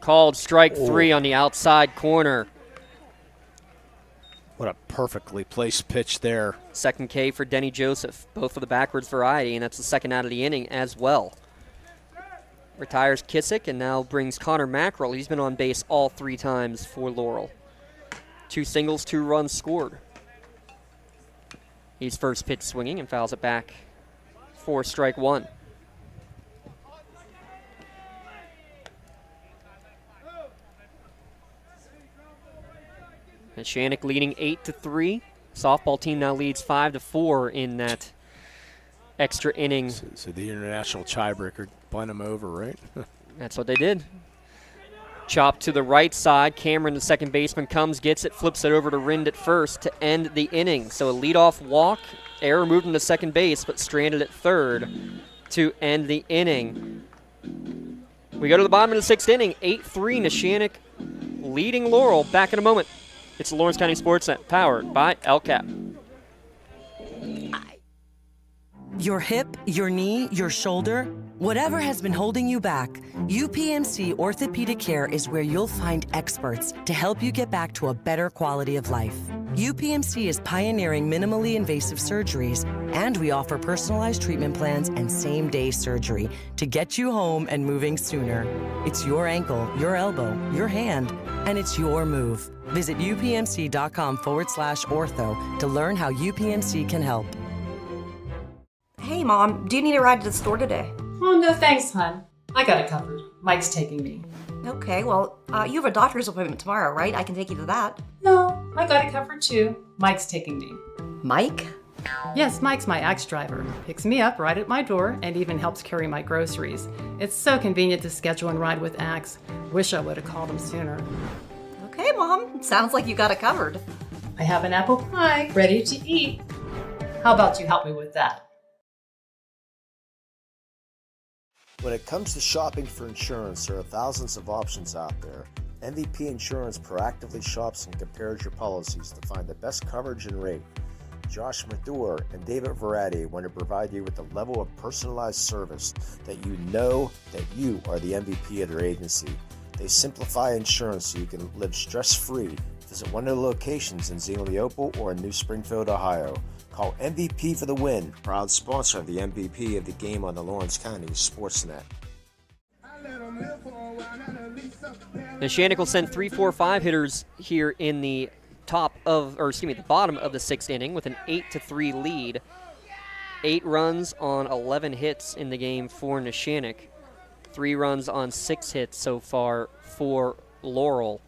Called strike 3 on the outside corner. What a perfectly placed pitch there. Second K for Denny Joseph, both for the backwards variety, and that's the second out of the inning as well. Retires Kissick and now brings Connor Mackerel. He's been on base all 3 times for Laurel. 2 singles, 2 runs scored. He's first pitch swinging and fouls it back for strike 1. Neshannock leading 8-3. Softball team now leads 5-4 in that extra inning. So the international tiebreaker won him over, right? That's what they did. Chop to the right side. Cameron, the second baseman, comes, gets it, flips it over to Rind at first to end the inning. So a leadoff walk, error moved him to second base, but stranded at third to end the inning. We go to the bottom of the 6th inning, 8-3, Neshannock leading Laurel. Back in a moment. It's the Lawrence County SportsNet, powered by LCAP. Your hip, your knee, your shoulder, whatever has been holding you back, UPMC Orthopedic Care is where you'll find experts to help you get back to a better quality of life. UPMC is pioneering minimally invasive surgeries, and we offer personalized treatment plans and same-day surgery to get you home and moving sooner. It's your ankle, your elbow, your hand, and it's your move. Visit upmc.com/ortho to learn how UPMC can help. Hey, Mom, do you need a ride to the store today? Oh, no thanks, hon. I got it covered. Mike's taking me. Okay, well, you have a doctor's appointment tomorrow, right? I can take you to that. No, I got it covered too. Mike's taking me. Mike? Yes, Mike's my ex driver. Picks me up right at my door and even helps carry my groceries. It's so convenient to schedule and ride with Axe. Wish I would have called him sooner. Okay, Mom. Sounds like you got it covered. I have an apple pie ready to eat. How about you help me with that? When it comes to shopping for insurance, there are thousands of options out there. MVP Insurance proactively shops and compares your policies to find the best coverage and rate. Josh Mathur and David Verratti want to provide you with the level of personalized service that you know that you are the MVP of their agency. They simplify insurance so you can live stress-free. Visit one of the locations in Xenopal or in New Springfield, Ohio. Call MVP for the win. Proud sponsor of the MVP of the game on the Lawrence County SportsNet. Neshannock will send 3, 4, 5 hitters here in the the bottom of the 6th inning with an 8-3 lead. 8 runs on 11 hits in the game for Neshannock. 3 runs on 6 hits so far for Laurel.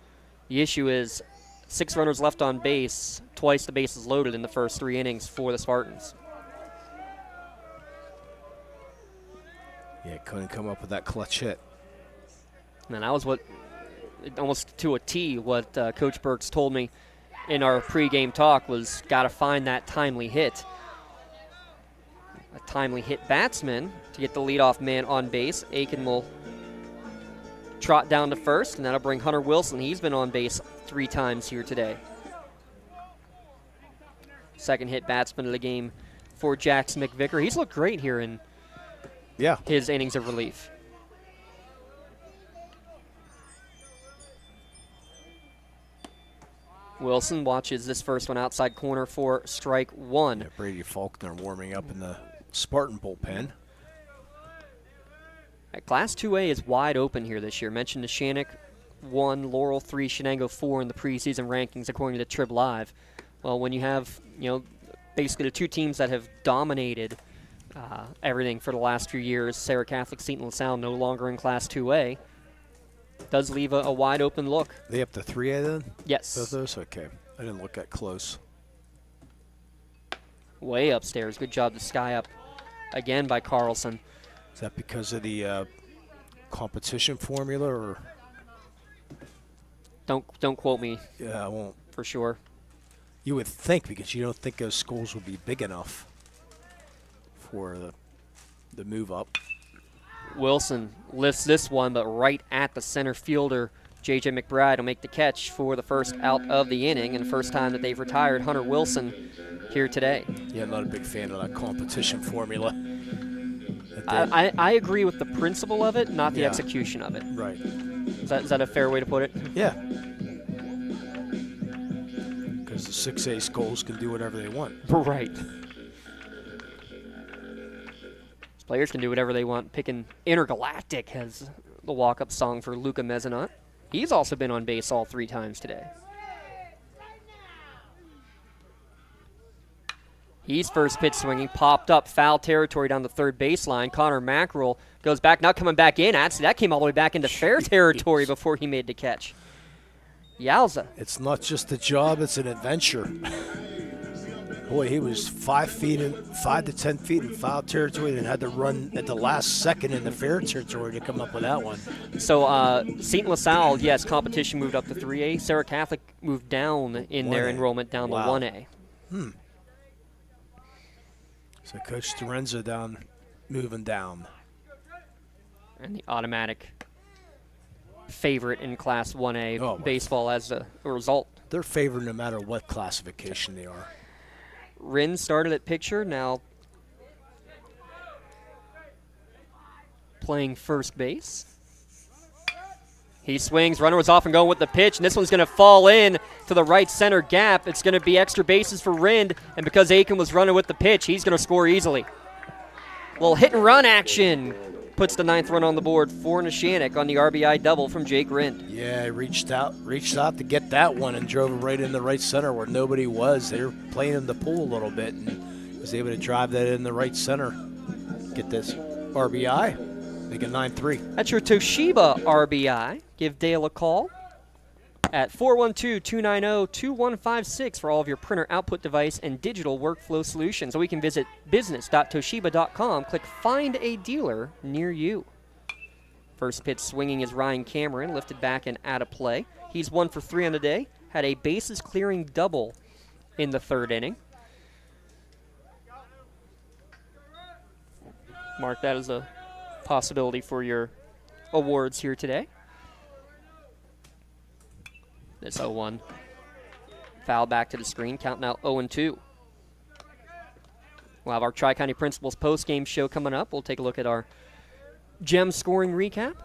The issue is 6 runners left on base, twice the bases loaded in the first 3 innings for the Spartans. Yeah, couldn't come up with that clutch hit. And that was almost to a T, what Coach Burks told me in our pregame talk was got to find that timely hit. A timely hit batsman to get the leadoff man on base. Aiken will trot down to first, and that'll bring Hunter Wilson. He's been on base 3 times here today. Second hit batsman of the game for Jax McVicker. He's looked great here in his innings of relief. Wilson watches this first one outside corner for strike 1. Yeah, Brady Faulkner warming up in the Spartan bullpen. Class 2A is wide open here this year. Mentioned Neshannock 1, Laurel 3, Shenango 4 in the preseason rankings according to Trib Live. Well, when you have, basically the two teams that have dominated everything for the last few years, Sarah Catholic, St. LaSalle, no longer in Class 2A, does leave a wide open look. They up to 3A then? Yes. Both those? Okay. I didn't look that close. Way upstairs. Good job to sky up again by Carlson. Is that because of the competition formula, or? Don't quote me. Yeah, I won't. For sure. You would think, because you don't think those schools would be big enough for the move up. Wilson lifts this one, but right at the center fielder, J.J. McBride will make the catch for the first out of the inning, and first time that they've retired Hunter Wilson here today. Yeah, I'm not a big fan of that competition formula. I agree with the principle of it, not the execution of it. Right. Is that a fair way to put it? Yeah. Because the 6A schools can do whatever they want. Right. Players can do whatever they want. Picking Intergalactic as the walk-up song for Luca Mezzanot. He's also been on base all 3 times today. He's first pitch swinging, popped up, foul territory down the third baseline. Connor Mackerel goes back, not coming back in. Actually, that came all the way back into fair territory before he made the catch. Yowza. It's not just a job, it's an adventure. Boy, he was 5 to 10 feet in foul territory and had to run at the last second in the fair territory to come up with that one. So St. LaSalle, yes, competition moved up to 3A. Sarah Catholic moved down in their enrollment down to 1A. So Coach Dorenza moving down. And the automatic favorite in Class 1A baseball as a result. They're favored no matter what classification they are. Rinn started at pitcher, now playing first base. He swings, runner was off and going with the pitch, and this one's going to fall in to the right center gap. It's going to be extra bases for Rind, and because Aiken was running with the pitch, he's going to score easily. Little hit and run action puts the 9th run on the board for Neshannock on the RBI double from Jake Rind. Yeah, he reached out to get that one and drove it right in the right center where nobody was. They were playing in the pool a little bit and was able to drive that in the right center. Get this RBI, make it 9-3. That's your Toshiba RBI. Give Dale a call at 412-290-2156 for all of your printer output device and digital workflow solutions. So we can visit business.toshiba.com, click Find a Dealer near you. First pitch swinging is Ryan Cameron, lifted back and out of play. He's 1 for 3 on the day, had a bases clearing double in the 3rd inning. Mark that as a possibility for your awards here today. This 0-1. Foul back to the screen. Count now 0-2. We'll have our Tri-County Principals post-game show coming up. We'll take a look at our gem scoring recap.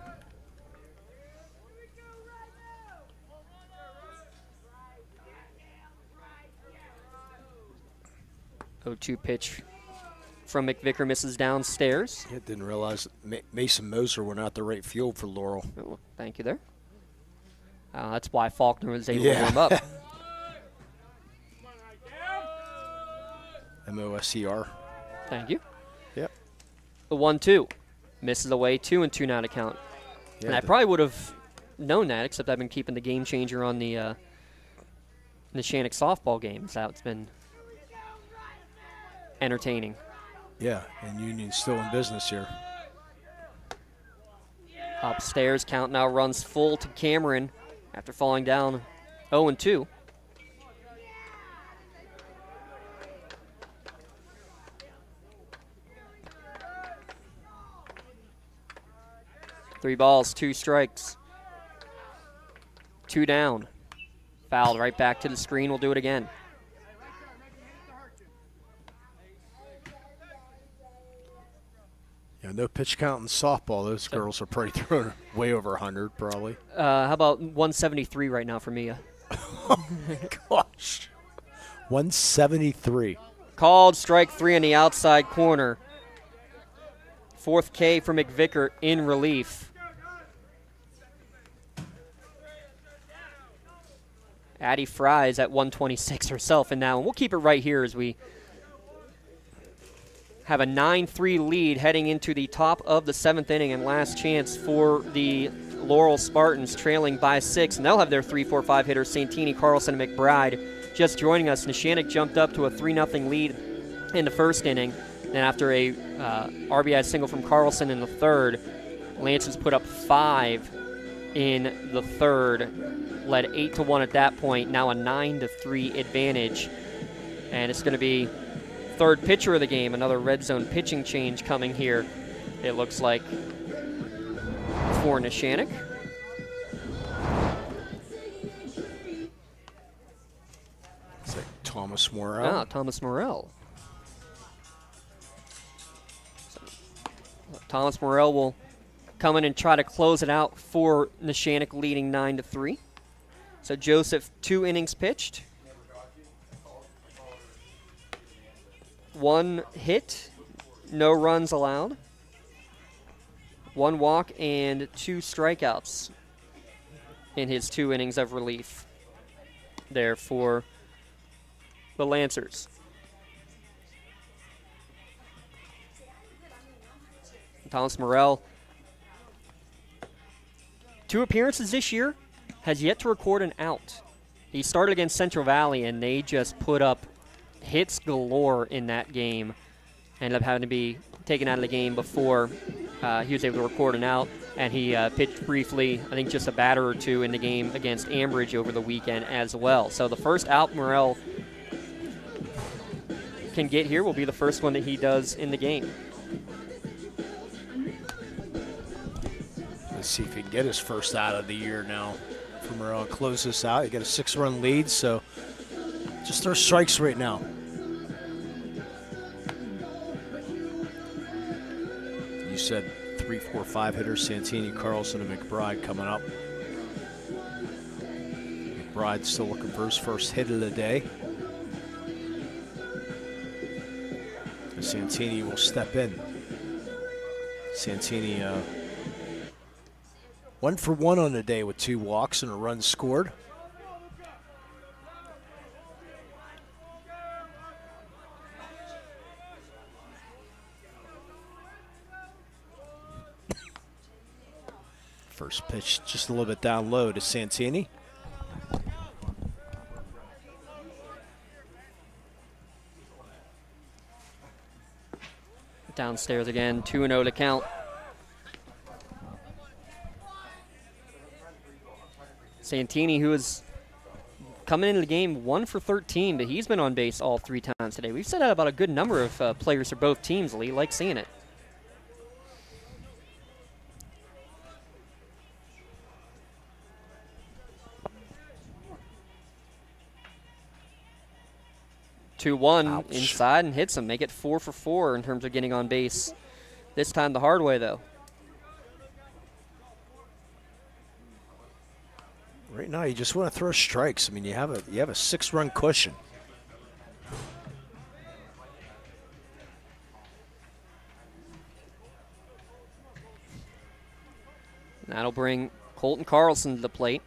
Oh-2 pitch from McVicker misses downstairs. I didn't realize Mason Moser went out the right field for Laurel. Oh, thank you there. That's why Faulkner was able to warm up. MOSER. Thank you. Yep. The 1-2. Misses away, 2-2 now to count. Yeah, and I probably would have known that, except I've been keeping the game changer on the Neshannock softball games. That's been entertaining. Yeah, and Union's still in business here. Upstairs, count now runs full to Cameron after falling down 0-2. Three balls, 2 strikes. 2 down. Fouled right back to the screen. We'll do it again. Yeah, no pitch count in softball. Those girls are probably throwing way over 100, probably. How about 173 right now for Mia? Oh, my gosh. 173. Called strike 3 in the outside corner. Fourth K for McVicker in relief. Addie Fry's at 126 herself in that one. We'll keep it right here as we have a 9-3 lead heading into the top of the 7th inning and last chance for the Laurel Spartans, trailing by 6. And they'll have their 3-4-5 hitters, Santini, Carlson, and McBride. Just joining us, Neshannock jumped up to a 3-0 lead in the first inning. And after a RBI single from Carlson in the third, Lancers put up 5 in the third, led 8-1 at that point, now a 9-3 advantage. And it's going to be third pitcher of the game, another red zone pitching change coming here, it looks like, for Neshannock. It's like Thomas Morrell. Ah, Thomas Morrell. So, Thomas Morrell will come in and try to close it out for Neshannock, leading 9-3. So Joseph, 2 innings pitched. 1 hit, no runs allowed. 1 walk and 2 strikeouts in his 2 innings of relief there for the Lancers. Thomas Morrell, 2 appearances this year, has yet to record an out. He started against Central Valley, and they just put up hits galore in that game. Ended up having to be taken out of the game before he was able to record an out, and he pitched briefly, I think just a batter or 2 in the game against Ambridge over the weekend as well. So the first out Morrell can get here will be the first one that he does in the game. Let's see if he can get his first out of the year now for Morrell. Close this out. You got a 6-run lead, so just throw strikes right now. You said 3, 4, 5 hitters, Santini, Carlson, and McBride coming up. McBride still looking for his first hit of the day. Santini will step in. Santini 1 for 1 on the day with 2 walks and a run scored. First pitch just a little bit down low to Santini. Downstairs again, 2-0 to count. Santini, who is coming into the game 1 for 13, but he's been on base all 3 times today. We've said that about a good number of players for both teams, Lee. Like seeing it. Ouch. Inside and hits him. Make it 4 for 4 in terms of getting on base. This time the hard way, though. Right now, you just want to throw strikes. I mean, you have a 6-run cushion. That'll bring Colton Carlson to the plate.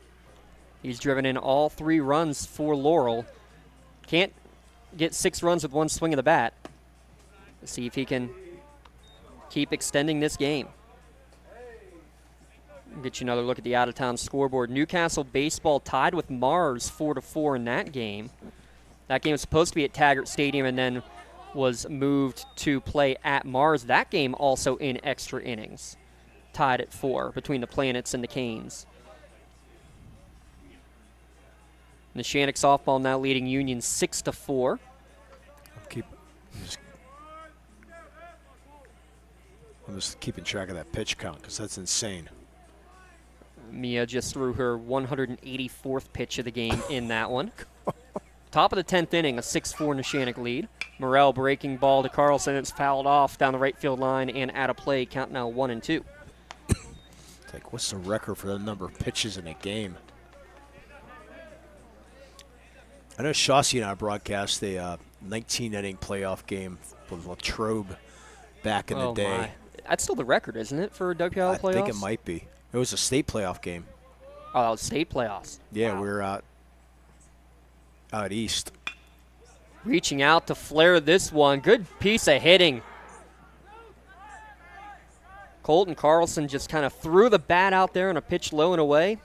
He's driven in all 3 runs for Laurel. Can't get 6 runs with 1 swing of the bat. Let's see if he can keep extending this game. Get you another look at the out-of-town scoreboard. Newcastle baseball tied with Mars 4-4 in that game. That game was supposed to be at Taggart Stadium and then was moved to play at Mars. That game also in extra innings. Tied at 4 between the Planets and the Canes. Neshannock softball now leading Union 6-4. I'm just keeping track of that pitch count because that's insane. Mia just threw her 184th pitch of the game in that one. Top of the 10th inning, a 6-4 Neshannock lead. Morrell breaking ball to Carlson. It's fouled off down the right field line and out of play. Count now 1-2. Like, what's the record for the number of pitches in a game? I know Shawsey and I broadcast a 19-inning playoff game with Latrobe back in the day. That's still the record, isn't it, for WPIAL playoffs? I think it might be. It was a state playoff game. Oh, state playoffs. Yeah, we were out east. Reaching out to flare this one. Good piece of hitting. Colton Carlson just kind of threw the bat out there on a pitch low and away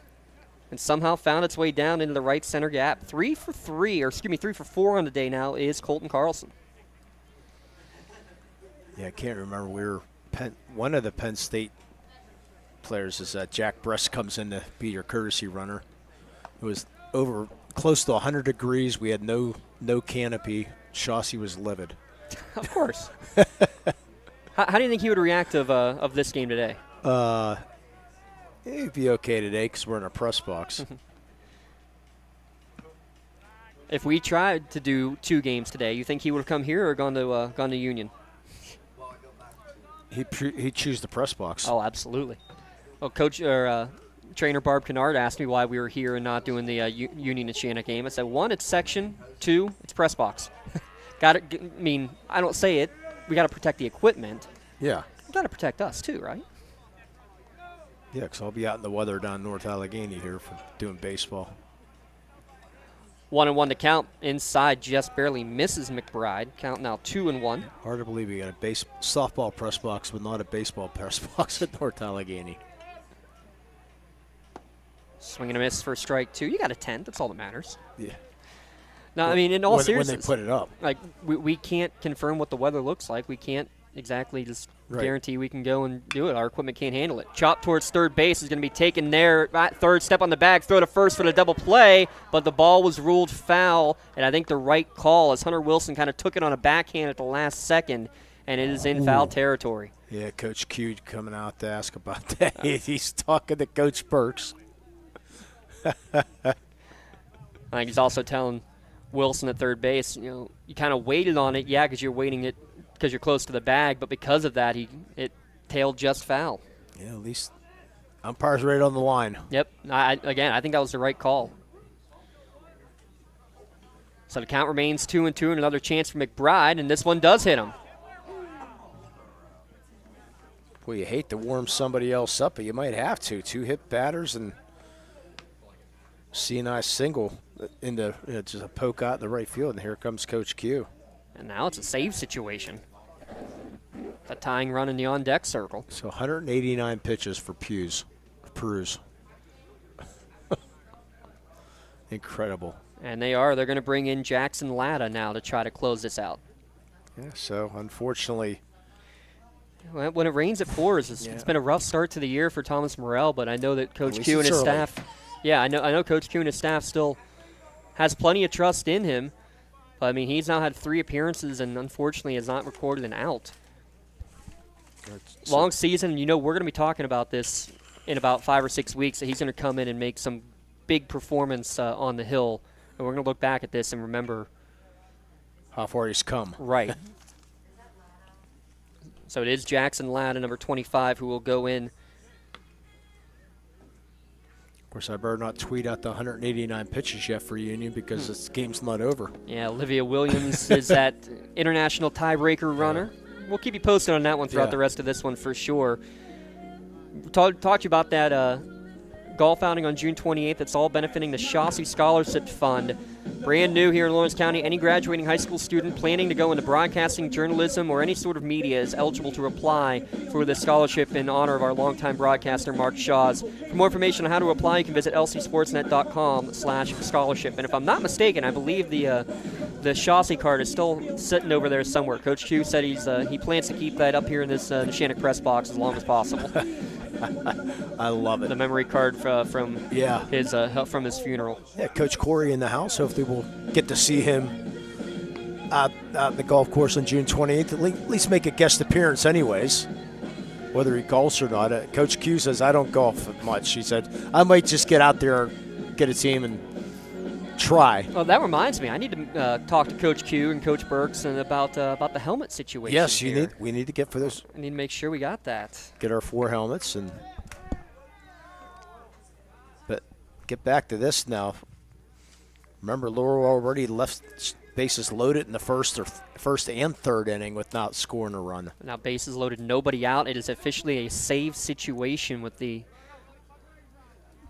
and somehow found its way down into the right center gap. 3 for 4 on the day now is Colton Carlson. Yeah, I can't remember. One of the Penn State players is Jack Bress comes in to be your courtesy runner. It was over close to 100 degrees. We had no canopy. Chauncey was livid. Of course. How do you think he would react of this game today? He'd be okay today because we're in a press box. If we tried to do 2 games today, you think he would have come here or gone to Union? He'd choose the press box. Oh, absolutely. Well, trainer Barb Kennard asked me why we were here and not doing the Union Neshannock game. I said, 1, it's section. 2, it's press box. I don't say it. We got to protect the equipment. Yeah. We got to protect us too, right? Yeah, because I'll be out in the weather down North Allegheny here for doing baseball. 1-1 to count. Inside just barely misses McBride. Count now 2-1. Hard to believe we got a softball press box, but not a baseball press box at North Allegheny. Swing and a miss for strike 2. You got a 10. That's all that matters. Yeah. No, I mean, in all seriousness, when they put it up, like we can't confirm what the weather looks like. We can't exactly just guarantee we can go and do it. Our equipment can't handle it. Chop towards third base is going to be taken there. Third, step on the bag, throw to first for the double play, but the ball was ruled foul, and I think the right call as Hunter Wilson kind of took it on a backhand at the last second, and it is in foul territory. Yeah, Coach Q coming out to ask about that. He's talking to Coach Burks. I think he's also telling Wilson at third base, you kind of waited on it, because you're waiting it because you're close to the bag, but because of that, it tailed just foul. Yeah, at least umpire's right on the line. Yep. I think that was the right call. So the count remains 2-2, and another chance for McBride, and this one does hit him. Well, you hate to warm somebody else up, but you might have to. 2 hit batters and C&I single into just a poke out in the right field, and here comes Coach Q. And now it's a save situation. A tying run in the on-deck circle. So 189 pitches for Peru's. Incredible. And they're going to bring in Jackson Latta now to try to close this out. Yeah, so unfortunately. When it rains, it pours. It's been a rough start to the year for Thomas Morrell, but I know that Coach Q and his staff. Yeah, I know Coach Q and his staff still has plenty of trust in him. But, I mean, he's now had 3 appearances and unfortunately has not recorded an out. Long season, we're going to be talking about this in about 5 or 6 weeks, that he's going to come in and make some big performance on the hill. And we're going to look back at this and remember how far he's come. Right. So it is Jackson Latta, number 25, who will go in. Of course, I better not tweet out the 189 pitches yet for Union because this game's not over. Yeah, Olivia Williams is that international tiebreaker runner. We'll keep you posted on that one throughout the rest of this one for sure. Talked to you about that golf outing on June 28th. It's all benefiting the Chauncey Scholarship Fund. Brand new here in Lawrence County. Any graduating high school student planning to go into broadcasting, journalism, or any sort of media is eligible to apply for this scholarship in honor of our longtime broadcaster, Mark Shaws. For more information on how to apply, you can visit lcsportsnet.com/scholarship. And if I'm not mistaken, I believe the Chauncey card is still sitting over there somewhere. Coach Q said he plans to keep that up here in this Neshannock press box as long as possible. I love it. The memory card from his funeral. Yeah, Coach Corey in the house. Hopefully we'll get to see him out in the golf course on June 28th. At least make a guest appearance anyways, whether he golfs or not. Coach Q says, I don't golf much. He said, I might just get out there and get a team and try. Oh, that reminds me. I need to talk to Coach Q and Coach Burks and about the helmet situation. Yes, we need to get for those. I need to make sure we got that. Get our 4 helmets but get back to this now. Remember, Laurel already bases loaded in the first and third inning without scoring a run. Now bases loaded, nobody out. It is officially a save situation with the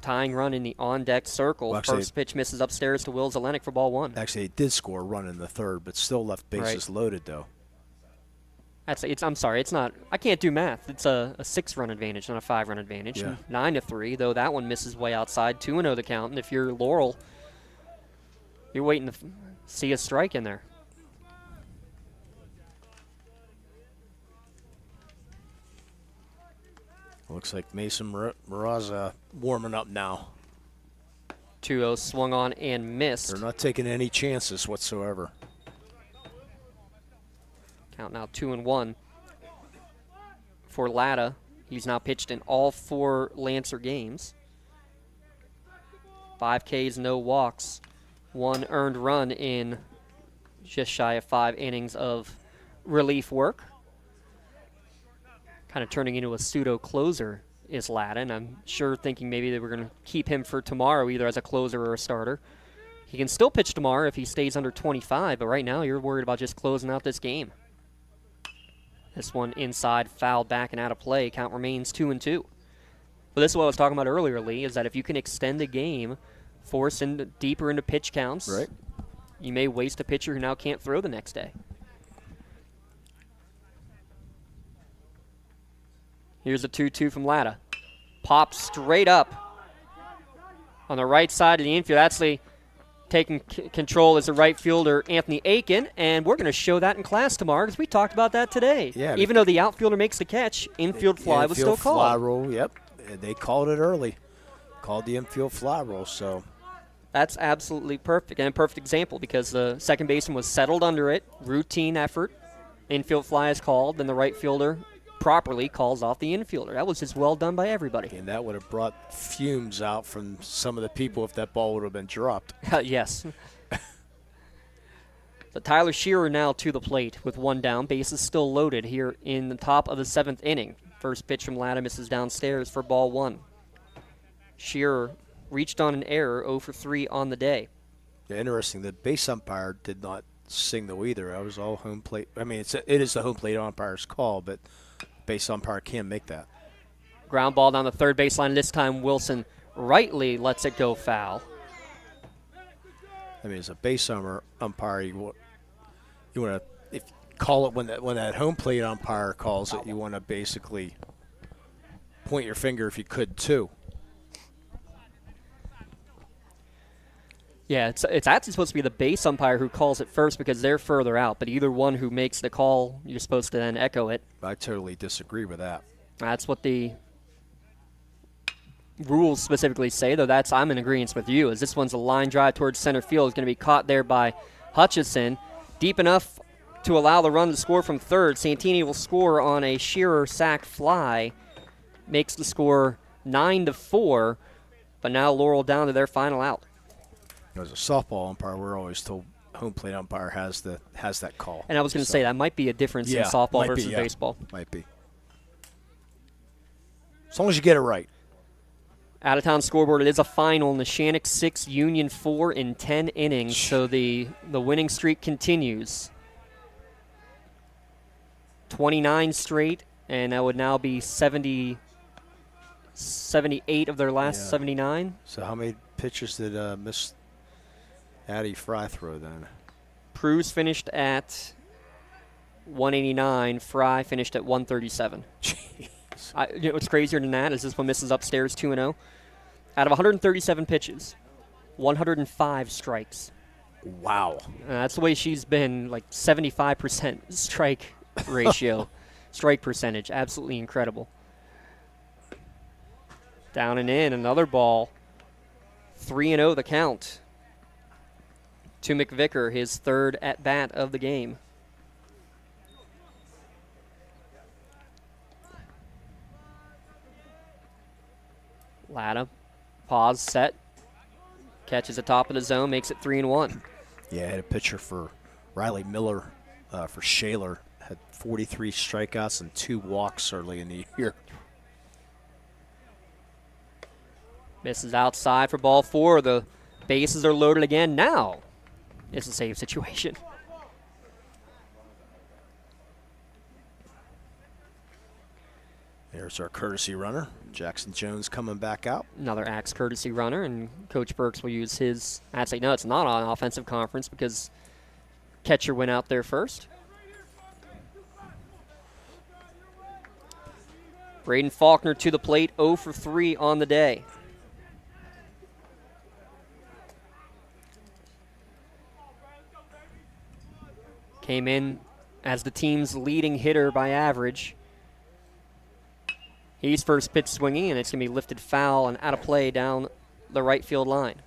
tying run in the on-deck circle. Well, actually, first pitch misses upstairs to Will Zelenik for ball 1. Actually, he did score a run in the third, but still left bases loaded, though. I'm sorry, it's not. I can't do math. It's a 6-run advantage, not a 5-run advantage. Yeah. 9-3, though that one misses way outside. 2-0 the count. And if you're Laurel, you're waiting to see a strike in there. Looks like Mason Maraza warming up now. 2-0 swung on and missed. They're not taking any chances whatsoever. Count now 2-1 for Latta. He's now pitched in all 4 Lancer games. 5 Ks, no walks. 1 earned run in just shy of 5 innings of relief work. Kind of turning into a pseudo closer is Latta, and I'm sure thinking maybe they were going to keep him for tomorrow either as a closer or a starter. He can still pitch tomorrow if he stays under 25, but right now you're worried about just closing out this game. This one inside, fouled back and out of play. Count remains 2-2. But this is what I was talking about earlier, Lee, is that if you can extend the game, force deeper into pitch counts, right, you may waste a pitcher who now can't throw the next day. Here's a 2-2 from Latta. Pops straight up on the right side of the infield. Actually taking control is the right fielder, Anthony Aiken, and we're going to show that in class tomorrow because we talked about that today. Yeah, even though the outfielder makes the catch, infield fly was still called. Fly roll, yep. They called it early. Called the infield fly roll, so. That's absolutely perfect, and a perfect example because the second baseman was settled under it, routine effort. Infield fly is called, then the right fielder properly calls off the infielder. That was just well done by everybody. And that would have brought fumes out from some of the people if that ball would have been dropped. Yes. So Tyler Shearer now to the plate with 1 down. Bases still loaded here in the top of the 7th inning. First pitch from Latta misses downstairs for ball 1. Shearer reached on an error, 0 for 3 on the day. Yeah, interesting. The base umpire did not signal either. That was all home plate. I mean, it is the home plate umpire's call, but base umpire can't make that. Ground ball down the third baseline. This time Wilson rightly lets it go foul. I mean, as a base umpire, you want to, if you call it when that home plate umpire calls it, you want to basically point your finger if you could too. Yeah, it's actually supposed to be the base umpire who calls it first because they're further out, but either one who makes the call, you're supposed to then echo it. I totally disagree with that. That's what the rules specifically say, though I'm in agreement with you, as this one's a line drive towards center field. Is going to be caught there by Hutchison. Deep enough to allow the run to score from third. Santini will score on a Shearer sac fly. Makes the score 9-4, but now Laurel down to their final out. As a softball umpire, we're always told home plate umpire has that call. And I was going to say that might be a difference in softball versus baseball. Might be. As long as you get it right. Out-of-town scoreboard, it is a final. Neshannock 6, Union 4 in 10 innings. So the winning streak continues. 29 straight, and that would now be 78 of their last 79. So how many pitchers did Miss Addie Fry throw then? Pruse finished at 189. Fry finished at 137. Jeez. You know what's crazier than that is this one misses upstairs 2-0. Out of 137 pitches, 105 strikes. Wow. That's the way she's been, like 75% strike ratio, strike percentage. Absolutely incredible. Down and in, another ball. 3-0 the count to McVicker, his third at-bat of the game. Latta, pause, set, catches the top of the zone, makes it 3-1. Yeah, I had a pitcher for Riley Miller for Shaler. Had 43 strikeouts and 2 walks early in the year. Misses outside for ball 4. The bases are loaded again now. it's a save situation. There's our courtesy runner. Jackson Jones coming back out. Another Axe courtesy runner, and Coach Burks will use his. Actually, no, it's not on offensive conference because catcher went out there first. Braden Faulkner to the plate, 0 for 3 on the day. Came in as the team's leading hitter by average. He's first pitch swinging, and it's going to be lifted foul and out of play down the right field line.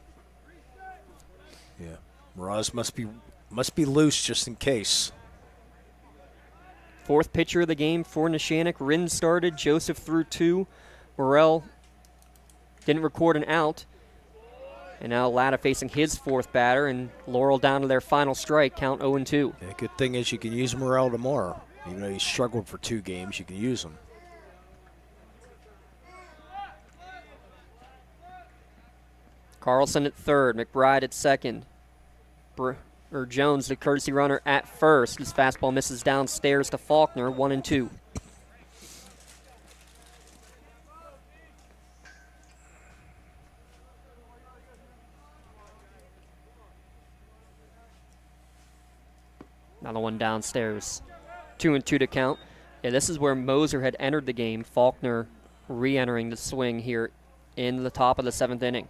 Yeah, Mraz must be loose just in case. Fourth pitcher of the game for Neshannock. Rinn started. Joseph threw 2. Morrell didn't record an out. And now Latta facing his fourth batter, and Laurel down to their final strike, count 0-2. Yeah, good thing is you can use Morrell tomorrow. Even though he struggled for 2 games, you can use him. Carlson at third, McBride at second. Jones, the courtesy runner, at first. His fastball misses downstairs to Faulkner, 1-2. Another one downstairs. 2-2 to count. Yeah, this is where Moser had entered the game. Faulkner re-entering the swing here in the top of the 7th inning.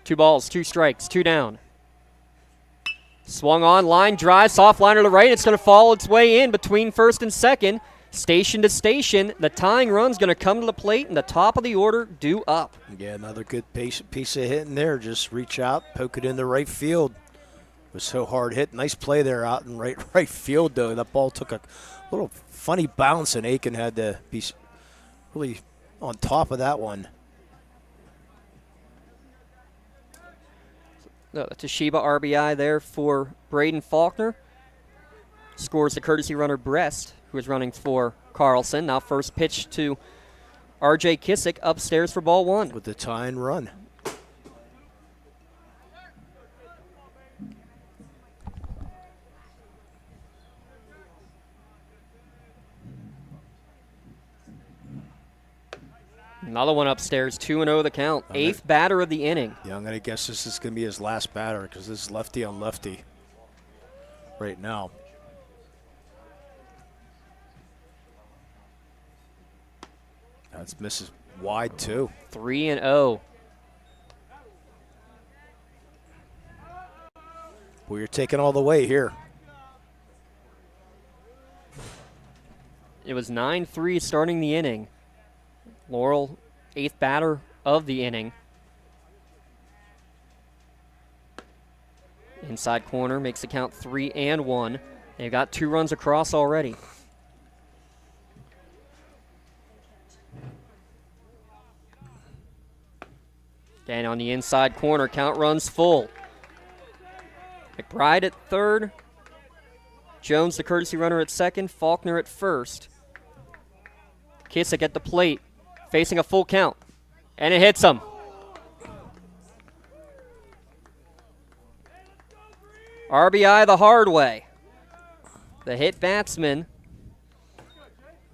Two balls, 2 strikes, 2 down. Swung on, line drive, soft liner to right. It's going to fall its way in between first and second. Station to station. The tying run's going to come to the plate, and the top of the order due up. Yeah, another good piece of hitting there. Just reach out, poke it in the right field. It was so hard hit. Nice play there out in right field, though. That ball took a little funny bounce, and Aiken had to be really on top of that one. Toshiba RBI there for Braden Faulkner. Scores the courtesy runner Brest, who is running for Carlson. Now first pitch to R.J. Kissick upstairs for ball 1. With the tie and run. Another one upstairs, 2-0 the count. 8th batter of the inning. Yeah, I'm going to guess this is going to be his last batter because this is lefty on lefty right now. That's misses wide, too. 3-0. Well, you're taking all the way here. It was 9-3 starting the inning. Laurel, 8th batter of the inning. Inside corner makes the count 3-1. They've got 2 runs across already. And on the inside corner, count runs full. McBride at third. Jones, the courtesy runner, at second. Faulkner at first. Kissick at the plate, facing a full count. And it hits him. RBI the hard way. The hit batsman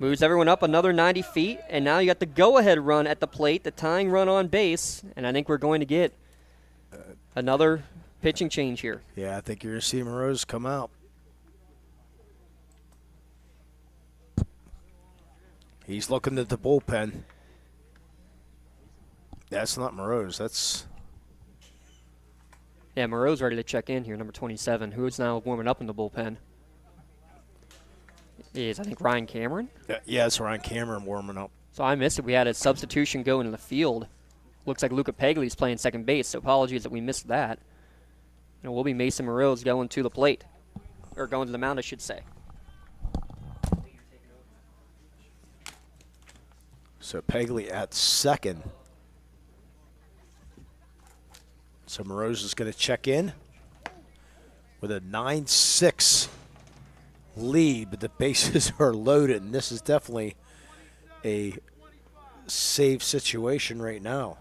moves everyone up another 90 feet, and now you got the go-ahead run at the plate, the tying run on base, and I think we're going to get another pitching change here. Yeah, I think you're going to see Moroz come out. He's looking at the bullpen. That's not Moroz. That's... Yeah, Moreau's ready to check in here, number 27, who is now warming up in the bullpen. Is, I think, Ryan Cameron? Yeah, it's Ryan Cameron warming up. So I missed it. We had a substitution go into the field. Looks like Luca Pegley's playing second base, so apologies that we missed that. And it will be Mason Moreau's going to the plate. Or going to the mound, I should say. So Pegley at second. So Moroz is going to check in with a 9-6 lead, but the bases are loaded, and this is definitely a save situation right now.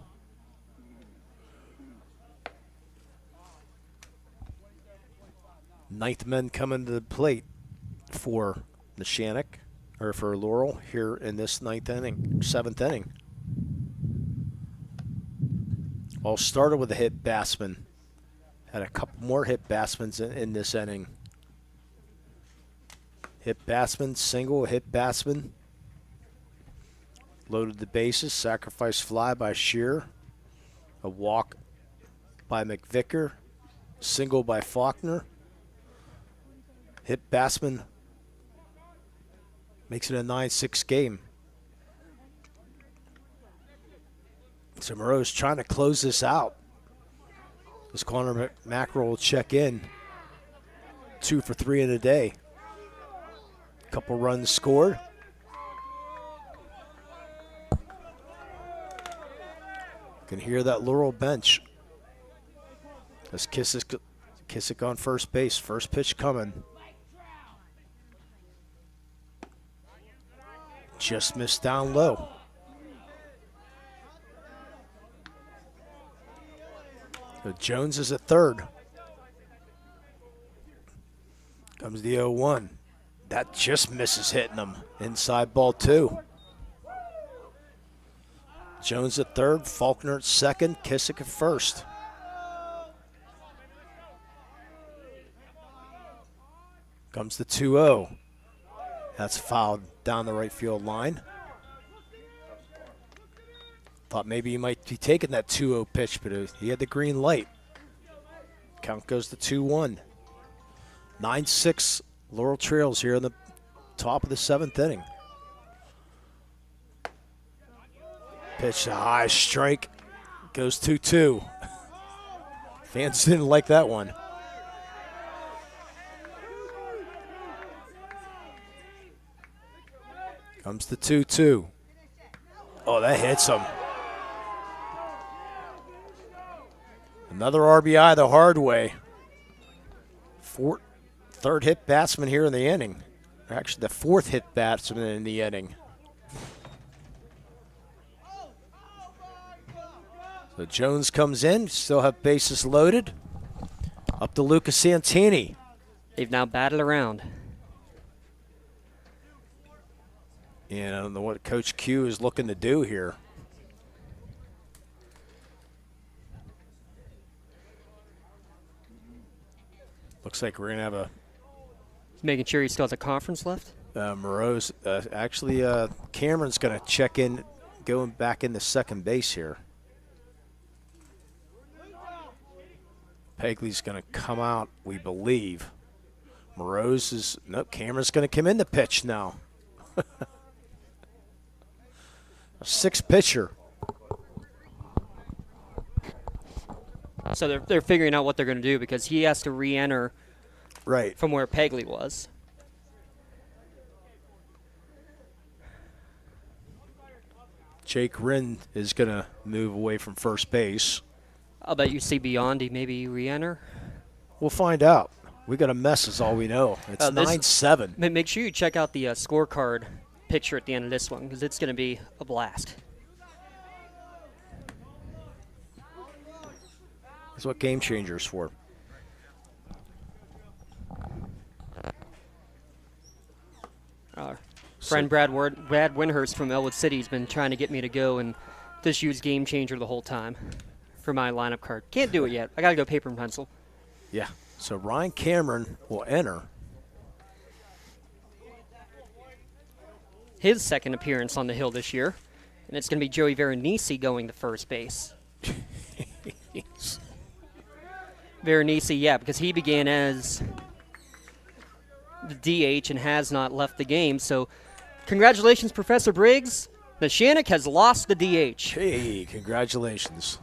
Ninth men coming to the plate for Neshannock, or for Laurel here in this seventh inning. All started with a hit batsman. Had a couple more hit batsmen in this inning. Hit batsman, single, hit batsman. Loaded the bases, sacrifice fly by Shear. A walk by McVicker. Single by Faulkner. Hit batsman makes it a 9-6 game. So Moreau's trying to close this out. As Connor Mackerel will check in. 2 for 3 in a day. Couple runs scored. Can hear that Laurel bench. As Kissick on first base. First pitch coming. Just missed down low. So Jones is at third. Comes the 0-1. That just misses hitting him. Inside ball 2. Jones at third, Faulkner at second, Kissick at first. Comes the 2-0. That's fouled down the right field line. Thought maybe he might be taking that 2-0 pitch, but he had the green light. Count goes to 2-1. 9-6 Laurel Trails here in the top of the 7th inning. Pitch to high, strike, goes 2-2. Fans didn't like that one. Comes the 2-2. Oh, that hits him. Another RBI the hard way. Third hit batsman here in the inning. Actually, the 4th hit batsman in the inning. So Jones comes in, still have bases loaded. Up to Lucas Santini. They've now batted around. And I don't know what Coach Q is looking to do here. Looks like we're going to have a... Making sure he still has a conference left? Moreau's, actually, Cameron's going to check in, going back into second base here. Pegley's going to come out, we believe. Moreau's is... Nope, Cameron's going to come in the pitch now. A 6th pitcher. So they're figuring out what they're going to do because he has to re-enter right from where Pegley was. Jake Wren is going to move away from first base. I'll bet you see Biondi maybe re-enter. We'll find out. We got a mess is all we know. It's 9-7. Make sure you check out the scorecard picture at the end of this one because it's going to be a blast. That's what Game Changer's for. Friend Brad Winhurst from Elwood City has been trying to get me to go and just use Game Changer the whole time for my lineup card. Can't do it yet. I got to go paper and pencil. Yeah. So Ryan Cameron will enter. His second appearance on the hill this year. And it's going to be Joey Veronese going to first base. Veronese, yeah, because he began as the DH and has not left the game. So congratulations, Professor Briggs. Neshannock has lost the DH. Hey, congratulations.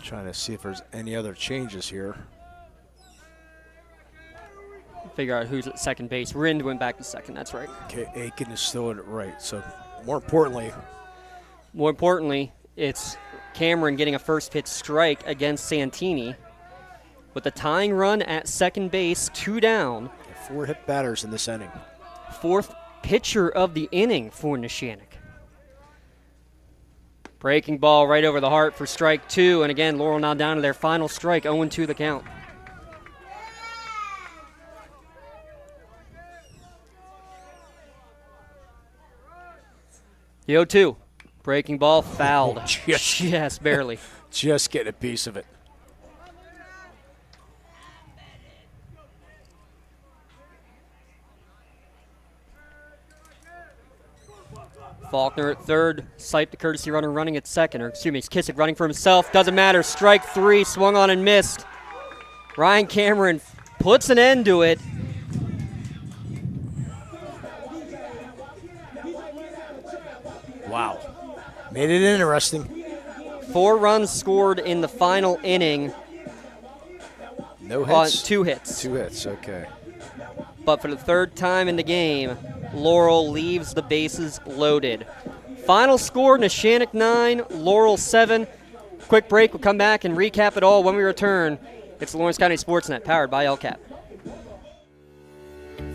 Trying to see if there's any other changes here. Figure out who's at second base. Rind went back to second, that's right. Okay, Aiken is still at right. So more importantly, it's Cameron getting a first pitch strike against Santini. with the tying run at second base, 2 down. 4 hit batters in this inning. 4th pitcher of the inning for Neshannock. Breaking ball right over the heart for strike 2, and again, Laurel now down to their final strike, 0-2 the count. The 0-2. Breaking ball fouled. Just barely. Just getting a piece of it. Faulkner at third. Sipe the courtesy runner running at second. Or excuse me, Kissick running for himself. Doesn't matter. Strike 3. Swung on and missed. Ryan Cameron puts an end to it. Wow. Made it interesting. 4 runs scored in the final inning. No hits? 2 hits. 2 hits, okay. But for the 3rd time in the game, Laurel leaves the bases loaded. Final score, Neshannock 9, Laurel 7. Quick break. We'll come back and recap it all when we return. It's the Lawrence County SportsNet, powered by LCAP.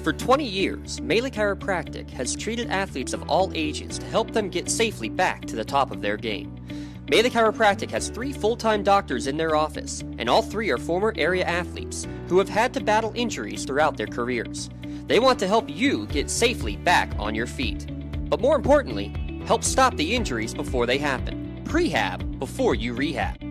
For 20 years, Melee Chiropractic has treated athletes of all ages to help them get safely back to the top of their game. Melee Chiropractic has 3 full-time doctors in their office, and all 3 are former area athletes who have had to battle injuries throughout their careers. They want to help you get safely back on your feet. But more importantly, help stop the injuries before they happen. Prehab before you rehab.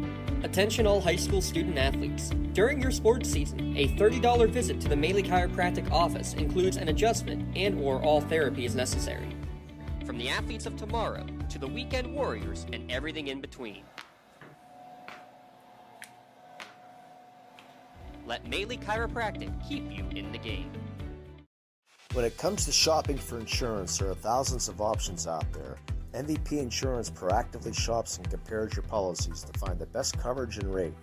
Attention all high school student athletes. During your sports season, a $30 visit to the Melee Chiropractic office includes an adjustment and/or all therapy is necessary. From the athletes of tomorrow to the weekend warriors and everything in between. Let Melee Chiropractic keep you in the game. When it comes to shopping for insurance, there are thousands of options out there. MVP Insurance proactively shops and compares your policies to find the best coverage and rate.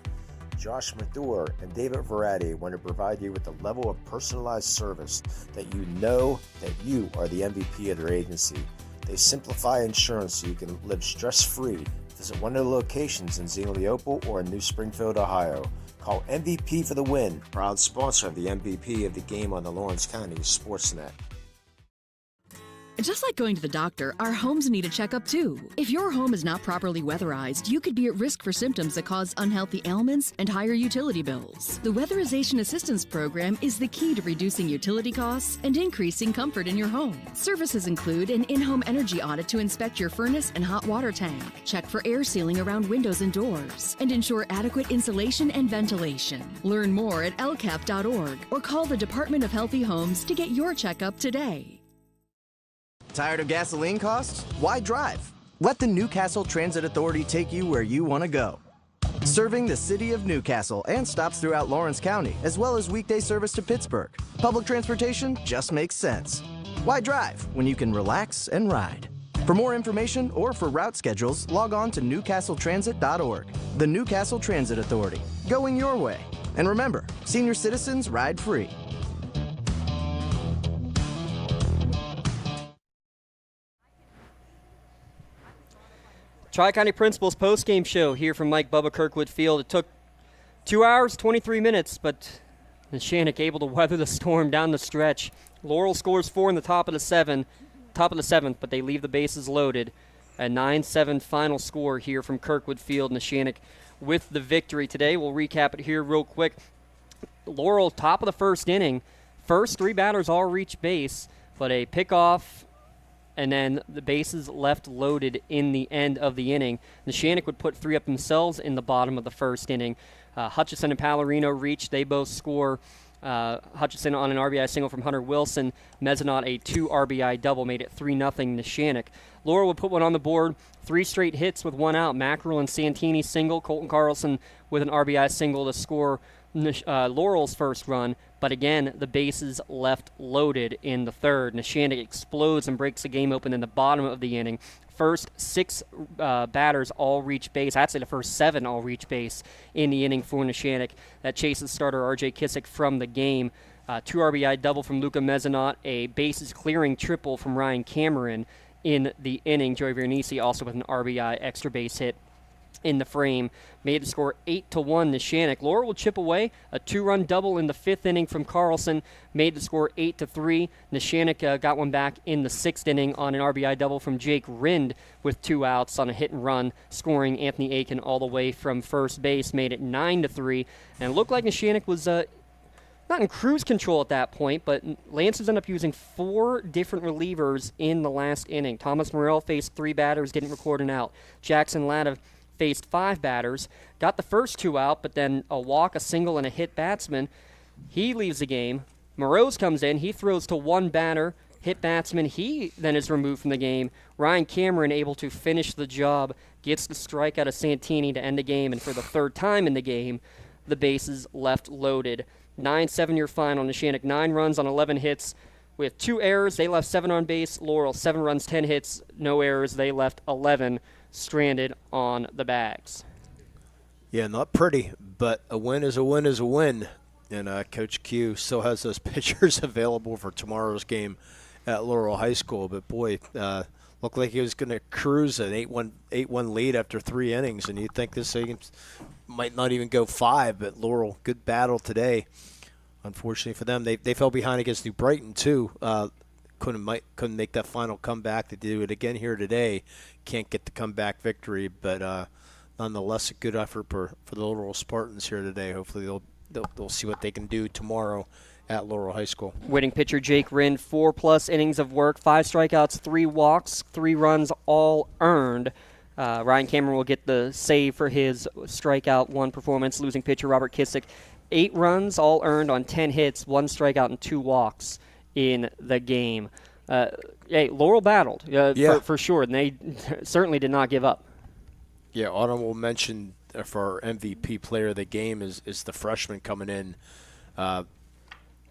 Josh Madure and David Verratti want to provide you with the level of personalized service that you know that you are the MVP of their agency. They simplify insurance so you can live stress-free. Visit one of the locations in Xenia Leopold or in New Springfield, Ohio. Call MVP for the win, proud sponsor of the MVP of the game on the Lawrence County SportsNet. Just like going to the doctor, our homes need a checkup too. If your home is not properly weatherized, you could be at risk for symptoms that cause unhealthy ailments and higher utility bills. The Weatherization Assistance Program is the key to reducing utility costs and increasing comfort in your home. Services include an in-home energy audit to inspect your furnace and hot water tank, check for air sealing around windows and doors, and ensure adequate insulation and ventilation. Learn more at lcap.org or call the Department of Healthy Homes to get your checkup today. Tired of gasoline costs? Why drive? Let the Newcastle Transit Authority take you where you want to go. Serving the city of Newcastle and stops throughout Lawrence County, as well as weekday service to Pittsburgh. Public transportation just makes sense. Why drive when you can relax and ride? For more information or for route schedules, log on to newcastletransit.org. The Newcastle Transit Authority, going your way. And remember, senior citizens ride free. Tri-County Principals postgame show here from Mike Bubba Kirkwood Field. It took 2 hours, 23 minutes, but Neshannock able to weather the storm down the stretch. Laurel scores 4 in the top of the seventh, but they leave the bases loaded. A 9-7 final score here from Kirkwood Field. Neshannock with the victory today. We'll recap it here real quick. Laurel, top of the first inning. First 3 batters all reach base, but a pickoff and then the bases left loaded in the end of the inning. Neshannock would put 3 up themselves in the bottom of the first inning. Hutchison and Pallarino reach. They both score. Hutchison on an RBI single from Hunter Wilson. Mezzanot a 2 RBI double made it 3-0 Neshannock. Laurel would put one on the board. 3 straight hits with 1 out. Mackerel and Santini single. Colton Carlson with an RBI single to score Laurel's first run. But again, the bases left loaded in the third. Neshannock explodes and breaks the game open in the bottom of the inning. First 6 batters all reach base. I'd say the first 7 all reach base in the inning for Neshannock. That chases starter R.J. Kissick from the game. 2 RBI double from Luca Mezzanot. A bases clearing triple from Ryan Cameron in the inning. Joey Veronese also with an RBI extra base hit in the frame, made the score 8-1 Neshannock. Laurel will chip away. A 2-run double in the 5th inning from Carlson made the score 8-3. Neshannock got one back in the 6th inning on an RBI double from Jake Rind with 2 outs on a hit and run, scoring Anthony Aiken all the way from first base, made it 9-3. And it looked like Neshannock was not in cruise control at that point, but Lancers ended up using 4 different relievers in the last inning. Thomas Morrell faced 3 batters, didn't record an out. Jackson Latta faced 5 batters, got the first 2 out, but then a walk, a single, and a hit batsman. He leaves the game. Morose comes in. He throws to 1 batter, hit batsman. He then is removed from the game. Ryan Cameron able to finish the job, gets the strikeout of Santini to end the game, and for the 3rd time in the game, the bases left loaded. 9-7 your final. Neshannock 9 runs on 11 hits with 2 errors. They left 7 on base. Laurel 7 runs, 10 hits, no errors. They left 11 stranded on the bags. Yeah, not pretty, but a win is a win is a win. And Coach Q still has those pitchers available for tomorrow's game at Laurel High School. But, boy, looked like he was going to cruise an 8-1 lead after 3 innings. And you'd think this thing might not even go 5, but Laurel, good battle today. Unfortunately for them, they fell behind against New Brighton, too. Couldn't make that final comeback. They do it again here today. Can't get the comeback victory, but nonetheless a good effort for the Laurel Spartans here today. Hopefully they'll see what they can do tomorrow at Laurel High School. Winning pitcher Jake Rind, 4+ innings of work, 5 strikeouts, 3 walks, 3 runs, all earned. Ryan Cameron will get the save for his strikeout 1 performance. Losing pitcher Robert Kissick, 8 runs, all earned on 10 hits, 1 strikeout and 2 walks in the game. Hey, Laurel battled for sure, and they certainly did not give up. Yeah, honorable mention for our MVP player of the game is the freshman coming in.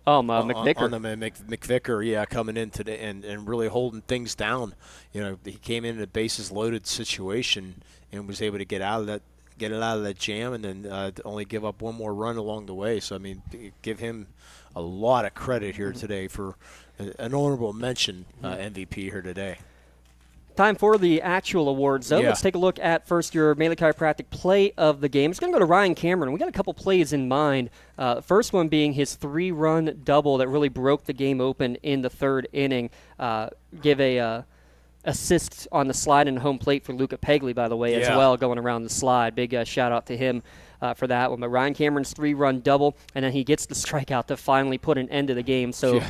McVicker. McVicker, yeah, coming in today and really holding things down. You know, he came in a bases loaded situation and was able to get it out of that jam, and then only give up 1 more run along the way. So I mean, give him a lot of credit here today for an honorable mention MVP here today. Time for the actual awards, though. Yeah. Let's take a look at first your Maley Chiropractic play of the game. It's going to go to Ryan Cameron. We got a couple plays in mind. First one being his 3-run double that really broke the game open in the 3rd inning. Give a assist on the slide and home plate for Luca Pegley, by the way, as well, going around the slide. Big shout-out to him for that one. But Ryan Cameron's 3-run double, and then he gets the strikeout to finally put an end to the game. So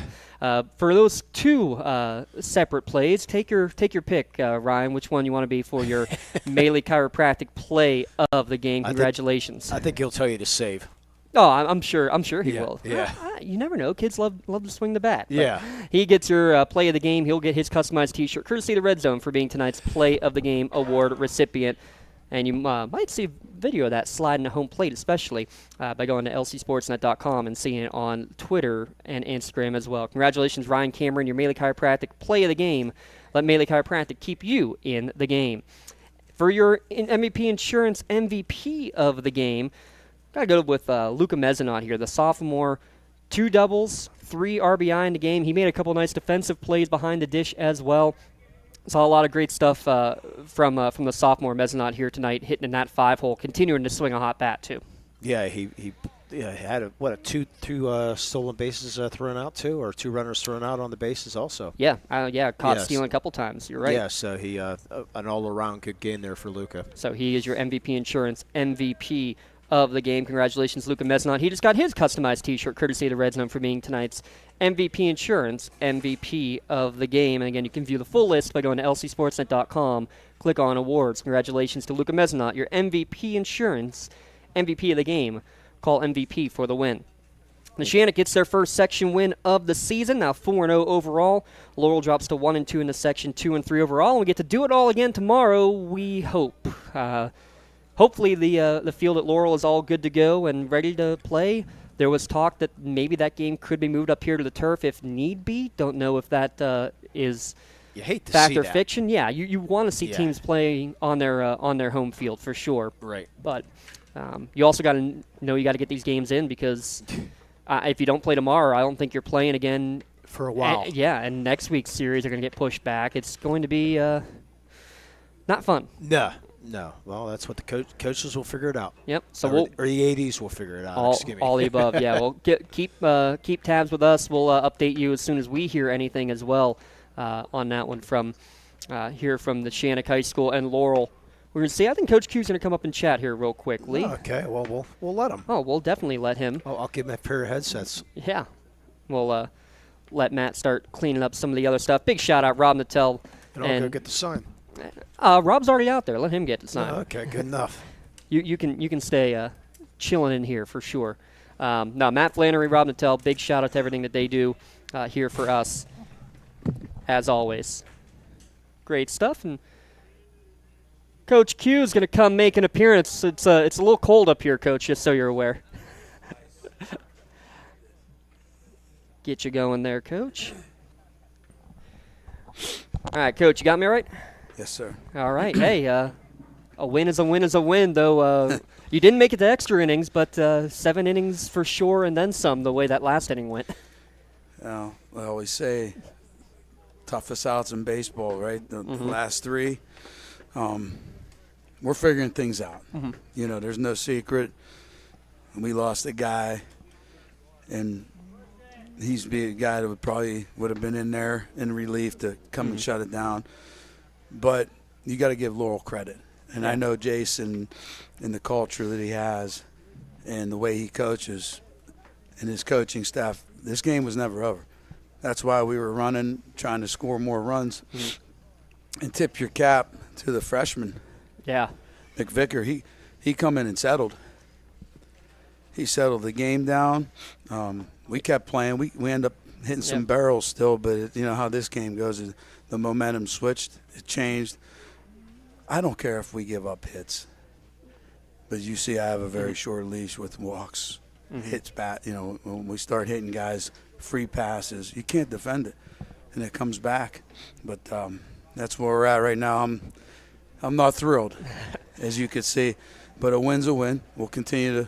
for those 2 separate plays, take your pick, Ryan, which one you want to be for your Maley Chiropractic play of the game. Congratulations. I think he'll tell you to save. Oh, I'm sure he will. Yeah. You never know. Kids love to swing the bat. Yeah. He gets your play of the game. He'll get his customized T-shirt, courtesy of the Red Zone, for being tonight's play of the game award recipient. And you might see a video of that sliding a home plate, especially by going to lcsportsnet.com and seeing it on Twitter and Instagram as well. Congratulations, Ryan Cameron, your Maley Chiropractic play of the game. Let Maley Chiropractic keep you in the game. For your MVP Insurance MVP of the game, got to go with Luca Mezzanot here, the sophomore. 2 doubles, 3 RBI in the game. He made a couple nice defensive plays behind the dish as well. Saw a lot of great stuff from the sophomore Mezzanot here tonight, hitting in that 5-hole, continuing to swing a hot bat too. Yeah, he had two stolen bases thrown out too, or 2 runners thrown out on the bases also. Yeah, caught stealing a couple times. You're right. Yeah, so he an all-around good game there for Luca. So he is your MVP Insurance MVP of the game. Congratulations, Luca Mezzanot. He just got his customized T-shirt, courtesy of the Red Zone, for being tonight's MVP Insurance MVP of the game. And again, you can view the full list by going to lcsportsnet.com, click on awards. Congratulations to Luca Mezzanot, your MVP Insurance MVP of the game. Call MVP for the win. Neshannock gets their first section win of the season, now 4-0 overall. Laurel drops to 1-2 in the section, 2-3 overall. And we get to do it all again tomorrow, we hope. Hopefully the field at Laurel is all good to go and ready to play. There was talk that maybe that game could be moved up here to the turf if need be. Don't know if that is you hate to fact see or that. fiction. Yeah, you want to see teams playing on their home field for sure. Right. But you also got to know you got to get these games in, because if you don't play tomorrow, I don't think you're playing again for a while. And next week's series are going to get pushed back. It's going to be not fun. No. No. Well, that's what the coaches will figure it out. Yep. So or the 80s will figure it out. All the above. Yeah. Well, keep tabs with us. We'll update you as soon as we hear anything as well on that one from here from the Neshannock High School and Laurel. We're going to see. I think Coach Q's going to come up and chat here real quickly. Okay. Well, we'll let him. Oh, we'll definitely let him. Oh, I'll give him a pair of headsets. Yeah. We'll let Matt start cleaning up some of the other stuff. Big shout out, Rob Nattel. And I'll go get the sign. Rob's already out there. Let him get the sign. Oh, okay, good enough. You can stay chilling in here for sure. No, Matt Flannery, Rob Nattel, big shout out to everything that they do here for us, as always. Great stuff. And Coach Q is going to come make an appearance. It's a little cold up here, Coach, just so you're aware. Get you going there, Coach. All right, Coach, you got me right? Yes, sir. All right. Hey, a win is a win is a win, though. You didn't make it to extra innings, but 7 innings for sure and then some, the way that last inning went. I always say toughest outs in baseball, right? The last 3. We're figuring things out. You know, there's no secret. We lost a guy, and he's the guy that would have been in there in relief to come and shut it down. But you got to give Laurel credit. And I know Jason and the culture that he has and the way he coaches and his coaching staff, this game was never over. That's why we were running, trying to score more runs. And tip your cap to the freshman. Yeah. McVicker, he come in and settled. He settled the game down. We kept playing. We end up hitting some barrels still, but you know how this game goes. The momentum switched. It changed. I don't care if we give up hits. But you see I have a very short leash with walks, hits bat. You know, when we start hitting guys, free passes, you can't defend it. And it comes back. But that's where we're at right now. I'm not thrilled, as you could see. But a win's a win. We'll continue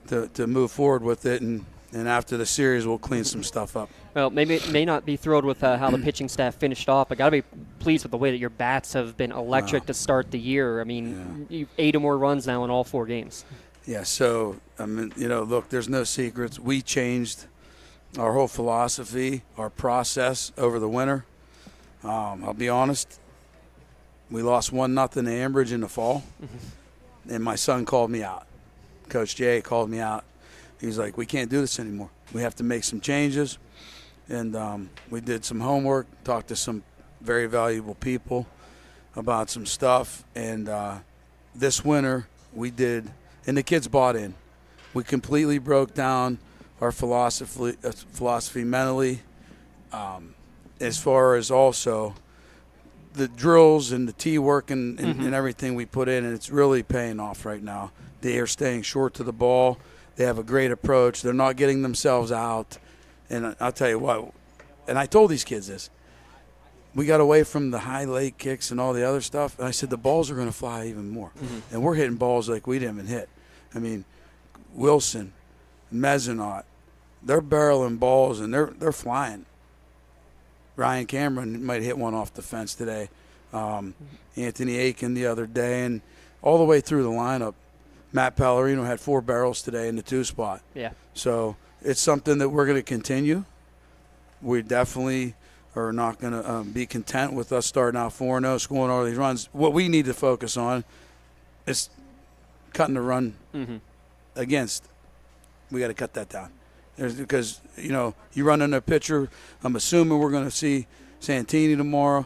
to move forward with it, and after the series, we'll clean some stuff up. Well, maybe may not be thrilled with how the pitching staff finished off, but got to be pleased with the way that your bats have been electric to start the year. I mean, you've 8 or more runs now in all 4 games. Yeah, so, I mean, you know, look, there's no secrets. We changed our whole philosophy, our process over the winter. I'll be honest, we lost 1-0 to Ambridge in the fall, and my son called me out. Coach Jay called me out. He's like, we can't do this anymore. We have to make some changes. And we did some homework, talked to some very valuable people about some stuff. And this winter we did, and the kids bought in. We completely broke down our philosophy mentally, as far as also the drills and the tee work and everything we put in, and it's really paying off right now. They are staying short to the ball. They have a great approach. They're not getting themselves out. And I'll tell you what, and I told these kids this, we got away from the high leg kicks and all the other stuff, and I said the balls are going to fly even more. And we're hitting balls like we didn't even hit. I mean, Wilson, Mezzanot, they're barreling balls, and they're flying. Ryan Cameron might hit one off the fence today. Anthony Aiken the other day, and all the way through the lineup. Matt Pallarino had 4 barrels today in the 2 spot. Yeah. So it's something that we're going to continue. We definitely are not going to be content with us starting out 4-0, scoring all these runs. What we need to focus on is cutting the run against. We got to cut that down. Because, you know, you run into a pitcher, I'm assuming we're going to see Santini tomorrow.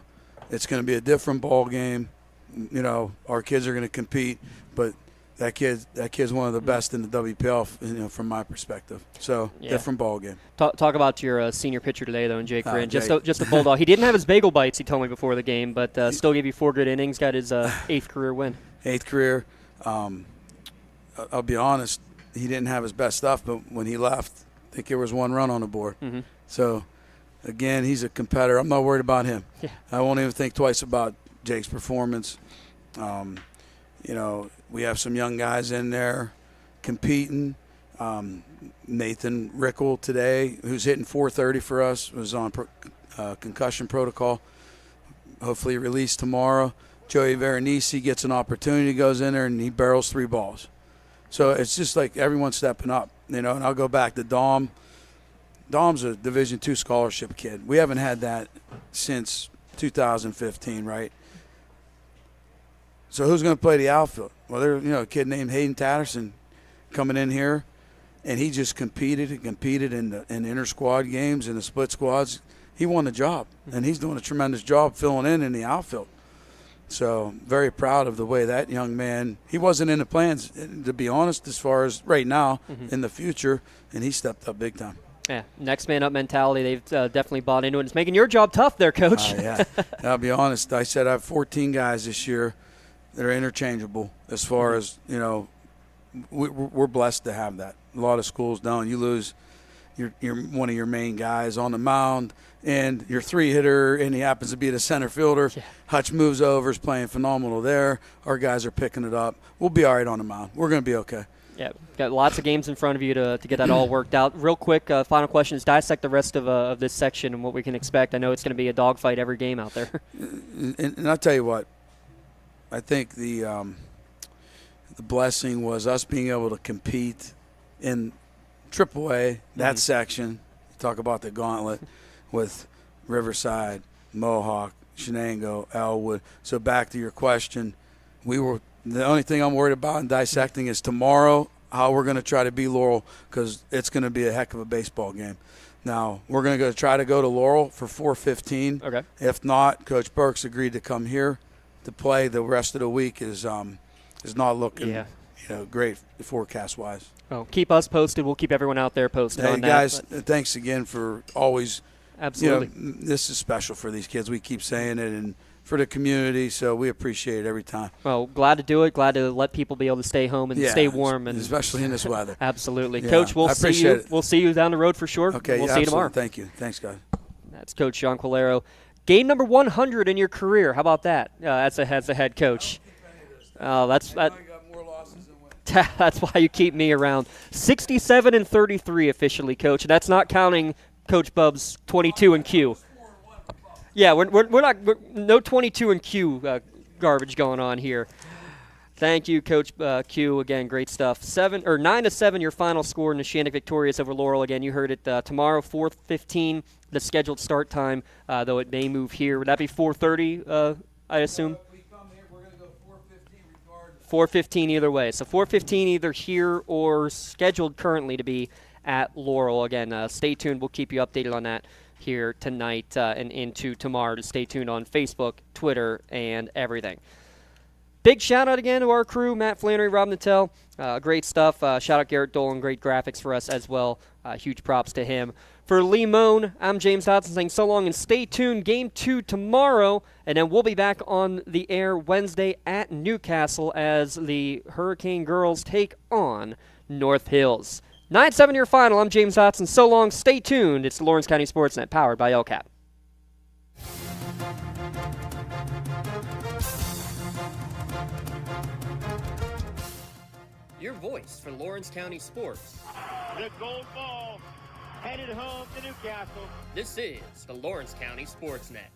It's going to be a different ball game. You know, our kids are going to compete, but that kid's one of the best in the WPIAL, you know, from my perspective. So different ball game. Talk about your senior pitcher today, though, and Jake Grant. Just a bulldog. He didn't have his bagel bites, he told me before the game, but still gave you 4 good innings. Got his 8th career win. 8th career. I'll be honest, he didn't have his best stuff, but when he left, I think there was 1 run on the board. So, again, he's a competitor. I'm not worried about him. Yeah. I won't even think twice about Jake's performance. You know, we have some young guys in there competing. Nathan Rickle today, who's hitting .430 for us, was on concussion protocol. Hopefully released tomorrow. Joey Veronese gets an opportunity, goes in there, and he barrels 3 balls. So it's just like everyone's stepping up, and I'll go back to Dom. Dom's a Division II scholarship kid. We haven't had that since 2015, right? So who's going to play the outfield? Well, there's a kid named Hayden Tatterson coming in here, and he just competed in the inter squad games and the split squads. He won the job, and he's doing a tremendous job filling in the outfield. So very proud of the way that young man, he wasn't in the plans, to be honest, as far as right now in the future, and he stepped up big time. Yeah, next man up mentality. They've definitely bought into it. It's making your job tough there, Coach. Yeah, I'll be honest. I said I have 14 guys this year that are interchangeable as far as, we're blessed to have that. A lot of schools don't. You lose you're one of your main guys on the mound, and your 3-hitter, and he happens to be the center fielder. Yeah. Hutch moves over, is playing phenomenal there. Our guys are picking it up. We'll be all right on the mound. We're going to be okay. Yeah, got lots of games in front of you to get that all worked out. Real quick, final question is dissect the rest of this section and what we can expect. I know it's going to be a dogfight every game out there. And I'll tell you what, I think the blessing was us being able to compete in AAA, that section. You talk about the gauntlet with Riverside, Mohawk, Shenango, Elwood. So back to your question, the only thing I'm worried about in dissecting is tomorrow how we're going to try to beat Laurel, because it's going to be a heck of a baseball game. Now, we're going to try to go to Laurel for 4:15. Okay. If not, Coach Burks agreed to come here to play. The rest of the week is not looking great forecast-wise. Well, keep us posted. We'll keep everyone out there posted on that. Guys, thanks again for always. Absolutely. This is special for these kids. We keep saying it, and for the community, so we appreciate it every time. Well, glad to do it. Glad to let people be able to stay home and stay warm, and especially in this weather. Absolutely, Yeah, Coach. We'll see you. It. We'll see you down the road for sure. Okay, we'll see you tomorrow. Thank you. Thanks, guys. That's Coach John Quilero. Game number 100 in your career. How about that? As a head coach. That's why you keep me around. 67-33 officially, Coach. And that's not counting Coach Bub's 22 and Q. Yeah, we're not no 22 and Q garbage going on here. Thank you, Coach Q. Again, great stuff. 9-7, your final score. Neshannock victorious over Laurel. Again, you heard it tomorrow, 4:15, the scheduled start time. Though it may move here. Would that be 4:30? I assume. 4:15 either way. So 4:15 either here or scheduled currently to be at Laurel. Again, stay tuned. We'll keep you updated on that here tonight and into tomorrow. To stay tuned on Facebook, Twitter, and everything. Big shout-out again to our crew, Matt Flannery, Rob Nattel. Great stuff. Shout-out Garrett Dolan, great graphics for us as well. Huge props to him. For Lee Moan, I'm James Hodson saying so long and stay tuned. Game 2 tomorrow, and then we'll be back on the air Wednesday at Newcastle as the Hurricane Girls take on North Hills. 9-7 your final. I'm James Hodson. So long. Stay tuned. It's the Lawrence County SportsNet powered by LCAP. Your voice for Lawrence County sports. The gold ball headed home to Newcastle. This is the Lawrence County SportsNet.